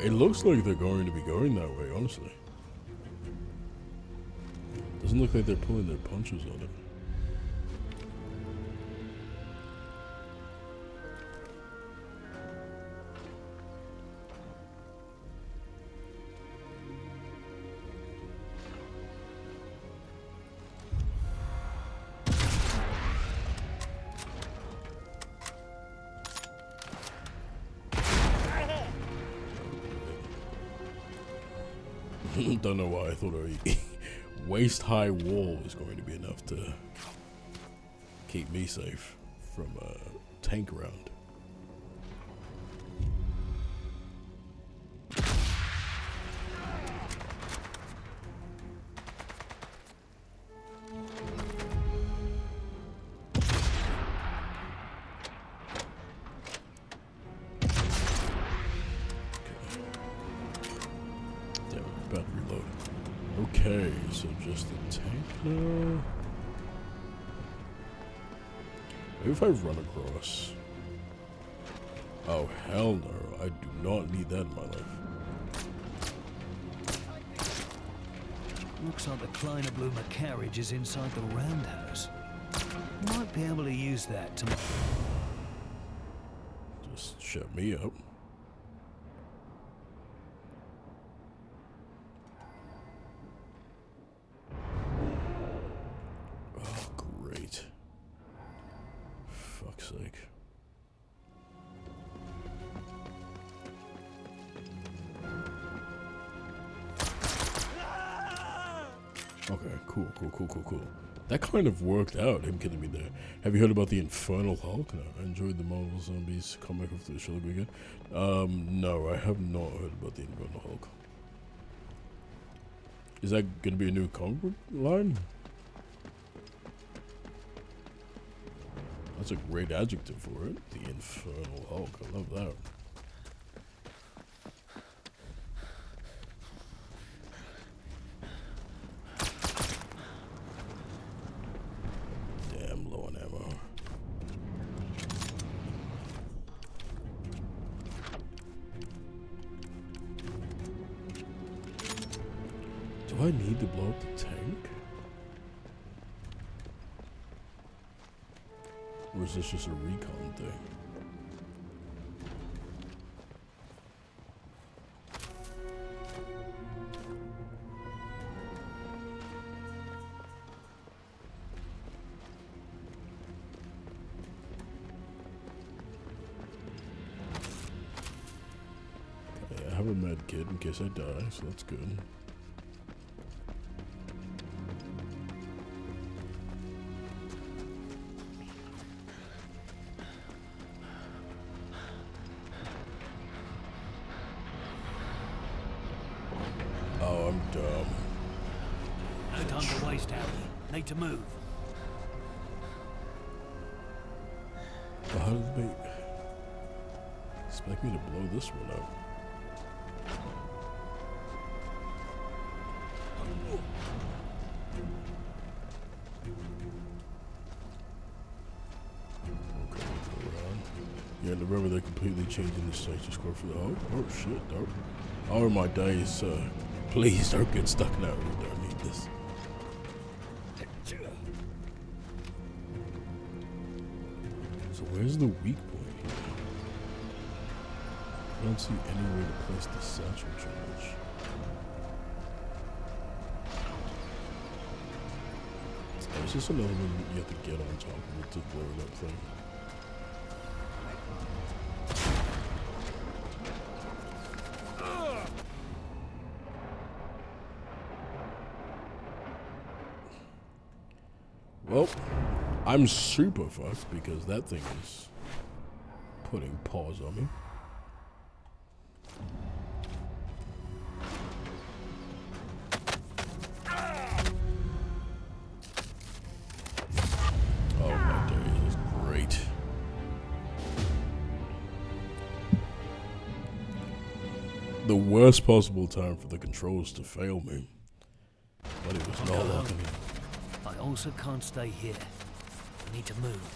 [SPEAKER 1] It looks like they're going to be going that way, honestly. Doesn't look like they're pulling their punches on it. Don't know why I thought a waist-high wall was going to be enough to keep me safe from a tank round. About to reload. Okay, so just the tank now. Maybe if I run across. Oh, hell no. I do not need that in my life.
[SPEAKER 3] Looks like the Kleiner Blumer carriage is inside the roundhouse. Might be able to use that to...
[SPEAKER 1] Just shut me up. Okay, cool. That kind of worked out, him killing me there. Have you heard about the Infernal Hulk? No, I enjoyed the Marvel Zombies comic of the show again. No, I have not heard about the Infernal Hulk. Is that going to be a new comic book line? That's a great adjective for it. The Infernal Hulk. I love that. Damn, low on ammo. Do I need to blow up the tank? Or is this just a recon thing? Okay, I have a med kit in case I die, so that's good. Oh, I'm dumb.
[SPEAKER 3] No time to waste, Harry. Need to move.
[SPEAKER 1] Well, how did they expect me to blow this one up? And remember, they're completely changing the status quo for the oh shit, dope. Oh my days, please don't get stuck now. We don't need this. So where's the weak point here? I don't see any way to place the satchel charge. It's just another one you have to get on top of it to blow that thing. Well, I'm super fucked because that thing is putting paws on me. Oh my days, is great. The worst possible time for the controls to fail me. But it was not lucky.
[SPEAKER 3] I also can't stay here. I need to move.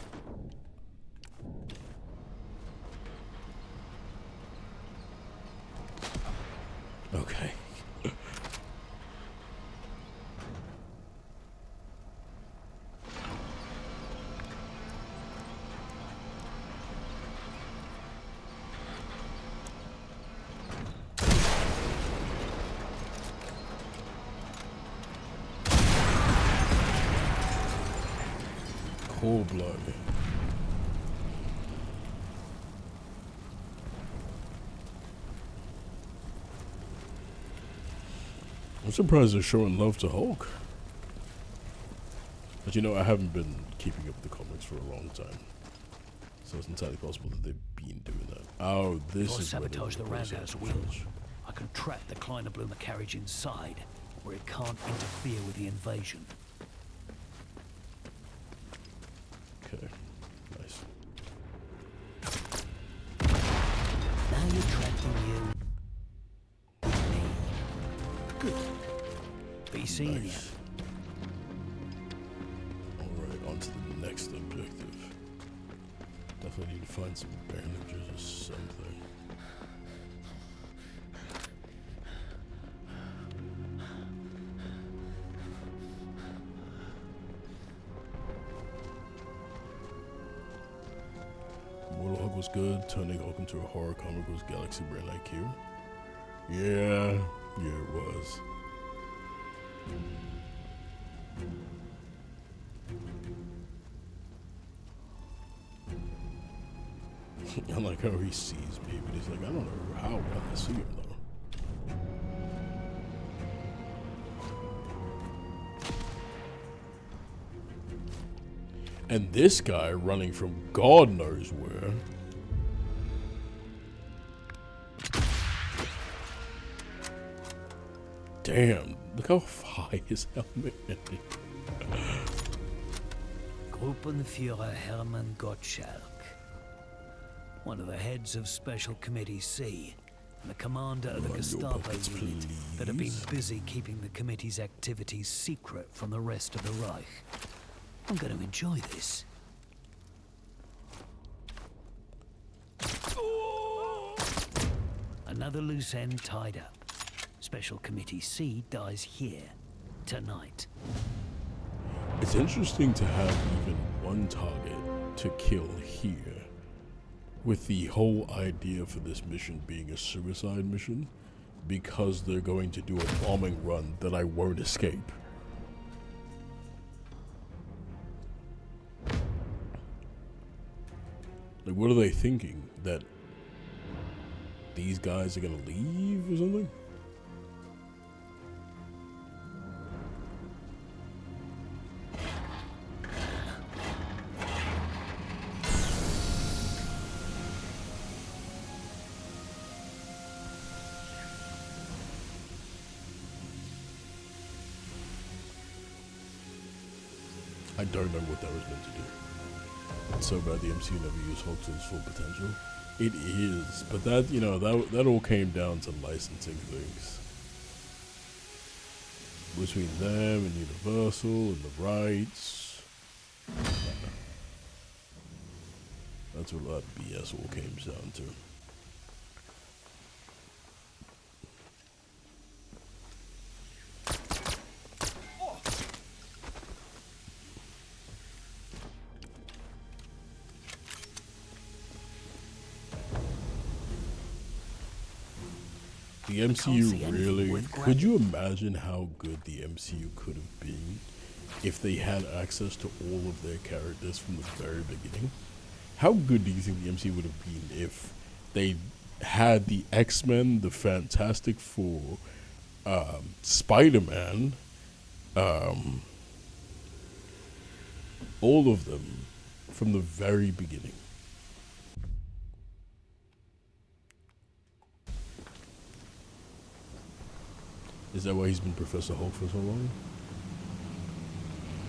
[SPEAKER 1] Okay. Cold blood. I'm surprised they're showing love to Hulk. But you know, I haven't been keeping up with the comics for a long time. So it's entirely possible that they've been doing that. Oh, this
[SPEAKER 3] If I
[SPEAKER 1] is
[SPEAKER 3] sabotage the roundhouse wheel, I can trap the Kleiner Blumer carriage inside, where it can't interfere with the invasion.
[SPEAKER 1] Okay, nice.
[SPEAKER 3] Now you're tracking you with me. Good. Be seeing you.
[SPEAKER 1] Alright, on to the next objective. Definitely need to find some bandages or something. Warlock was good, turning Hulk into a horror comic was Galaxy Brain IQ. Yeah, it was. I like how he sees me, but he's like, I don't know how well I see him though. And this guy running from God knows where. Damn, look how high his helmet is.
[SPEAKER 3] Gruppenführer Hermann Gottschalk, one of the heads of Special Committee C, and the commander of the Gestapo unit that have been busy keeping the committee's activities secret from the rest of the Reich. I'm going to enjoy this. Another loose end tied up. Special Committee C dies here, tonight.
[SPEAKER 1] It's interesting to have even one target to kill here, with the whole idea for this mission being a suicide mission, because they're going to do a bombing run that I won't escape. Like, what are they thinking? That these guys are gonna leave or something? I don't know what that was meant to do. It's so bad the MCU never used Hulk to his full potential. It is, but that, you know, that all came down to licensing things. Between them and Universal and the rights. That's what a lot of BS all came down to. The MCU really, could you imagine how good the MCU could have been if they had access to all of their characters from the very beginning? How good do you think the MCU would have been if they had the X-Men, the Fantastic Four, Spider-Man, all of them from the very beginning? Is that why he's been Professor Hulk for so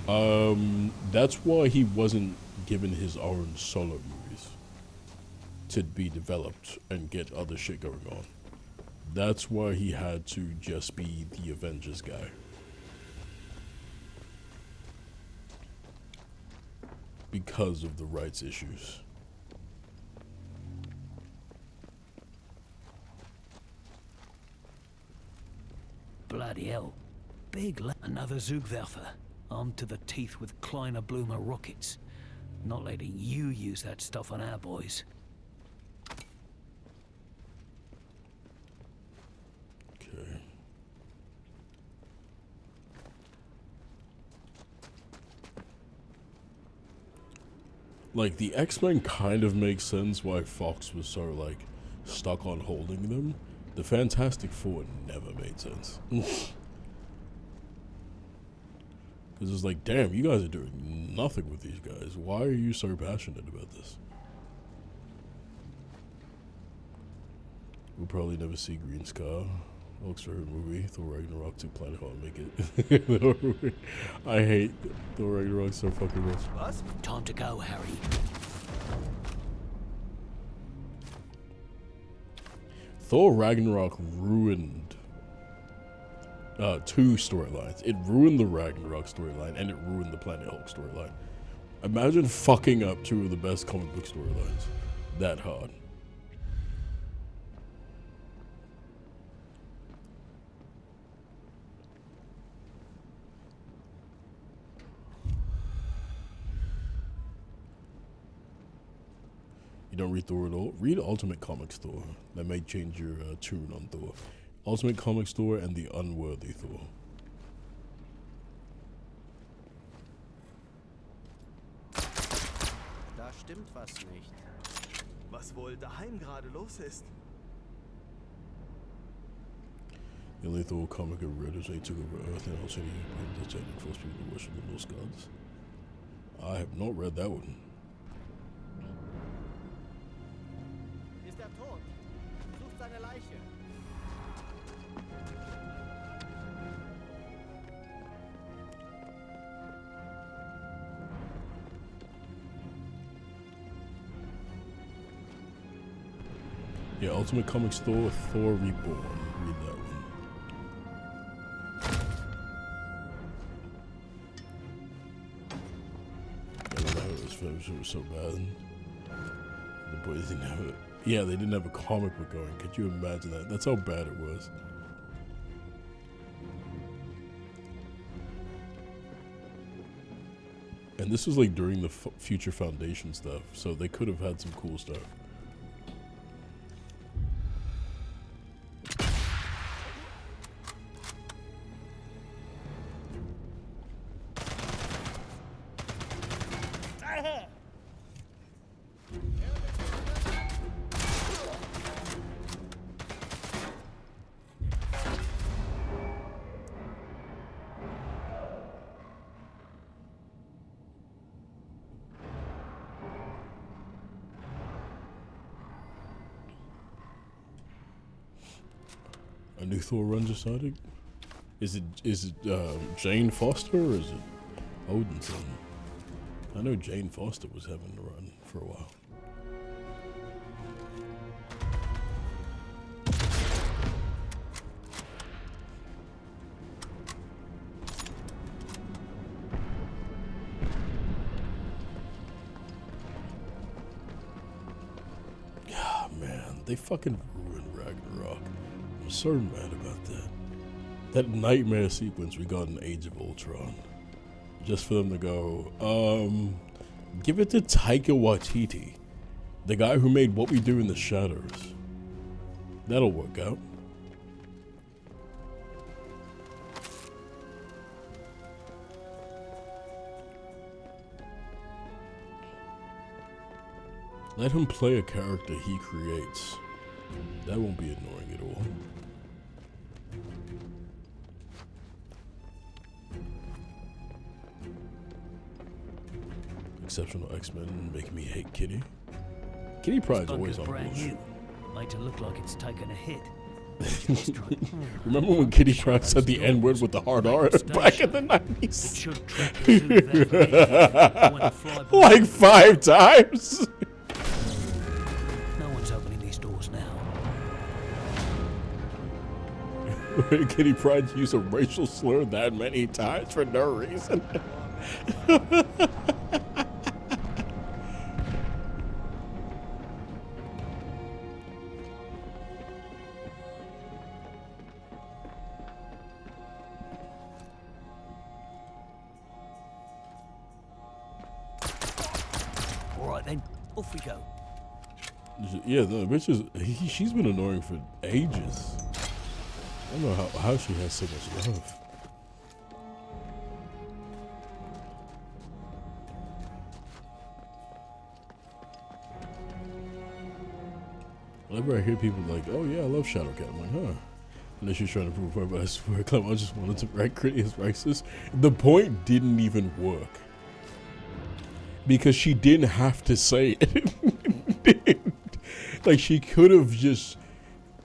[SPEAKER 1] long? That's why he wasn't given his own solo movies to be developed and get other shit going on. That's why he had to just be the Avengers guy. Because of the rights issues.
[SPEAKER 3] Bloody hell. Another Zugwerfer, armed to the teeth with Kleiner Blumer rockets. Not letting you use that stuff on our boys.
[SPEAKER 1] Okay. Like, the X-Men kind of makes sense why Fox was so, like, stuck on holding them. The Fantastic Four never made sense. Because it's like, damn, you guys are doing nothing with these guys. Why are you so passionate about this? We'll probably never see Green Scar. Hulk's favorite movie, Thor Ragnarok 2, Planet Hall, make it. I hate Thor Ragnarok so fucking much.
[SPEAKER 3] What? Time to go, Harry.
[SPEAKER 1] Thor Ragnarok ruined two storylines. It ruined the Ragnarok storyline and it ruined the Planet Hulk storyline. Imagine fucking up two of the best comic book storylines that hard. You don't read Thor at all? Read Ultimate Comics Thor. That may change your tune on Thor. Ultimate Comics Thor and the Unworthy Thor.
[SPEAKER 11] Da stimmt was nicht.
[SPEAKER 6] Was wohl daheim gerade los ist?
[SPEAKER 1] The only Thor comic I read is they took over Earth and also the Titanic forced people to worship the Norse gods. I have not read that one.
[SPEAKER 9] Ist er tot? Sucht seine Leiche.
[SPEAKER 1] Yeah, Ultimate Comics Thor, Thor Reborn. Read that one. I don't know how it was finished. It was so bad. The boys didn't have it. Yeah, they didn't have a comic book going. Could you imagine that? That's how bad it was. And this was like during the Future Foundation stuff, so they could have had some cool stuff. A new Thor run just started? Is it Jane Foster or is it Odinson? I know Jane Foster was having a run for a while. They fucking ruined Ragnarok. I'm so mad about that. That nightmare sequence we got in Age of Ultron. Just for them to go, give it to Taika Waititi. The guy who made What We Do in the Shadows. That'll work out. Let him play a character he creates. That won't be annoying at all. Exceptional X-Men make me hate Kitty. Kitty Pryde's always on bullshit.
[SPEAKER 3] Made to look like it's taken a hit.
[SPEAKER 1] Remember when Kitty Pryde said the N-word with the hard R back in the 90s? Like 5 times?
[SPEAKER 3] No one's opening these doors now.
[SPEAKER 1] Kitty Pryde used a racial slur that many times for no reason.
[SPEAKER 3] Off we go.
[SPEAKER 1] Yeah, the bitch is. She's been annoying for ages. I don't know how she has so much love. Whenever I hear people like, "Oh yeah, I love Shadowcat," I'm like, "Huh." Unless you're trying to prove her, but I swear, I just wanted to write Critty as racist. The point didn't even work. Because she didn't have to say it. Like, she could have just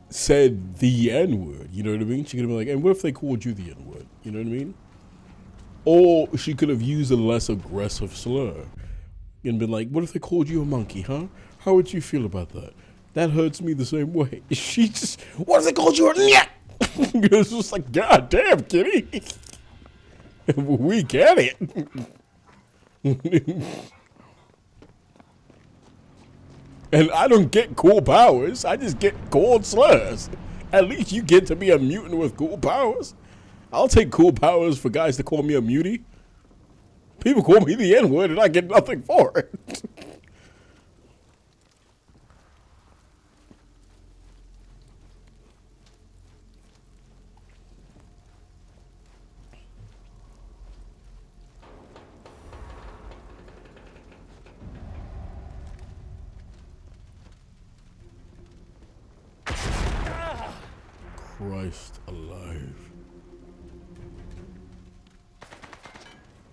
[SPEAKER 1] said the N-word, you know what I mean? She could have been like, and what if they called you the N-word? You know what I mean? Or she could have used a less aggressive slur and been like, what if they called you a monkey, huh? How would you feel about that? That hurts me the same way. She just, what if they called you a nyah? It's just like, God damn, Kitty. We get it. And I don't get cool powers. I just get cold slurs. At least you get to be a mutant with cool powers. I'll take cool powers for guys to call me a mutie. People call me the N-word and I get nothing for it. Christ alive.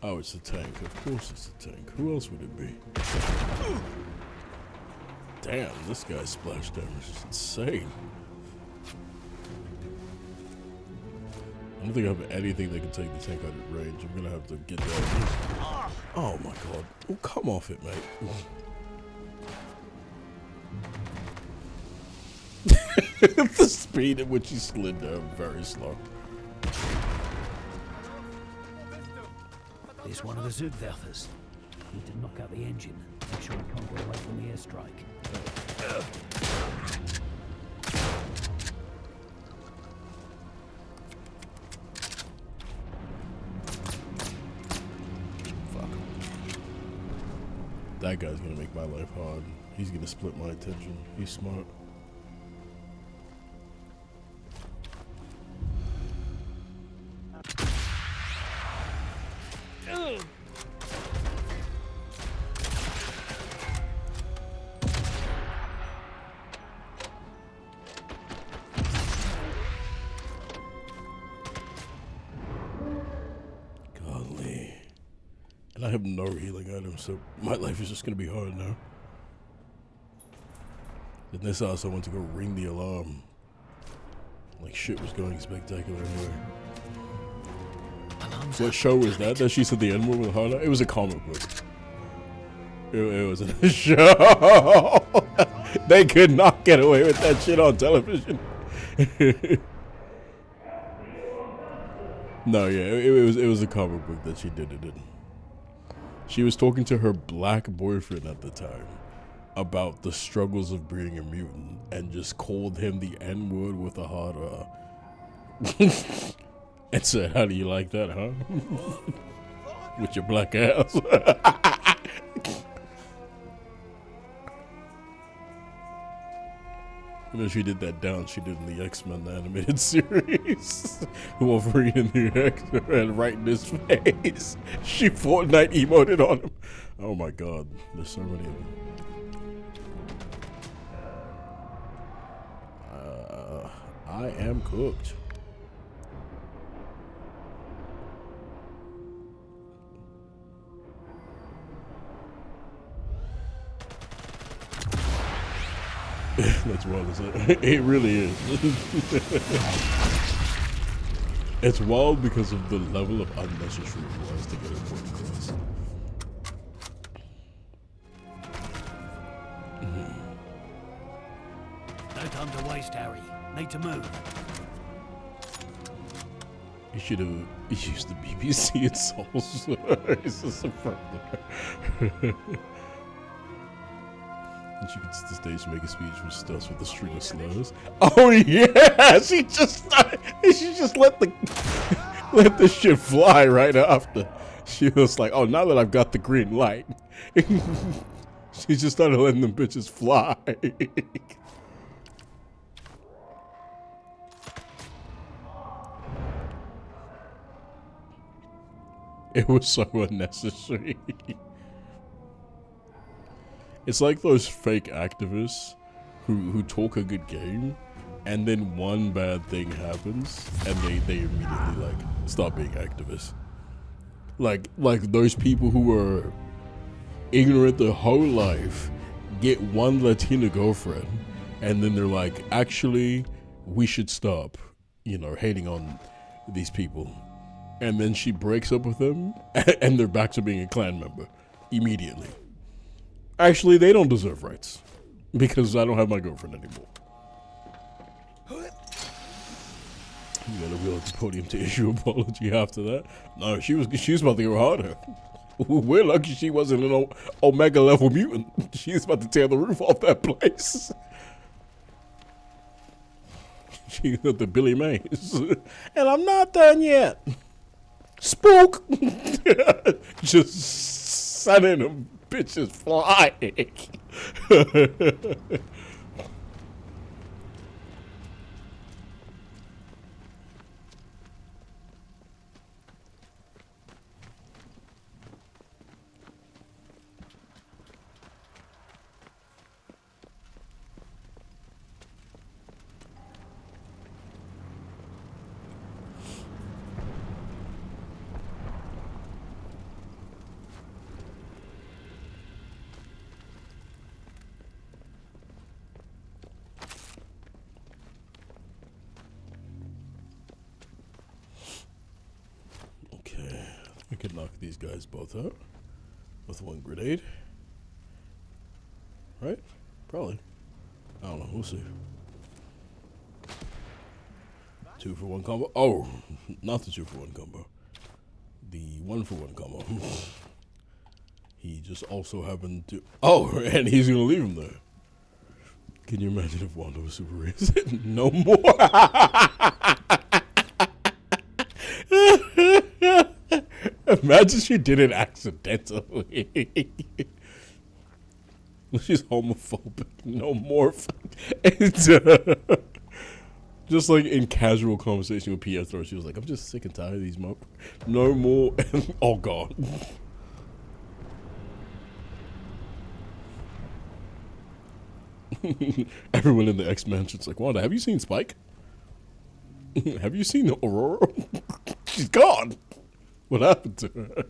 [SPEAKER 1] Oh, it's a tank. Of course it's a tank. Who else would it be? Damn, this guy's splash damage is insane. I don't think I have anything that can take the tank out of range. I'm gonna have to get that. Oh my god. Oh, come off it, mate. The speed at which he slid down, very slow.
[SPEAKER 3] There's one of the Zugwerfers. Need to knock out the engine. Make sure we can't get away from the airstrike.
[SPEAKER 1] Fuck. That guy's gonna make my life hard. He's gonna split my attention. He's smart. And I have no healing items, so my life is just gonna be hard now. In this house, I went to go ring the alarm. Like shit was going spectacular anyway. What show was that? That she said the N-word with hard? It was a comic book. It wasn't a show. They could not get away with that shit on television. No, yeah, it was a comic book that she did it in. She was talking to her black boyfriend at the time, about the struggles of being a mutant and just called him the N-word with a hard and said, "How do you like that, huh?" With your black ass. You know, she did that down. She did in the X-Men animated series. Wolverine in the X-Men right in his face. She Fortnite emoted on him. Oh my god, there's so many of them. I am cooked. That's wild as it. It really is. It's wild because of the level of unnecessary it was to get it point across.
[SPEAKER 3] No time to waste, Harry. Need to move.
[SPEAKER 1] You should have used the BBC in Souls. It's just a friendly. And she gets to the stage to make a speech, which starts with a string of slurs. Oh yeah, she just let the let the shit fly right after. She was like, "Oh, now that I've got the green light," she just started letting them bitches fly. It was so unnecessary. It's like those fake activists who talk a good game, and then one bad thing happens, and they immediately like stop being activists. Like those people who were ignorant their whole life, get one Latina girlfriend, and then they're like, actually, we should stop, hating on these people. And then she breaks up with them, and they're back to being a clan member immediately. Actually, they don't deserve rights because I don't have my girlfriend anymore. You gotta wheel at the podium to issue an apology after that. No, she was about to go harder. We're lucky she wasn't an Omega level mutant. She was about to tear the roof off that place. She got the Billy Mays. And I'm not done yet. Spook! Just sending them bitches flying. We could knock these guys both out with one grenade. Right? Probably. I don't know. We'll see. 2-for-1 combo. Oh, not the 2-for-1 combo. The 1-for-1 combo. He just also happened to... Oh, and he's going to leave him there. Can you imagine if Wanda was super racist? No more. Imagine she did it accidentally. She's homophobic. No more. It's, just like in casual conversation with Pietro, she was like, "I'm just sick and tired of these no more." Oh god. Everyone in the X-Mansion's like, "Wanda, have you seen Spike? Have you seen Aurora? She's gone. What happened to her?"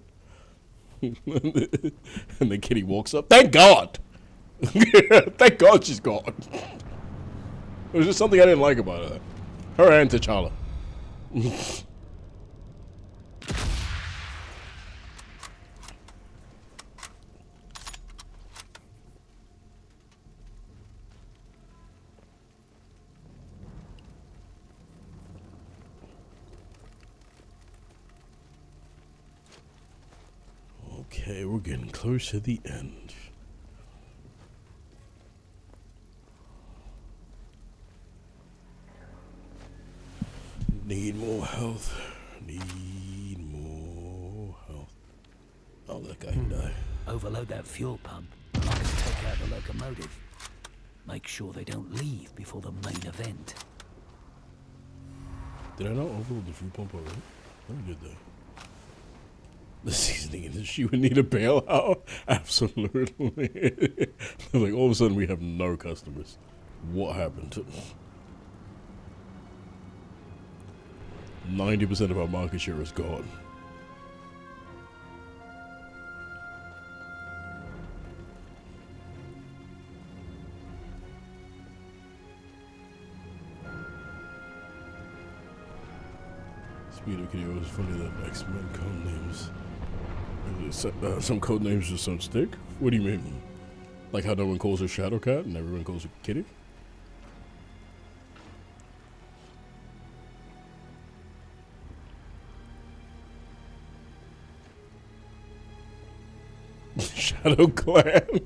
[SPEAKER 1] And then Kitty walks up. Thank God. Thank God she's gone. It was just something I didn't like about her. Her and T'Challa. Okay, we're getting close to the end. Need more health. Need more health. Oh, that guy can die.
[SPEAKER 3] Overload that fuel pump, and I can take out the locomotive. Make sure they don't leave before the main event.
[SPEAKER 1] Did I not overload the fuel pump already? I did that. The seasoning in this, she would need a bailout? Absolutely. Like, all of a sudden we have no customers. What happened? 90% of our market share is gone. Speaking of Kitty, it was funny that X-Men code names. Some code names just don't stick? What do you mean? Like how no one calls her Shadowcat and everyone calls her Kitty? Shadow Clan.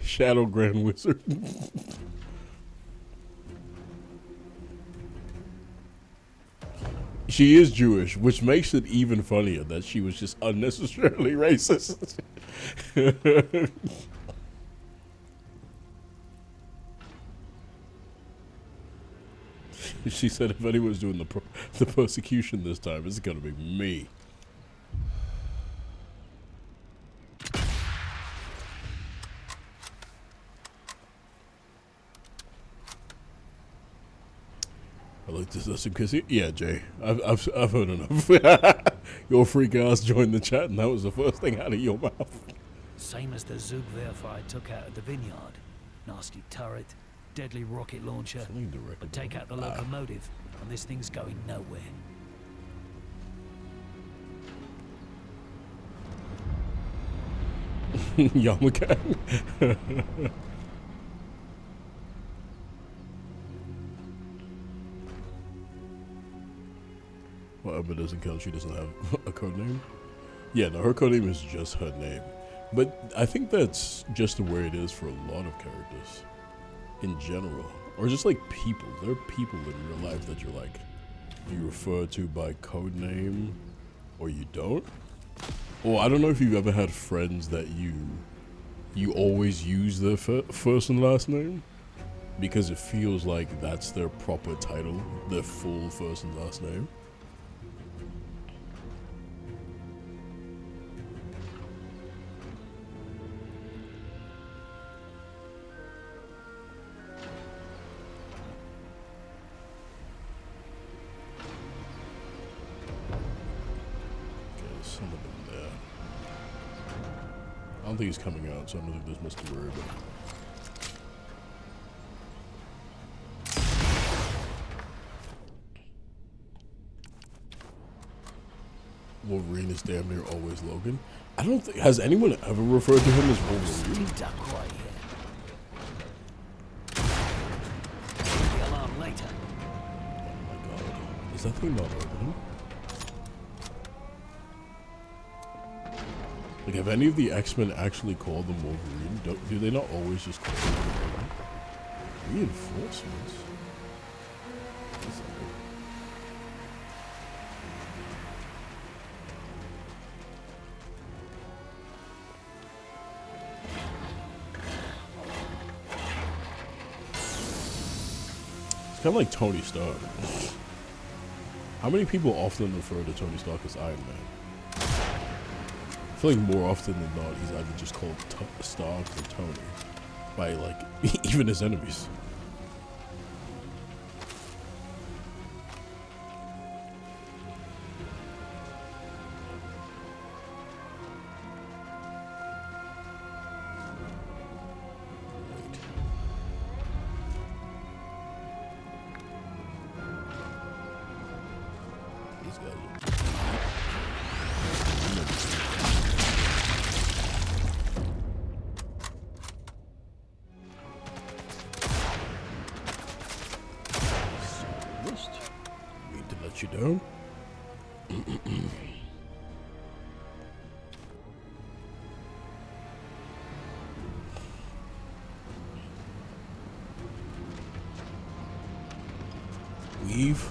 [SPEAKER 1] Shadow Grand Wizard. She is Jewish, which makes it even funnier that she was just unnecessarily racist. She said if anyone's doing the persecution this time, it's gonna be me. I like this. That's some kissy. Yeah, Jay. I've heard enough. Your freak ass joined the chat, and that was the first thing out of your mouth.
[SPEAKER 3] Same as the Zugwerfer I took out at the vineyard. Nasty turret, deadly rocket launcher. But take out the locomotive, and this thing's going nowhere.
[SPEAKER 1] Yamakan. Well, Emma doesn't count. She doesn't have a code name. Yeah, no, her code name is just her name. But I think that's just the way it is for a lot of characters in general. Or just like people. There are people in real life that you're like, you refer to by code name or you don't. Or I don't know if you've ever had friends that you always use their first and last name because it feels like that's their proper title, their full first and last name. I don't think he's coming out, so I don't think there's much to worry about. Wolverine is damn near always Logan. I don't think, has anyone ever referred to him as Wolverine? Oh my god. Is that thing not opening? Like, have any of the X-Men actually called them Wolverine? Do they not always just call them Wolverine? Reinforcements? What's that? It's kind of like Tony Stark. How many people often refer to Tony Stark as Iron Man? I feel like more often than not, he's either just called Stark or Tony by, like, even his enemies. These guys are... you down. leave?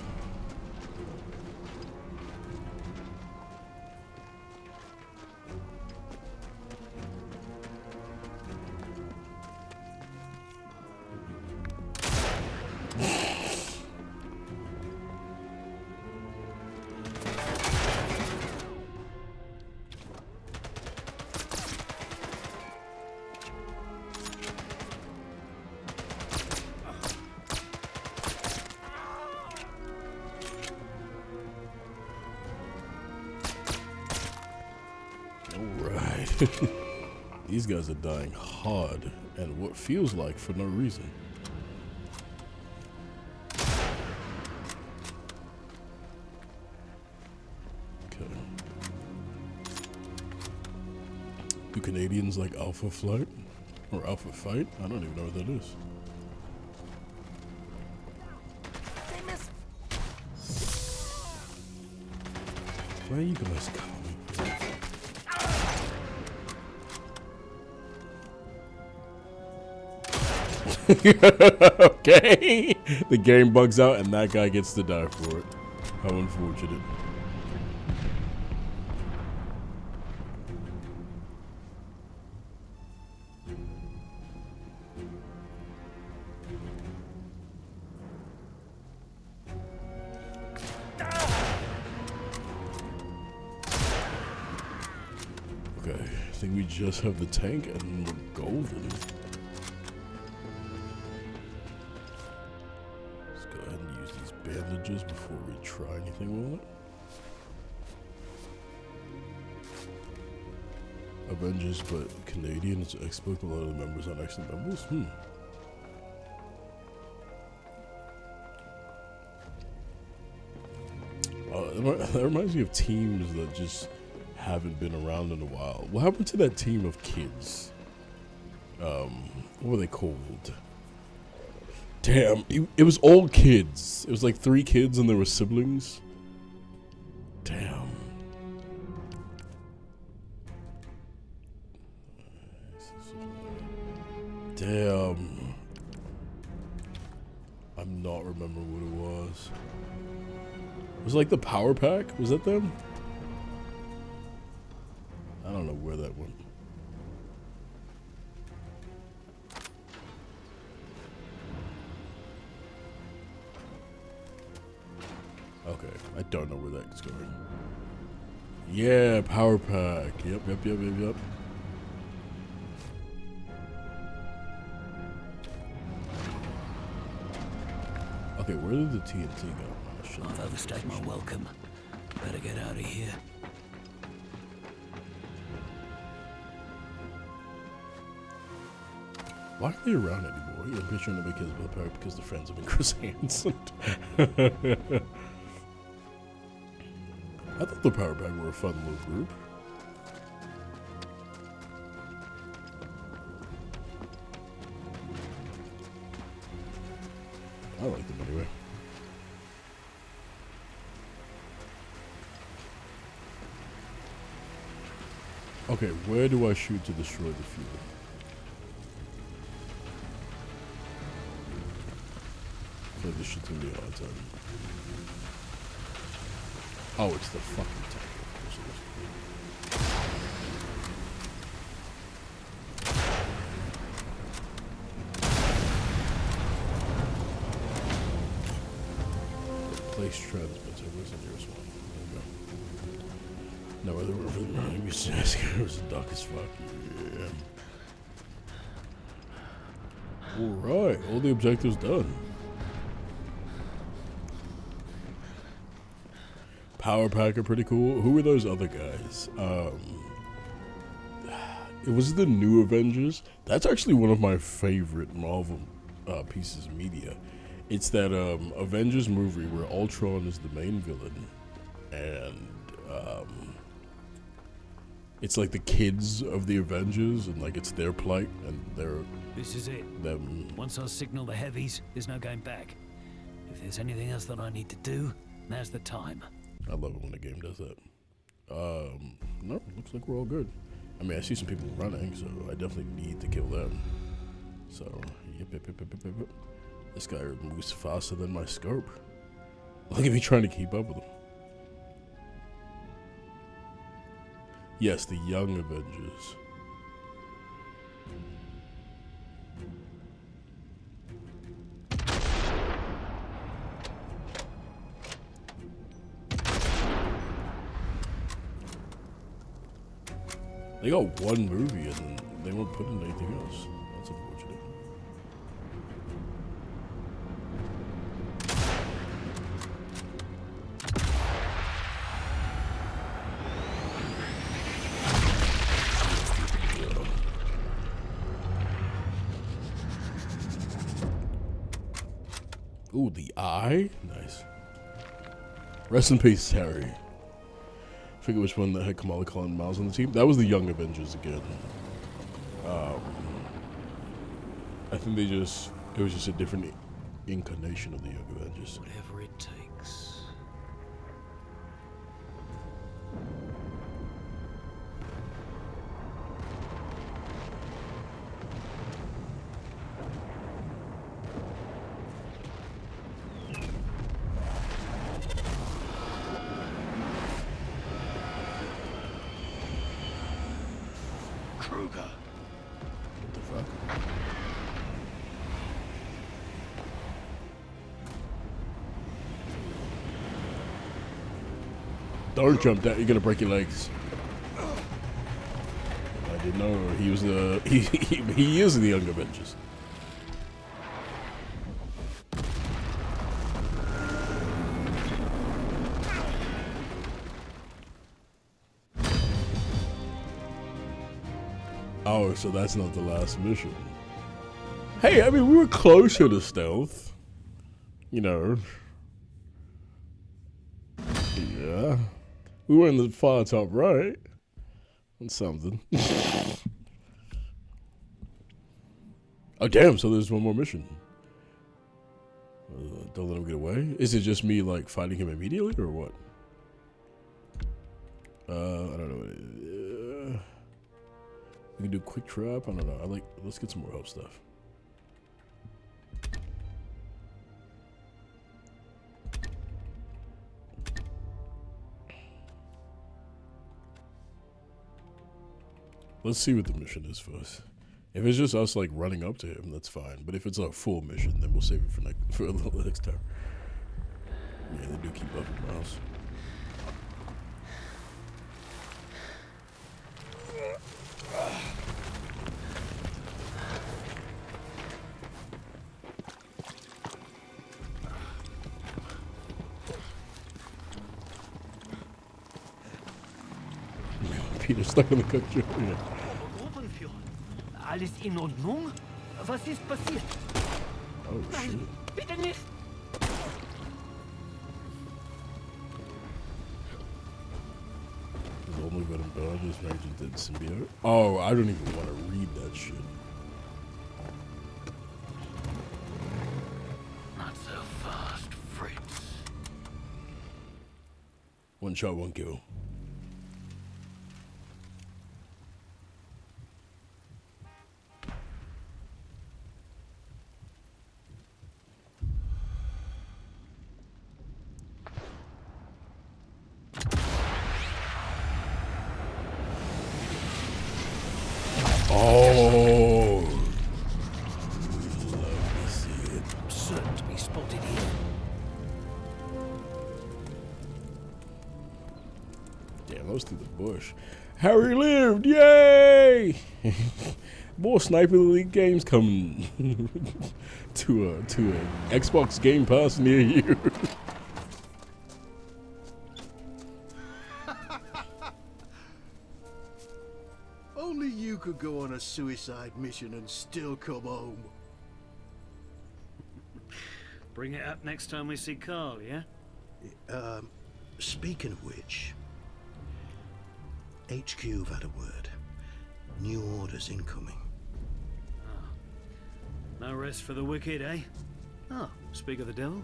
[SPEAKER 1] Alright. These guys are dying hard, and what feels like for no reason. Okay. Do Canadians like Alpha Flight? Or Alpha Fight? I don't even know what that is. Where are you guys going? Okay. The game bugs out and that guy gets to die for it. How unfortunate. Okay, I think we just have the tank and we're golden. Bandages before we try anything with it. Avengers, but Canadians expect a lot of the members on excellent members. That reminds me of teams that just haven't been around in a while. What happened to that team of kids? What were they called? Damn, it was old kids. It was like 3 kids and there were siblings. Damn. Damn. I'm not remembering what it was. It was like the Power Pack? Was that them? I don't know where that went. Okay, I don't know where that's going. Yeah, Power Pack. Yep. Okay, where did the TNT go? Oh, shit.
[SPEAKER 3] I've overstayed my welcome. Better get out of here.
[SPEAKER 1] Why are they around anymore? I'm pretty sure nobody cares about Power because they're friends of Chris Hansen. I thought the Power Pack were a fun little group. I like them anyway. Okay, where do I shoot to destroy the fuel? I feel like this shit's gonna be a hard time. Oh, it's the fucking tank. Of course it is. Place transmitter. Where's the nearest one? There we go. No other room for the running. You said it was dark as fuck. Yeah. Alright, all the objectives done. Power Pack are pretty cool. Who were those other guys? It was the New Avengers. That's actually one of my favorite Marvel pieces of media. It's that Avengers movie where Ultron is the main villain, and it's like the kids of the Avengers, and like it's their plight, and they're
[SPEAKER 3] This is it.
[SPEAKER 1] them.
[SPEAKER 3] Once I signal the heavies, there's no going back. If there's anything else that I need to do, now's the time.
[SPEAKER 1] I love it when the game does that. No, looks like we're all good. I mean, I see some people running, so I definitely need to kill them. So, yep. This guy moves faster than my scope. Look at me trying to keep up with them. Yes, the Young Avengers. They got one movie and then they won't put in anything else. That's unfortunate. Ooh, the eye? Nice. Rest in peace, Harry. I forget which one that had Kamala Khan and Miles on the team. That was the Young Avengers again. I think it was just a different incarnation of the Young Avengers.
[SPEAKER 3] Whatever it takes.
[SPEAKER 10] Kruger.
[SPEAKER 1] What the fuck? Don't jump down, you're gonna break your legs. I didn't know he was the he is the Young Avengers. Oh, so that's not the last mission. Hey, I mean, we were closer to stealth. You know. Yeah. We were in the far top right. That's something. Oh, damn, so there's one more mission. Don't let him get away. Is it just me, like, fighting him immediately, or what? I don't know. We can do quick trap. I don't know. Let's get some more help stuff. Let's see what the mission is first. If it's just us like running up to him, that's fine. But if it's a full mission, then we'll save it for a little next time. Yeah, they do keep up with Miles. Peter's stuck in the country. Yeah.
[SPEAKER 10] Gruppenführer. Alles in Ordnung? Was ist passiert?
[SPEAKER 1] Oh shit.
[SPEAKER 10] Nein, bitte nicht!
[SPEAKER 1] His only venom dodge is ranging dead symbiote. Oh, I don't even want to read that shit.
[SPEAKER 3] Not so fast, Fritz.
[SPEAKER 1] One shot, one kill. Oh, love to see it.
[SPEAKER 3] Certain to be spotted here.
[SPEAKER 1] Damn, I was through the bush. Harry lived, yay! More Sniper Elite games coming to a Xbox Game Pass near you.
[SPEAKER 7] Only you could go on a suicide mission and still come home.
[SPEAKER 3] Bring it up next time we see Carl, yeah?
[SPEAKER 7] Speaking of which, HQ have had a word. New orders incoming.
[SPEAKER 3] No rest for the wicked, eh? Oh, speak of the devil.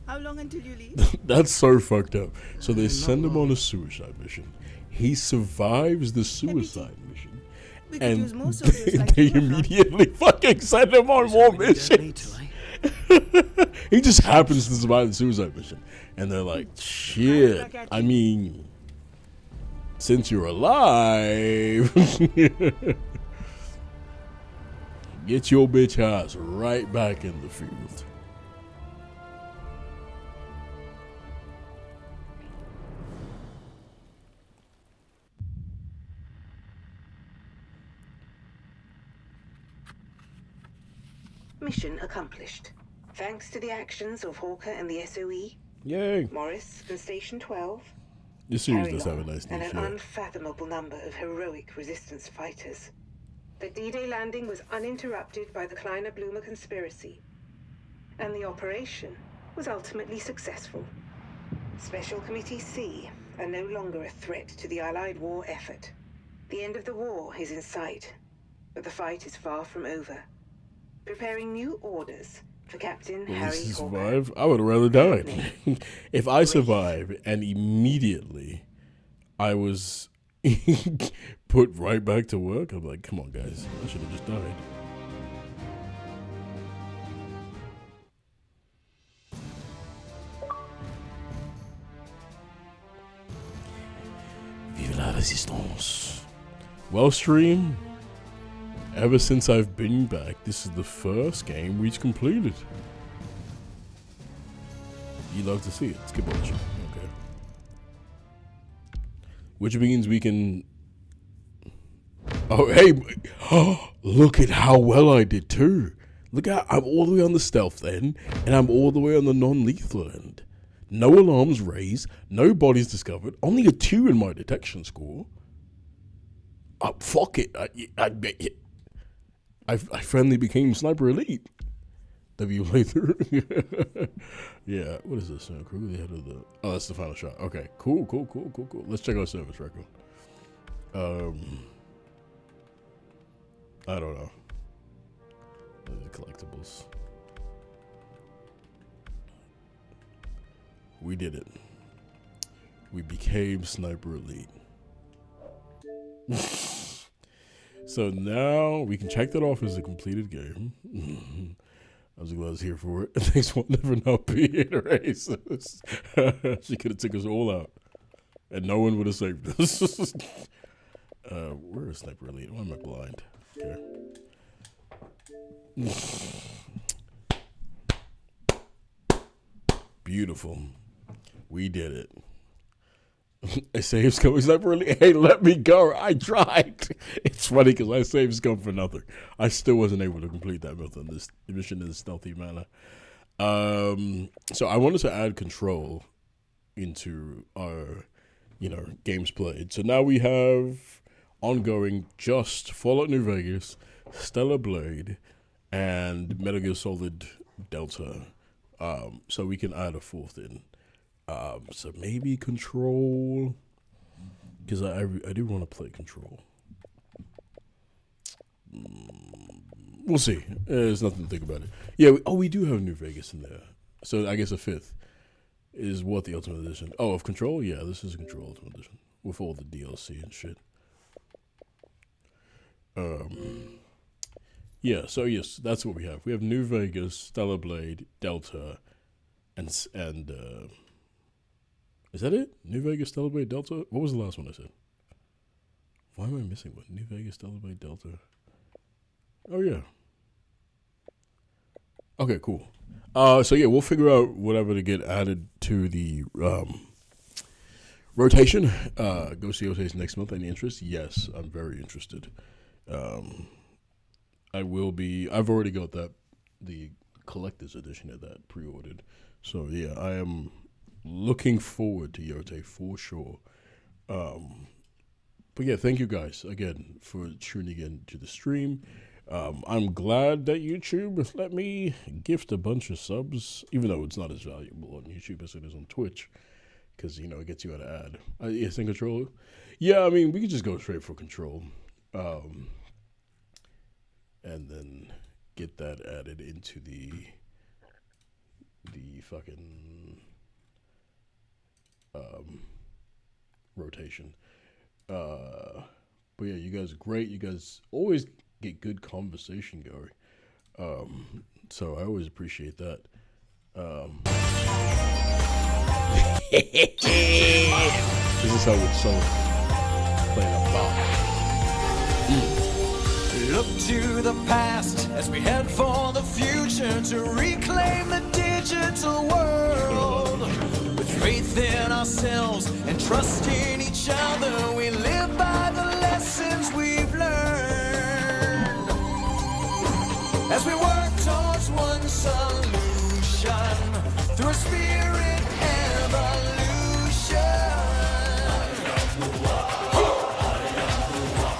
[SPEAKER 8] How long until you leave?
[SPEAKER 1] That's so fucked up. So they send him on a suicide mission. He survives the suicide mission.
[SPEAKER 8] We could use more soldiers like
[SPEAKER 1] they
[SPEAKER 8] you, huh?
[SPEAKER 1] immediately fucking send him on more
[SPEAKER 3] Something you don't need
[SPEAKER 1] missions.
[SPEAKER 3] to, eh?
[SPEAKER 1] He just happens to survive the suicide mission. And they're like, shit, I mean, since you're alive, get your bitch ass right back in the field.
[SPEAKER 2] Mission accomplished. Thanks to the actions of Hawker and the SOE,
[SPEAKER 1] Yay.
[SPEAKER 2] Morris and Station 12,
[SPEAKER 1] This series does
[SPEAKER 2] Harry
[SPEAKER 1] have a
[SPEAKER 2] Long,
[SPEAKER 1] nice
[SPEAKER 2] and
[SPEAKER 1] niche,
[SPEAKER 2] an
[SPEAKER 1] yeah.
[SPEAKER 2] unfathomable number of heroic resistance fighters. The D-Day landing was uninterrupted by the Kleiner-Blumer conspiracy, and the operation was ultimately successful. Special Committee C are no longer a threat to the Allied war effort. The end of the war is in sight, but the fight is far from over. Preparing new orders for Captain
[SPEAKER 1] Will
[SPEAKER 2] Harry
[SPEAKER 1] he
[SPEAKER 2] Hawker.
[SPEAKER 1] survive? I would have rather died. If I survive and immediately I was put right back to work, I'm like, come on, guys. I should have just died. Vive la résistance. Well, stream, ever since I've been back, this is the first game we've completed. You love to see it. Skip on the show. Okay. Which means we can... Oh, hey! Look at how well I did too. Look at I'm all the way on the stealth end, and I'm all the way on the non-lethal end. No alarms raised, no bodies discovered, only a 2 in my detection score. Fuck it. I finally became Sniper Elite. W playthrough. Yeah, what is this? Crew the head of the... Oh, that's the final shot. Okay, cool. Let's check out service record. I don't know. The collectibles. We did it. We became Sniper Elite. So now we can check that off as a completed game. I was glad I was here for it. Thanks for never not being racist. She could have took us all out, and no one would have saved us. Where is Sniper Elite? Why am I blind? Okay. Beautiful. We did it. I saved scum. He's not really, hey, let me go. I tried. It's funny because I saved scum for nothing. I still wasn't able to complete that mission in a stealthy manner. So I wanted to add control into our, games played. So now we have ongoing just Fallout New Vegas, Stellar Blade, and Metal Gear Solid Delta. So we can add a 4th in. So maybe Control, because I do want to play Control. We'll see. There's nothing to think about it. Yeah, we do have New Vegas in there. So I guess a 5th is what the Ultimate Edition. Oh, of Control? Yeah, this is a Control Ultimate Edition with all the DLC and shit. Yeah, so yes, that's what we have. We have New Vegas, Stellar Blade, Delta, and is that it? New Vegas, Stellar Blade, Delta? What was the last one I said? Why am I missing one? New Vegas, Stellar Blade, Delta. Oh, yeah. Okay, cool. So, yeah, we'll figure out whatever to get added to the rotation. Go see Ota's next month. Any interest? Yes, I'm very interested. I will be... I've already got the collector's edition of that pre-ordered. So, yeah, I am... looking forward to Yote for sure. But yeah, thank you guys again for tuning in to the stream. I'm glad that YouTube let me gift a bunch of subs, even though it's not as valuable on YouTube as it is on Twitch, because it gets you out of ad. Yes, in Control. Yeah, I mean we could just go straight for Control, and then get that added into the fucking rotation. But yeah, you guys are great. You guys always get good conversation going. So I always appreciate that. This is how it's so playing a bop.
[SPEAKER 4] Look to the past as we head for the future to reclaim the digital world. With faith in ourselves and trust in each other, we live by the lessons we've learned. As we work towards one solution through a spirit evolution.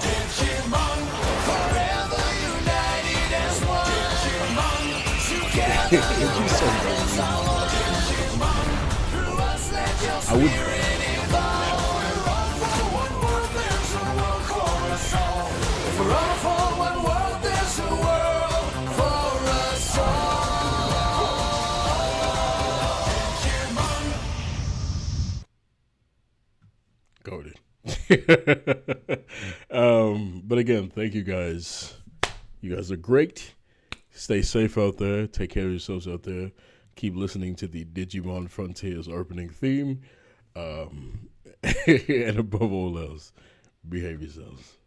[SPEAKER 4] Digimon, forever united as one. Digimon, together through us, let your spirit evolve. We're all for one world, there's a world for us all. If we're all for one world, there's a world for us all.
[SPEAKER 1] Goated. But again, thank you guys. You guys are great. Stay safe out there. Take care of yourselves out there. Keep listening to the Digimon Frontiers opening theme. And above all else, behave yourselves.